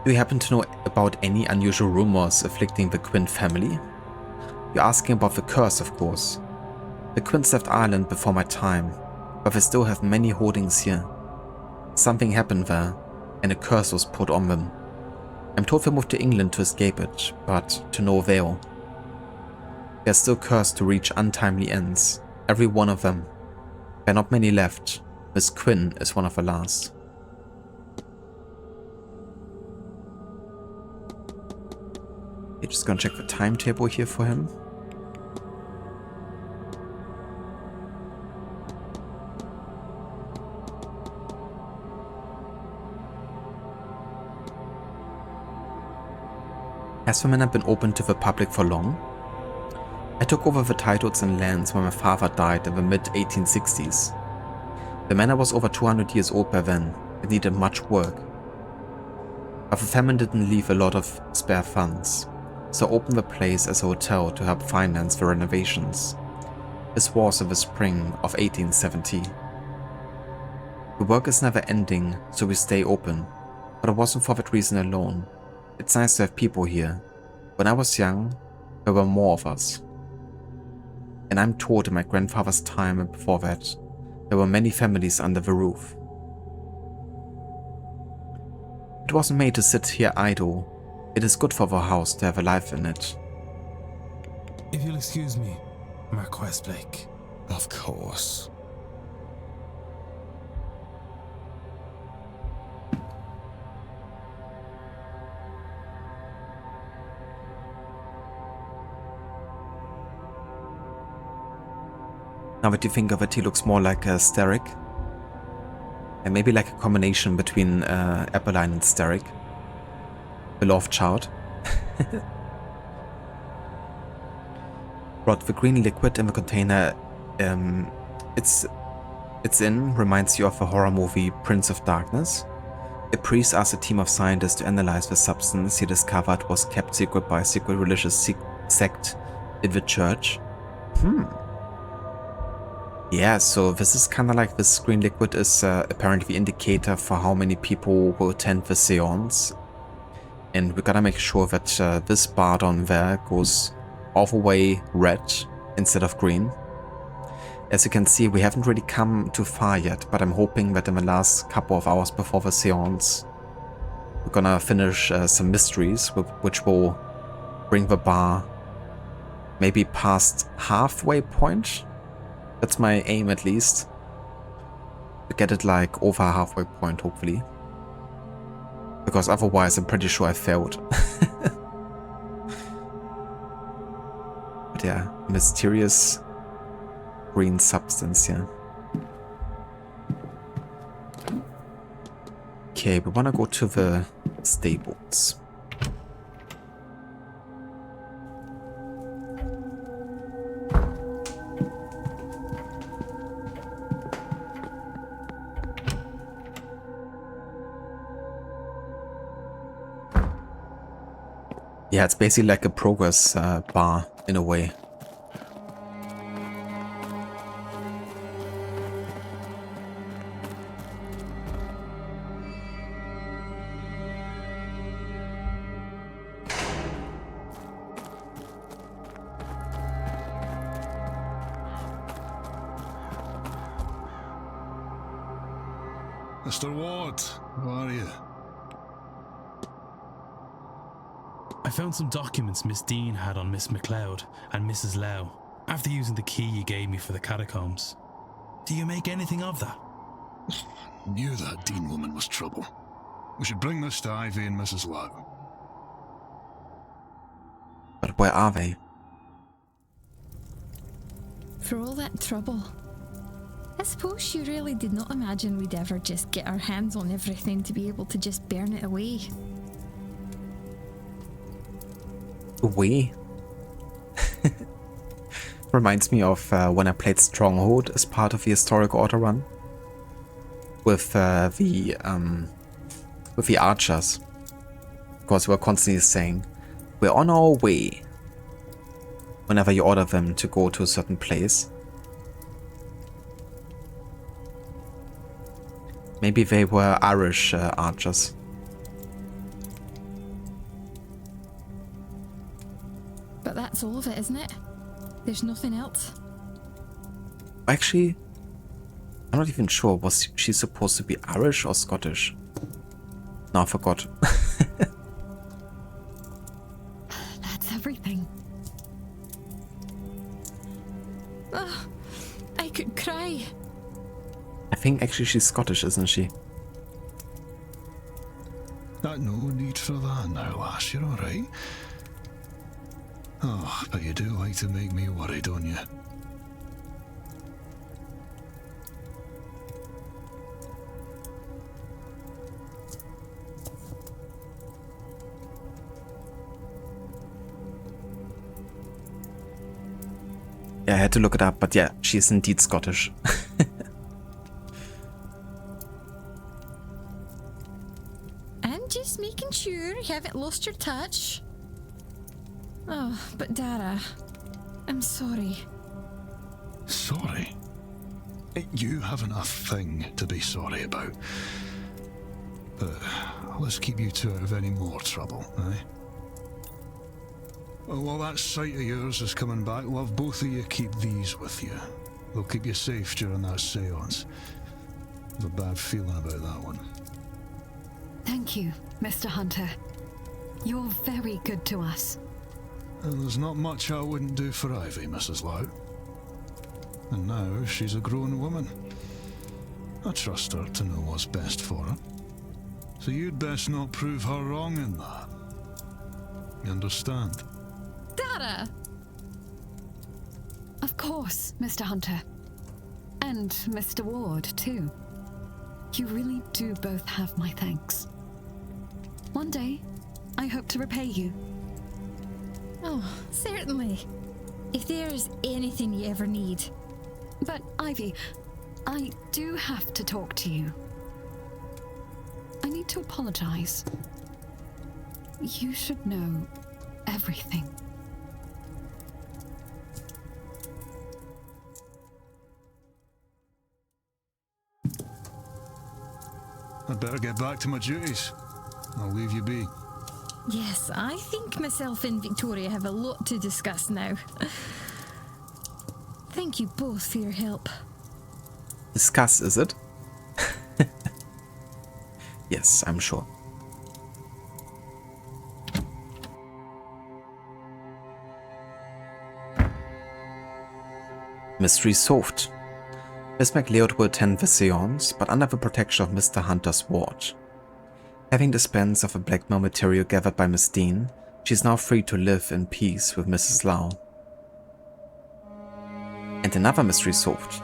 Do you happen to know about any unusual rumors afflicting the Quinn family? You're asking about the curse, of course. The Quinns left Ireland before my time, but they still have many holdings here. Something happened there, and a curse was put on them. I'm told they moved to England to escape it, but to no avail. They're still cursed to reach untimely ends, every one of them. There are not many left. Miss Quinn is one of the last. Okay, just gonna check the timetable here for him. Has the manor been open to the public for long? I took over the titles and lands when my father died in the mid-1860s. The manor was over 200 years old by then. It needed much work. But the famine didn't leave a lot of spare funds, so I opened the place as a hotel to help finance the renovations. This was in the spring of 1870. The work is never ending, so we stay open, but it wasn't for that reason alone. It's nice to have people here. When I was young, there were more of us. And I'm told in my grandfather's time and before that, there were many families under the roof. It wasn't made to sit here idle. It is good for the house to have a life in it. If you'll excuse me, Marquess Blake. Of course. Now that you think of it, he looks more like a Steric. And maybe like a combination between Appeline and Steric. Beloved child. Brought the green liquid in the container it's in reminds you of the horror movie Prince of Darkness. A priest asked a team of scientists to analyze the substance he discovered was kept secret by a secret religious sect in the church. Yeah, so this is kind of like this green liquid is apparently the indicator for how many people will attend the seance. And we gotta make sure that this bar down there goes all the way red instead of green. As you can see, we haven't really come too far yet, but I'm hoping that in the last couple of hours before the seance, we're gonna finish some mysteries, which will bring the bar maybe past halfway point. That's my aim, at least. To get it like over halfway point, hopefully. Because otherwise I'm pretty sure I failed. But yeah, mysterious green substance, yeah. Okay, we wanna go to the stables. Yeah, it's basically like a progress bar in a way. Mr. Ward, how are you? I found some documents Miss Dean had on Miss MacLeod and Mrs. Lau after using the key you gave me for the catacombs. Do you make anything of that? Knew that Dean woman was trouble. We should bring this to Ivy and Mrs. Lau. But where are they? For all that trouble. I suppose you really did not imagine we'd ever just get our hands on everything to be able to just burn it away. Away? Reminds me of when I played Stronghold as part of the historic auto run with the archers. Because we were constantly saying, we're on our way. Whenever you order them to go to a certain place. Maybe they were Irish archers. But that's all of it, isn't it? There's nothing else. Actually, I'm not even sure. Was she supposed to be Irish or Scottish? No, I forgot. That's everything. Oh, I could cry. I think actually she's Scottish, isn't she? No need for that now, lass. You're alright. Oh, but you do like to make me worry, don't you? Yeah, I had to look it up, but yeah, she is indeed Scottish. And just making sure you haven't lost your touch. Oh, but Dara, I'm sorry. Sorry? You haven't a thing to be sorry about. But let's keep you two out of any more trouble, eh? Well, while that sight of yours is coming back, we'll have both of you keep these with you. They'll keep you safe during that séance. I have a bad feeling about that one. Thank you, Mr. Hunter. You're very good to us. And there's not much I wouldn't do for Ivy, Mrs. Lau. And now she's a grown woman. I trust her to know what's best for her. So you'd best not prove her wrong in that. You understand? Dara! Of course, Mr. Hunter. And Mr. Ward, too. You really do both have my thanks. One day, I hope to repay you. Oh, certainly. If there's anything you ever need. But, Ivy, I do have to talk to you. I need to apologize. You should know everything. I'd better get back to my duties. I'll leave you be. Yes, I think myself and Victoria have a lot to discuss now. Thank you both for your help. Discuss, is it? Yes, I'm sure. Mystery solved. Miss MacLeod will attend the séance, but under the protection of Mr. Hunter's ward. Having dispensed of the blackmail material gathered by Miss Dean, she is now free to live in peace with Mrs. Lau. And another mystery solved.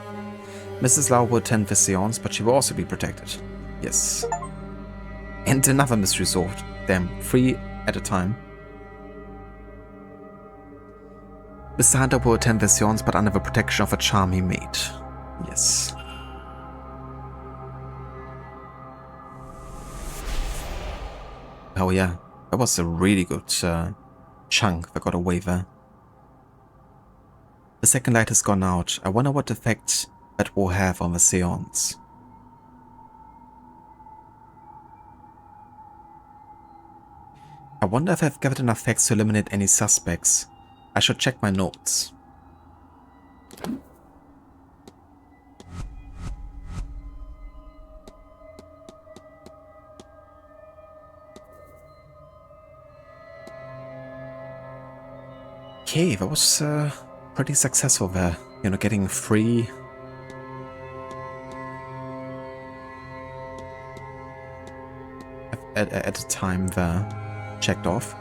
Mrs. Lau will attend the séance, but she will also be protected. Yes. And another mystery solved. Damn, 3 at a time. Mr. Hunter will attend the séance, but under the protection of a charm he made. Yes. Oh yeah, that was a really good chunk that got away there. The second light has gone out. I wonder what effect that will have on the séance. I wonder if I've gathered enough facts to eliminate any suspects. I should check my notes. Okay, that was pretty successful there. You know, getting 3 at a time there checked off.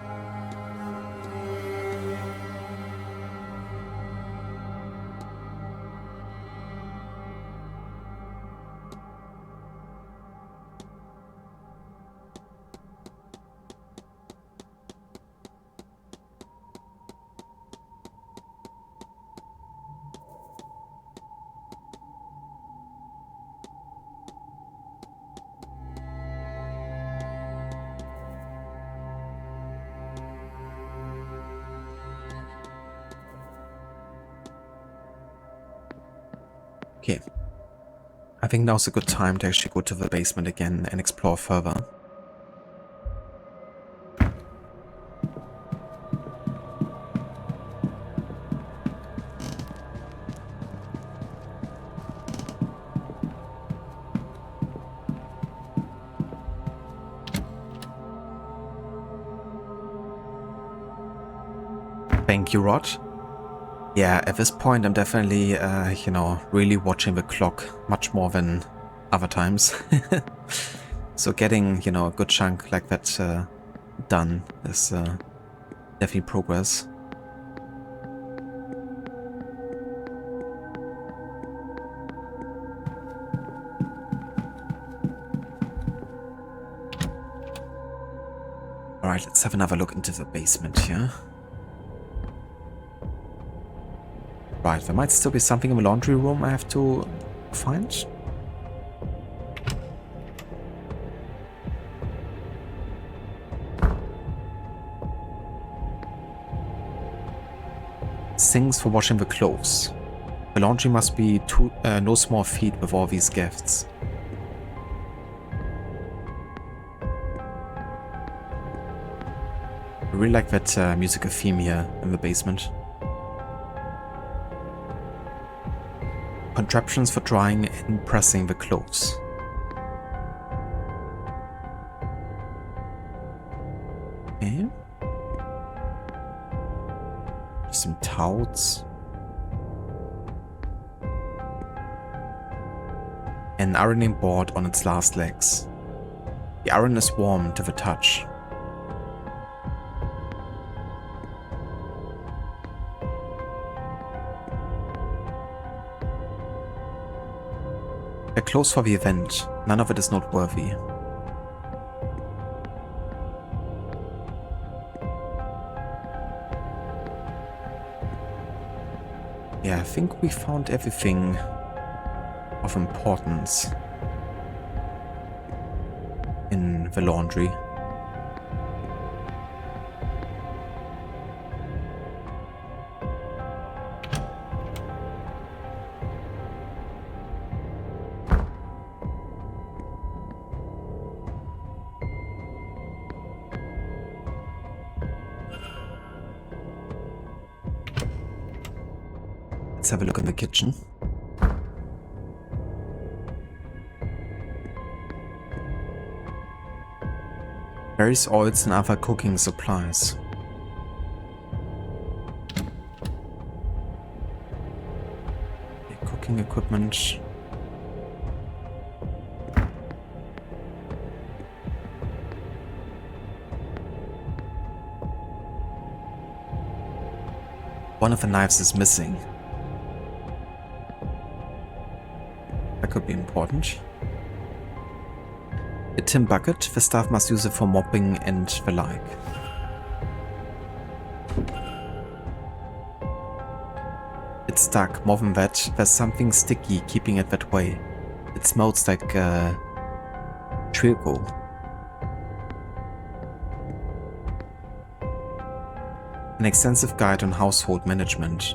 Okay. I think now's a good time to actually go to the basement again and explore further. Thank you, Rod. Yeah, at this point I'm definitely, you know, really watching the clock much more than other times. So getting, you know, a good chunk like that done is definitely progress. Alright, let's have another look into the basement here. Right, there might still be something in the laundry room I have to find. Sinks for washing the clothes. The laundry must be no small feat with all these gifts. I really like that musical theme here in the basement. Contraptions for drying and pressing the clothes. Okay. Some towels. An ironing board on its last legs. The iron is warm to the touch. They're closed for the event. None of it is noteworthy. Yeah, I think we found everything of importance in the laundry. Let's have a look in the kitchen. Various oils and other cooking supplies. Cooking equipment. One of the knives is missing. That could be important. A tin bucket, the staff must use it for mopping and the like. It's stuck, more than that, there's something sticky keeping it that way. It smells like treacle. An extensive guide on household management.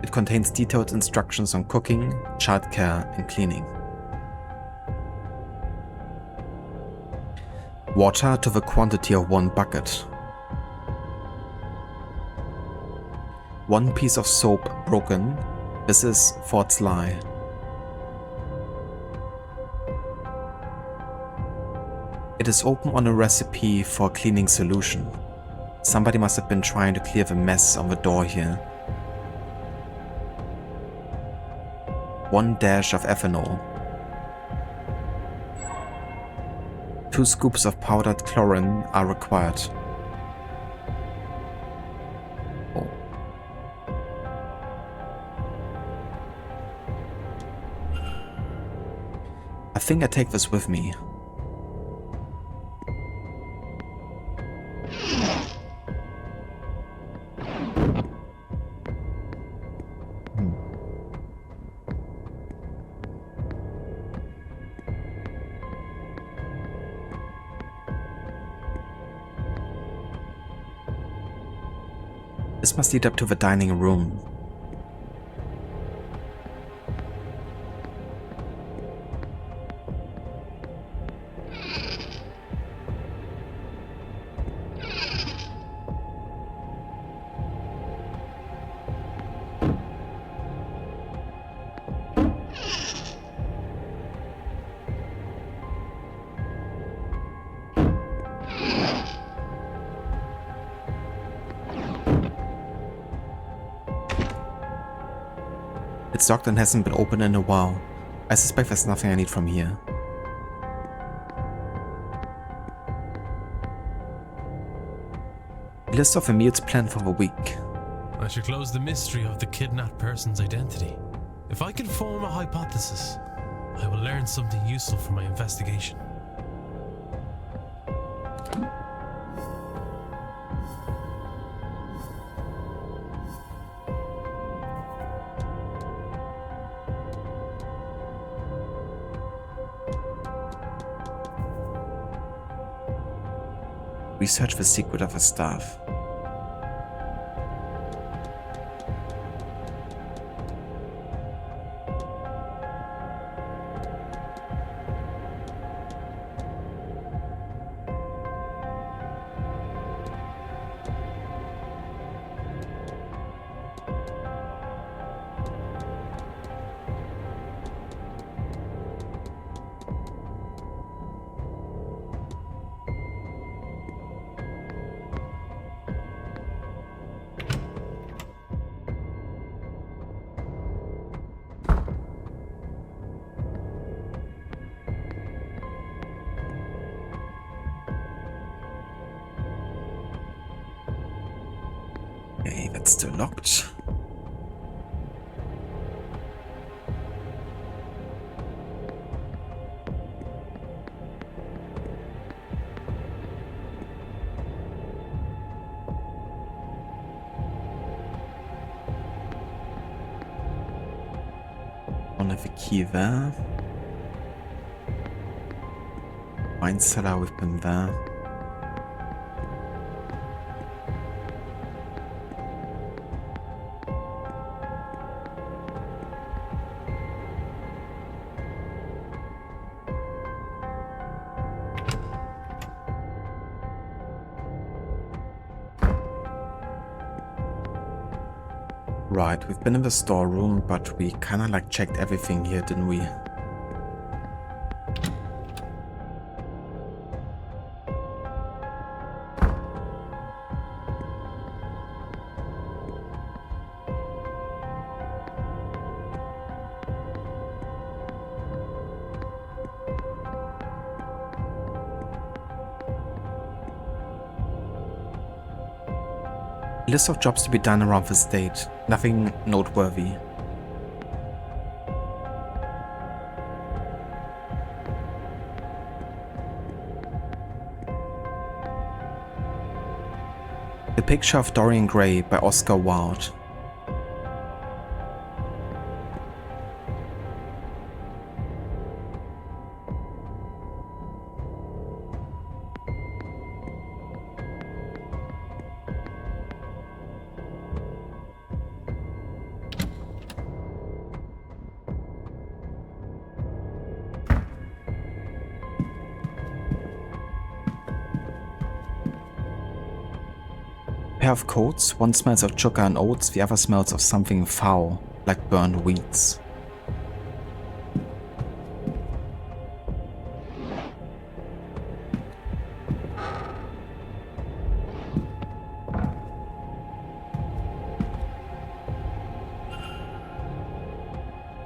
It contains detailed instructions on cooking, childcare, and cleaning. Water to the quantity of 1 bucket. 1 piece of soap broken. This is Fort's lie. It is open on a recipe for cleaning solution. Somebody must have been trying to clear the mess on the door here. 1 dash of ethanol. 2 scoops of powdered chlorine are required. Oh. I think I take this with me. This must lead up to the dining room. It's locked and hasn't been opened in a while. I suspect there's nothing I need from here. List of the meals planned for the week. I should close the mystery of the kidnapped person's identity. If I can form a hypothesis, I will learn something useful for my investigation. Research the secret of the staff. Okay, that's still locked. Don't have a key there. Wine cellar, we've been there. Right, we've been in the storeroom, but we kinda like checked everything here, didn't we? List of jobs to be done around the state. Nothing noteworthy. The Picture of Dorian Gray by Oscar Wilde. Pair of coats, one smells of sugar and oats, the other smells of something foul, like burned weeds.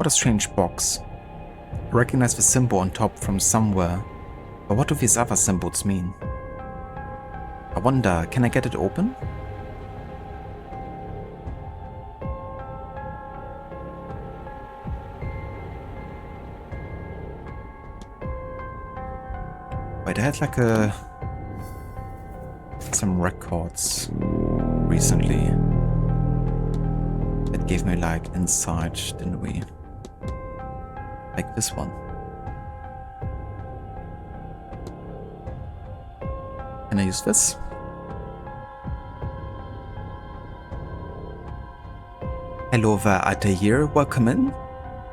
a strange box. I recognize the symbol on top from somewhere, but what do these other symbols mean? I wonder, can I get it open? Wait, I had like some records recently that gave me like insight, didn't we? Like this one. Can I use this? Hello there, Altair. Welcome in.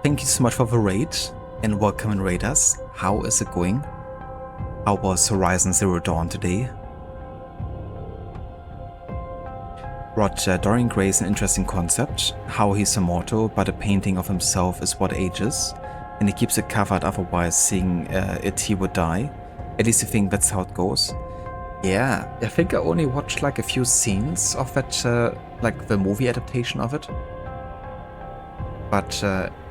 Thank you so much for the raid, and welcome in raiders. How is it going? How was Horizon Zero Dawn today? Rod, Dorian Gray is an interesting concept. How he's immortal, but a painting of himself is what ages, and he keeps it covered, otherwise seeing it he would die. At least I think that's how it goes. Yeah, I think I only watched like a few scenes of that, like the movie adaptation of it. But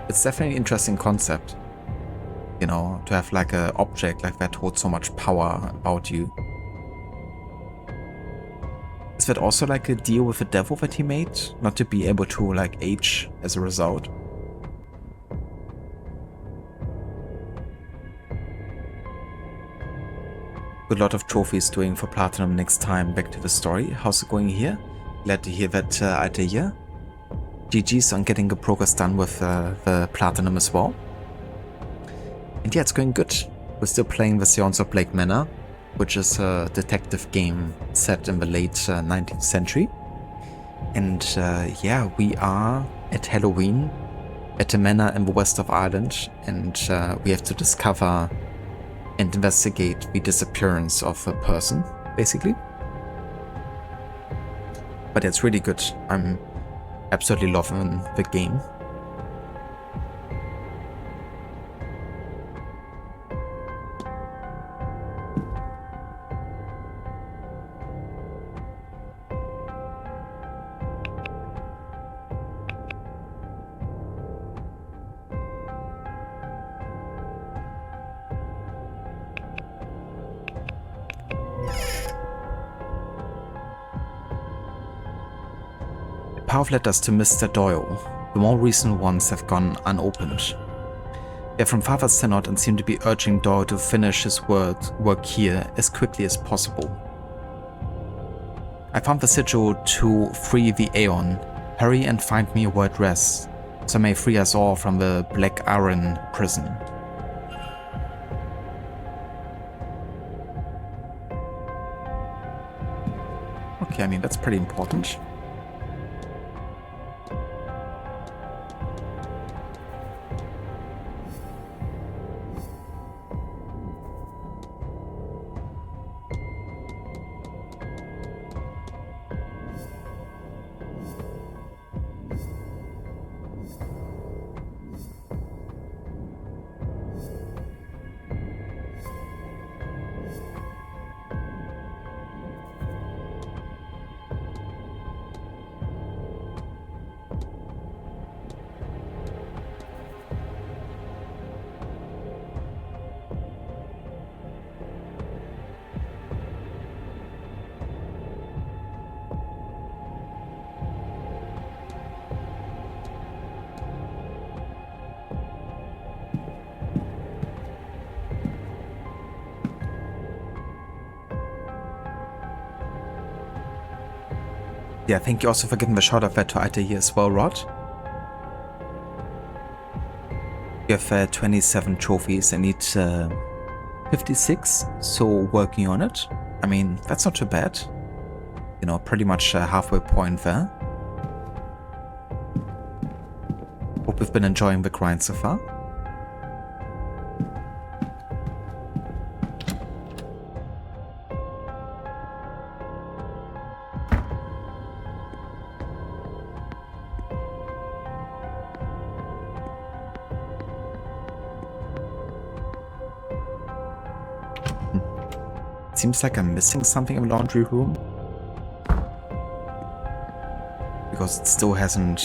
it's definitely an interesting concept. You know, to have like an object like that hold so much power about you. Is that also like a deal with the devil that he made? Not to be able to like age as a result? Good lot of trophies doing for Platinum next time. Back to the story. How's it going here? Glad to hear that, Altair. GG's on getting the progress done with the Platinum as well. And yeah, it's going good. We're still playing the Séance of Blake Manor, which is a detective game set in the late 19th century. And yeah, we are at Halloween at a manor in the west of Ireland, and we have to discover and investigate the disappearance of a person, basically. But it's really good. I'm absolutely loving the game. Power letters to Mr. Doyle. The more recent ones have gone unopened. They're from Father Synod and seem to be urging Doyle to finish his work here as quickly as possible. I found the sigil to free the Aeon. Hurry and find me a word rest, so I may free us all from the Black Iron prison. Okay, I mean, that's pretty important. Yeah, thank you also for giving the shout out there to Altair as well, Rod. You have 27 trophies. I need 56, so working on it. I mean, that's not too bad. You know, pretty much halfway point there. Hope we've been enjoying the grind so far. Seems like I'm missing something in the laundry room. Because it still hasn't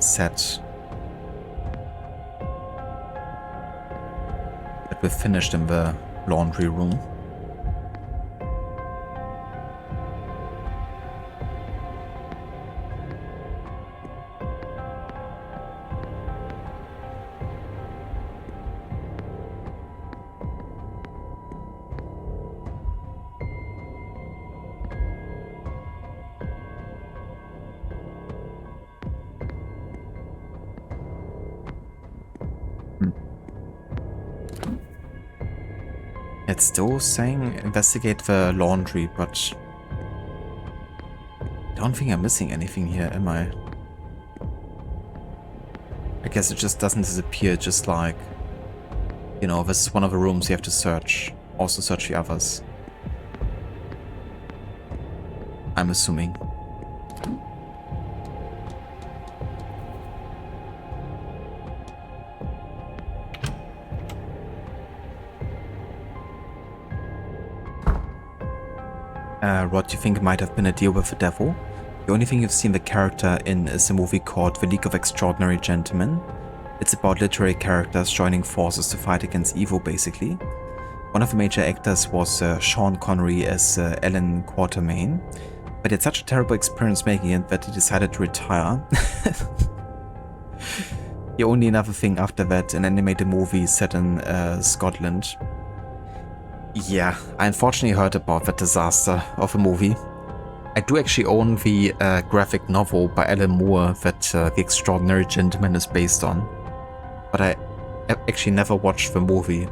set we finished in the laundry room. It's still saying investigate the laundry, but I don't think I'm missing anything here, am I? I guess it just doesn't disappear, just like, you know, this is one of the rooms you have to search. Also search the others. I'm assuming. What do you think might have been a deal with the devil? The only thing you've seen the character in is a movie called The League of Extraordinary Gentlemen. It's about literary characters joining forces to fight against evil, basically. One of the major actors was Sean Connery as Alan Quatermain, but he had such a terrible experience making it that he decided to retire. The only another thing after that, an animated movie set in Scotland. Yeah, I unfortunately heard about that disaster of a movie. I do actually own the graphic novel by Alan Moore that The Extraordinary Gentleman is based on, but I actually never watched the movie.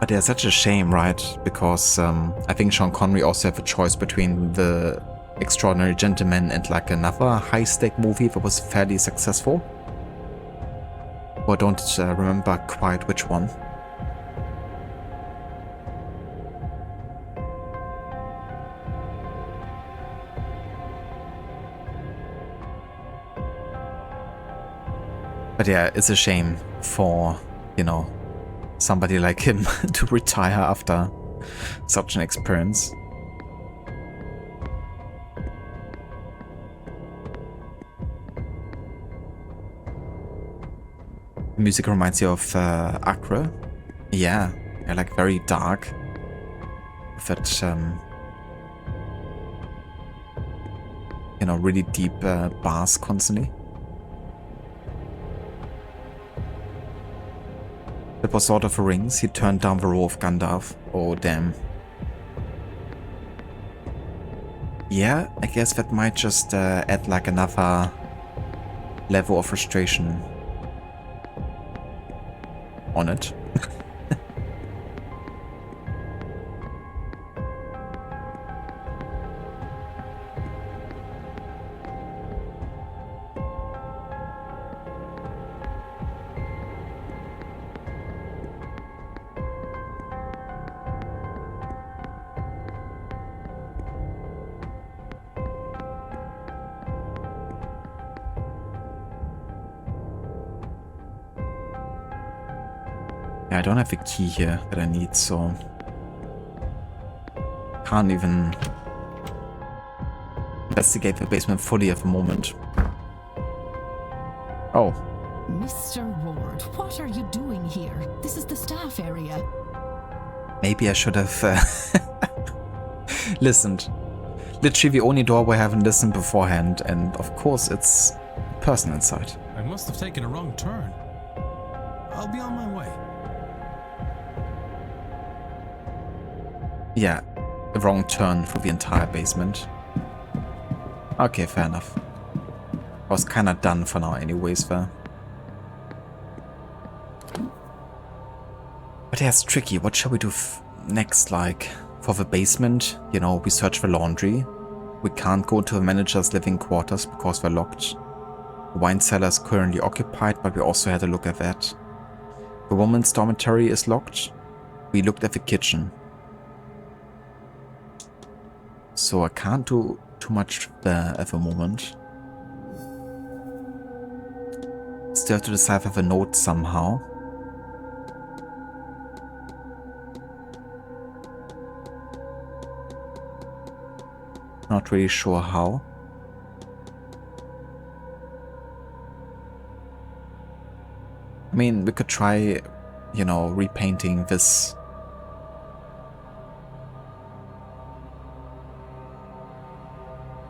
But yeah, such a shame, right? Because I think Sean Connery also had a choice between The Extraordinary Gentleman and like another high-stake movie that was fairly successful. Or I don't remember quite which one. But yeah, it's a shame for, you know, somebody like him to retire after such an experience. The music reminds you of Accra. Yeah, like very dark. With that, you know, really deep bass constantly. That was Lord of the Rings. He turned down the role of Gandalf. Oh, damn. Yeah, I guess that might just add like another level of frustration on it. Yeah, I don't have the key here that I need, so can't even investigate the basement fully at the moment. Oh. Mr. Ward, what are you doing here? This is the staff area. Maybe I should have listened. Literally the only door where I haven't listened beforehand, and of course it's a person inside. I must have taken a wrong turn. I'll be on my way. Yeah, a wrong turn for the entire basement. Okay, fair enough. I was kinda done for now anyways there. But yeah, it's tricky. What shall we do next? Like, for the basement, you know, we search the laundry. We can't go to the manager's living quarters because they're locked. The wine cellar is currently occupied, but we also had a look at that. The woman's dormitory is locked. We looked at the kitchen. So I can't do too much there at the moment. Still have to decipher the note somehow. Not really sure how. I mean, we could try you know, repainting this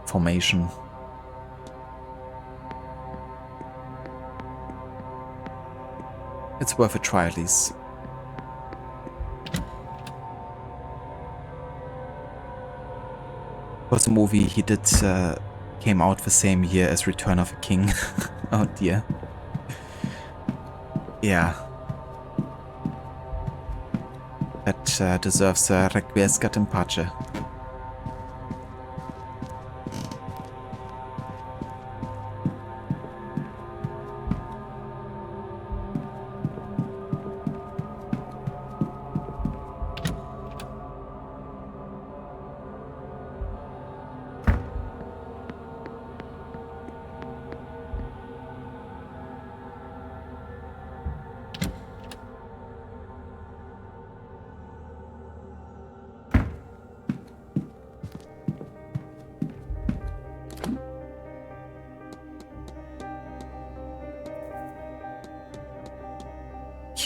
formation. It's worth a try at least. Was a movie he did came out the same year as Return of the King. Oh dear. Yeah. That deserves a requiescat in pace.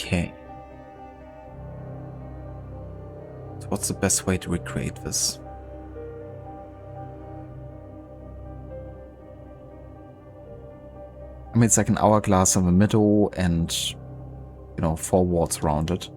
Okay. So what's the best way to recreate this? I mean, it's like an hourglass in the middle and, you know, 4 walls around it.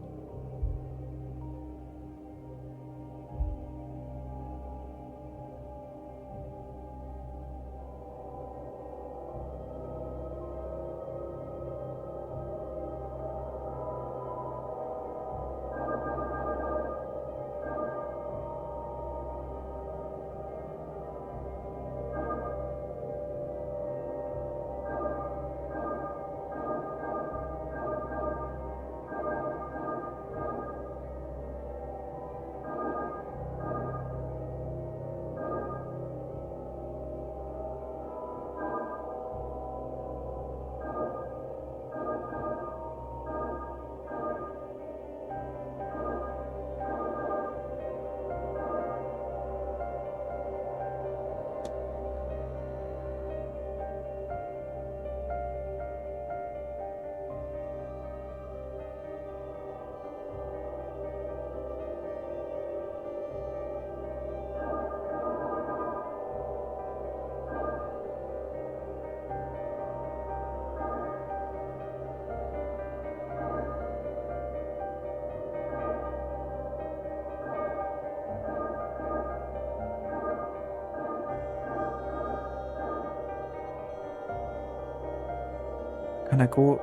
Can I go?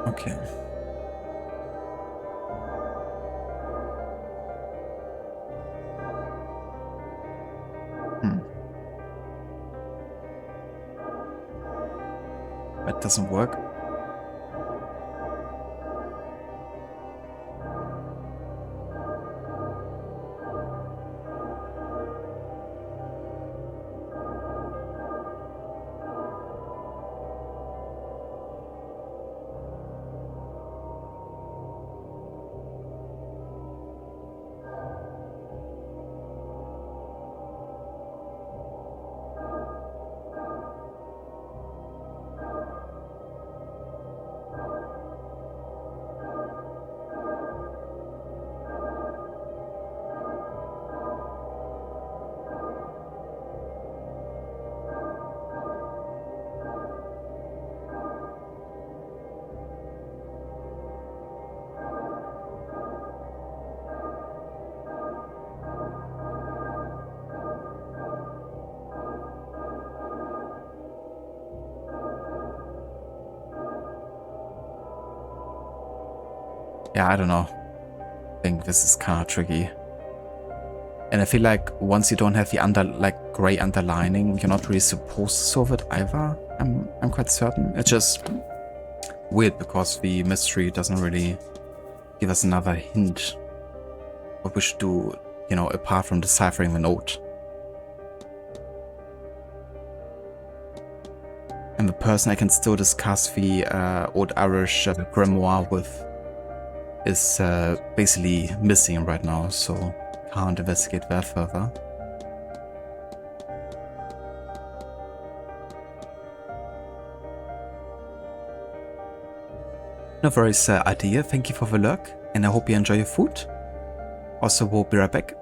Okay. That doesn't work. Yeah, I don't know. I think this is kind of tricky. And I feel like once you don't have the gray underlining, you're not really supposed to solve it either. I'm quite certain. It's just weird because the mystery doesn't really give us another hint what we should do, you know, apart from deciphering the note. And the person I can still discuss the Old Irish grimoire with is basically missing right now, so can't investigate that further. No worries, Adia. Thank you for the lurk, and I hope you enjoy your food. Also, we'll be right back.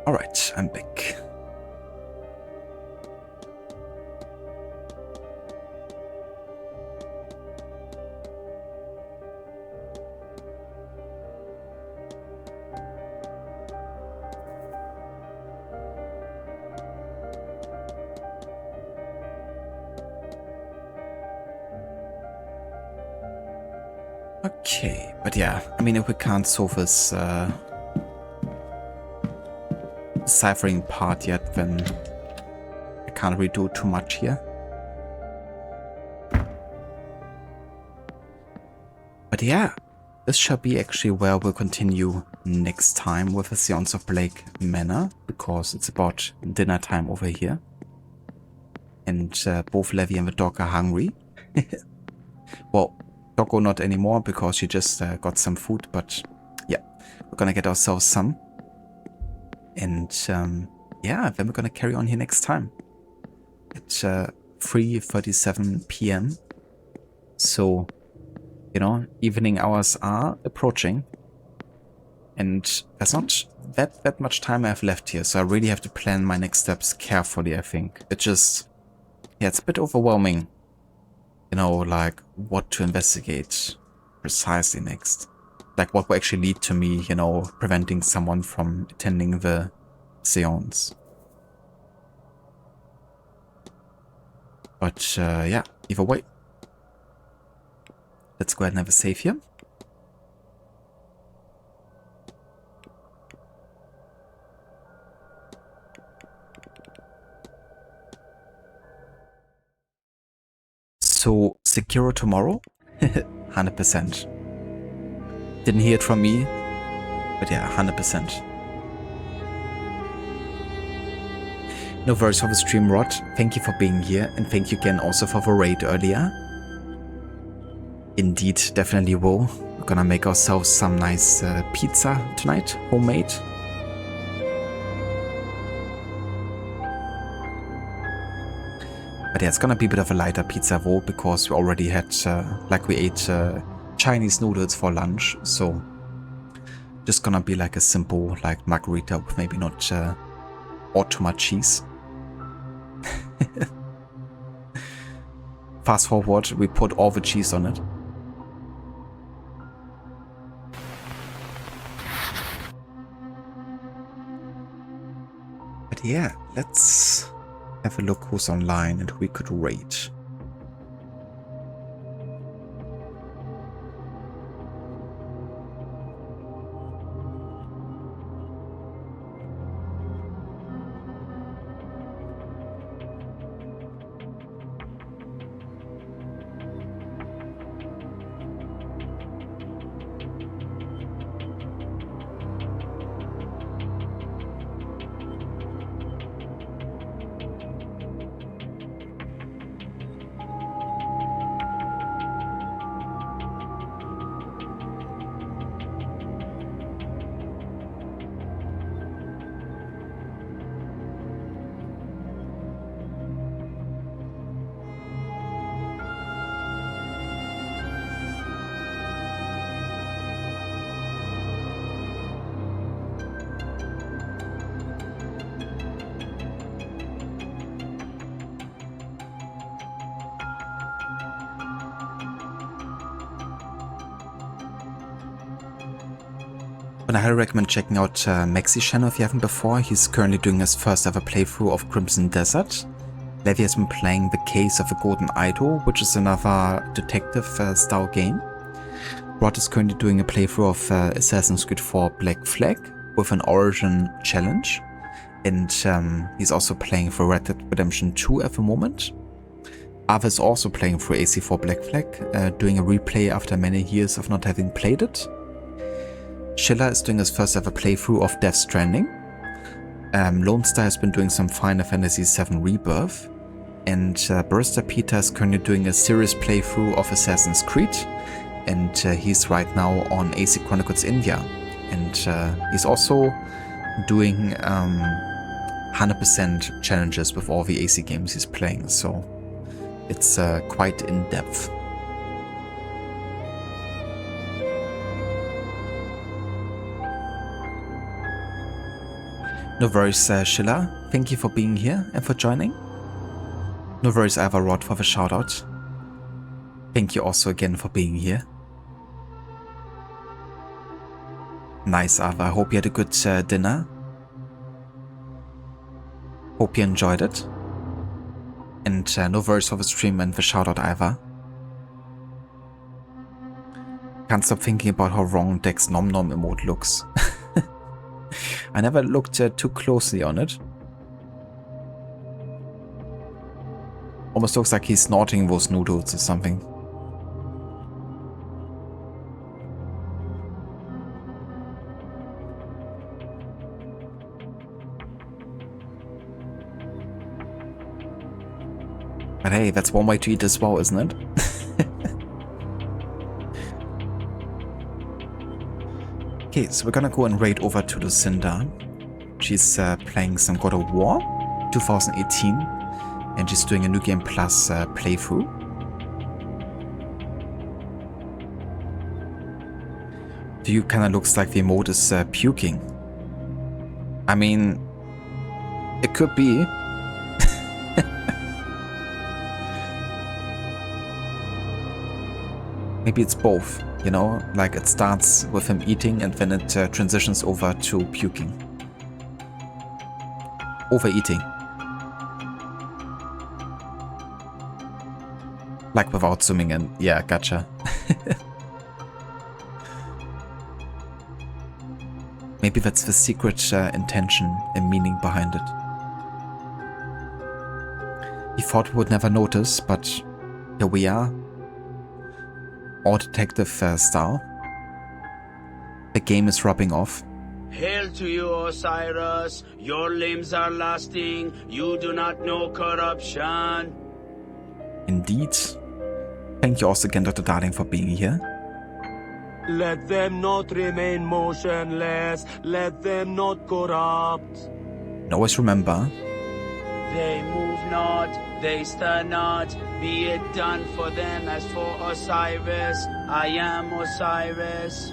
Alright, I'm back. Okay, but yeah, I mean, if we can't solve this ciphering part yet, then I can't really do too much here. But yeah, this shall be actually where we'll continue next time with the Séance of Blake Manor, because it's about dinner time over here. And both Levi and the dog are hungry. Well, Doggo not anymore because she just got some food, but yeah, we're gonna get ourselves some. And yeah, then we're gonna carry on here next time at 3:37 p.m. So, you know, evening hours are approaching, and there's not that much time I have left here, so I really have to plan my next steps carefully, I think. It just, yeah, it's a bit overwhelming, you know, like what to investigate precisely next. Like what will actually lead to me, you know, preventing someone from attending the séance. But yeah, either way. Let's go ahead and have a save here. So, Sekiro tomorrow? 100%. Didn't hear it from me, but yeah, 100%. No worries for the stream, Rod. Thank you for being here, and thank you again also for the raid earlier. Indeed, definitely will. We're gonna make ourselves some nice pizza tonight, homemade. But yeah, it's gonna be a bit of a lighter pizza roll because we already had, like we ate Chinese noodles for lunch, so just gonna be like a simple like margarita with maybe not or too much cheese. Fast forward, we put all the cheese on it. But yeah, let's have a look who's online and who we could raid. But I highly recommend checking out Maxi's channel if you haven't before. He's currently doing his first ever playthrough of Crimson Desert. Levi has been playing The Case of the Golden Idol, which is another detective style game. Rod is currently doing a playthrough of Assassin's Creed 4 Black Flag with an origin challenge. And he's also playing for Red Dead Redemption 2 at the moment. Ava is also playing through AC4 Black Flag, doing a replay after many years of not having played it. Schiller is doing his first ever playthrough of Death Stranding. Lone Star has been doing some Final Fantasy VII Rebirth. And Barista Peter is currently doing a serious playthrough of Assassin's Creed. And he's right now on AC Chronicles India. And he's also doing 100% challenges with all the AC games he's playing. So it's quite in-depth. No worries, Schiller. Thank you for being here and for joining. No worries, Ava Rod, for the shoutout. Thank you also again for being here. Nice, Ava. I hope you had a good dinner. Hope you enjoyed it. And no worries for the stream and the shoutout, Ava. Can't stop thinking about how wrong Dex Nom Nom emote looks. I never looked too closely on it. Almost looks like he's snorting those noodles or something. But hey, that's one way to eat as well, isn't it? Okay, so we're gonna go and raid over to Lucinda. She's playing some God of War 2018, and she's doing a New Game Plus playthrough. To you, kind of looks like the emote is puking. I mean, it could be. Maybe it's both, you know, like it starts with him eating and then it transitions over to puking. Overeating. Like without zooming in. Yeah, gotcha. Maybe that's the secret intention and meaning behind it. He thought we would never notice, but here we are. All detective style. The game is rubbing off. Hail to you, Osiris. Your limbs are lasting. You do not know corruption. Indeed. Thank you also again, Dr. Darling, for being here. Let them not remain motionless. Let them not corrupt. And always remember. They move not, they stir not. Be it done for them as for Osiris. I am Osiris.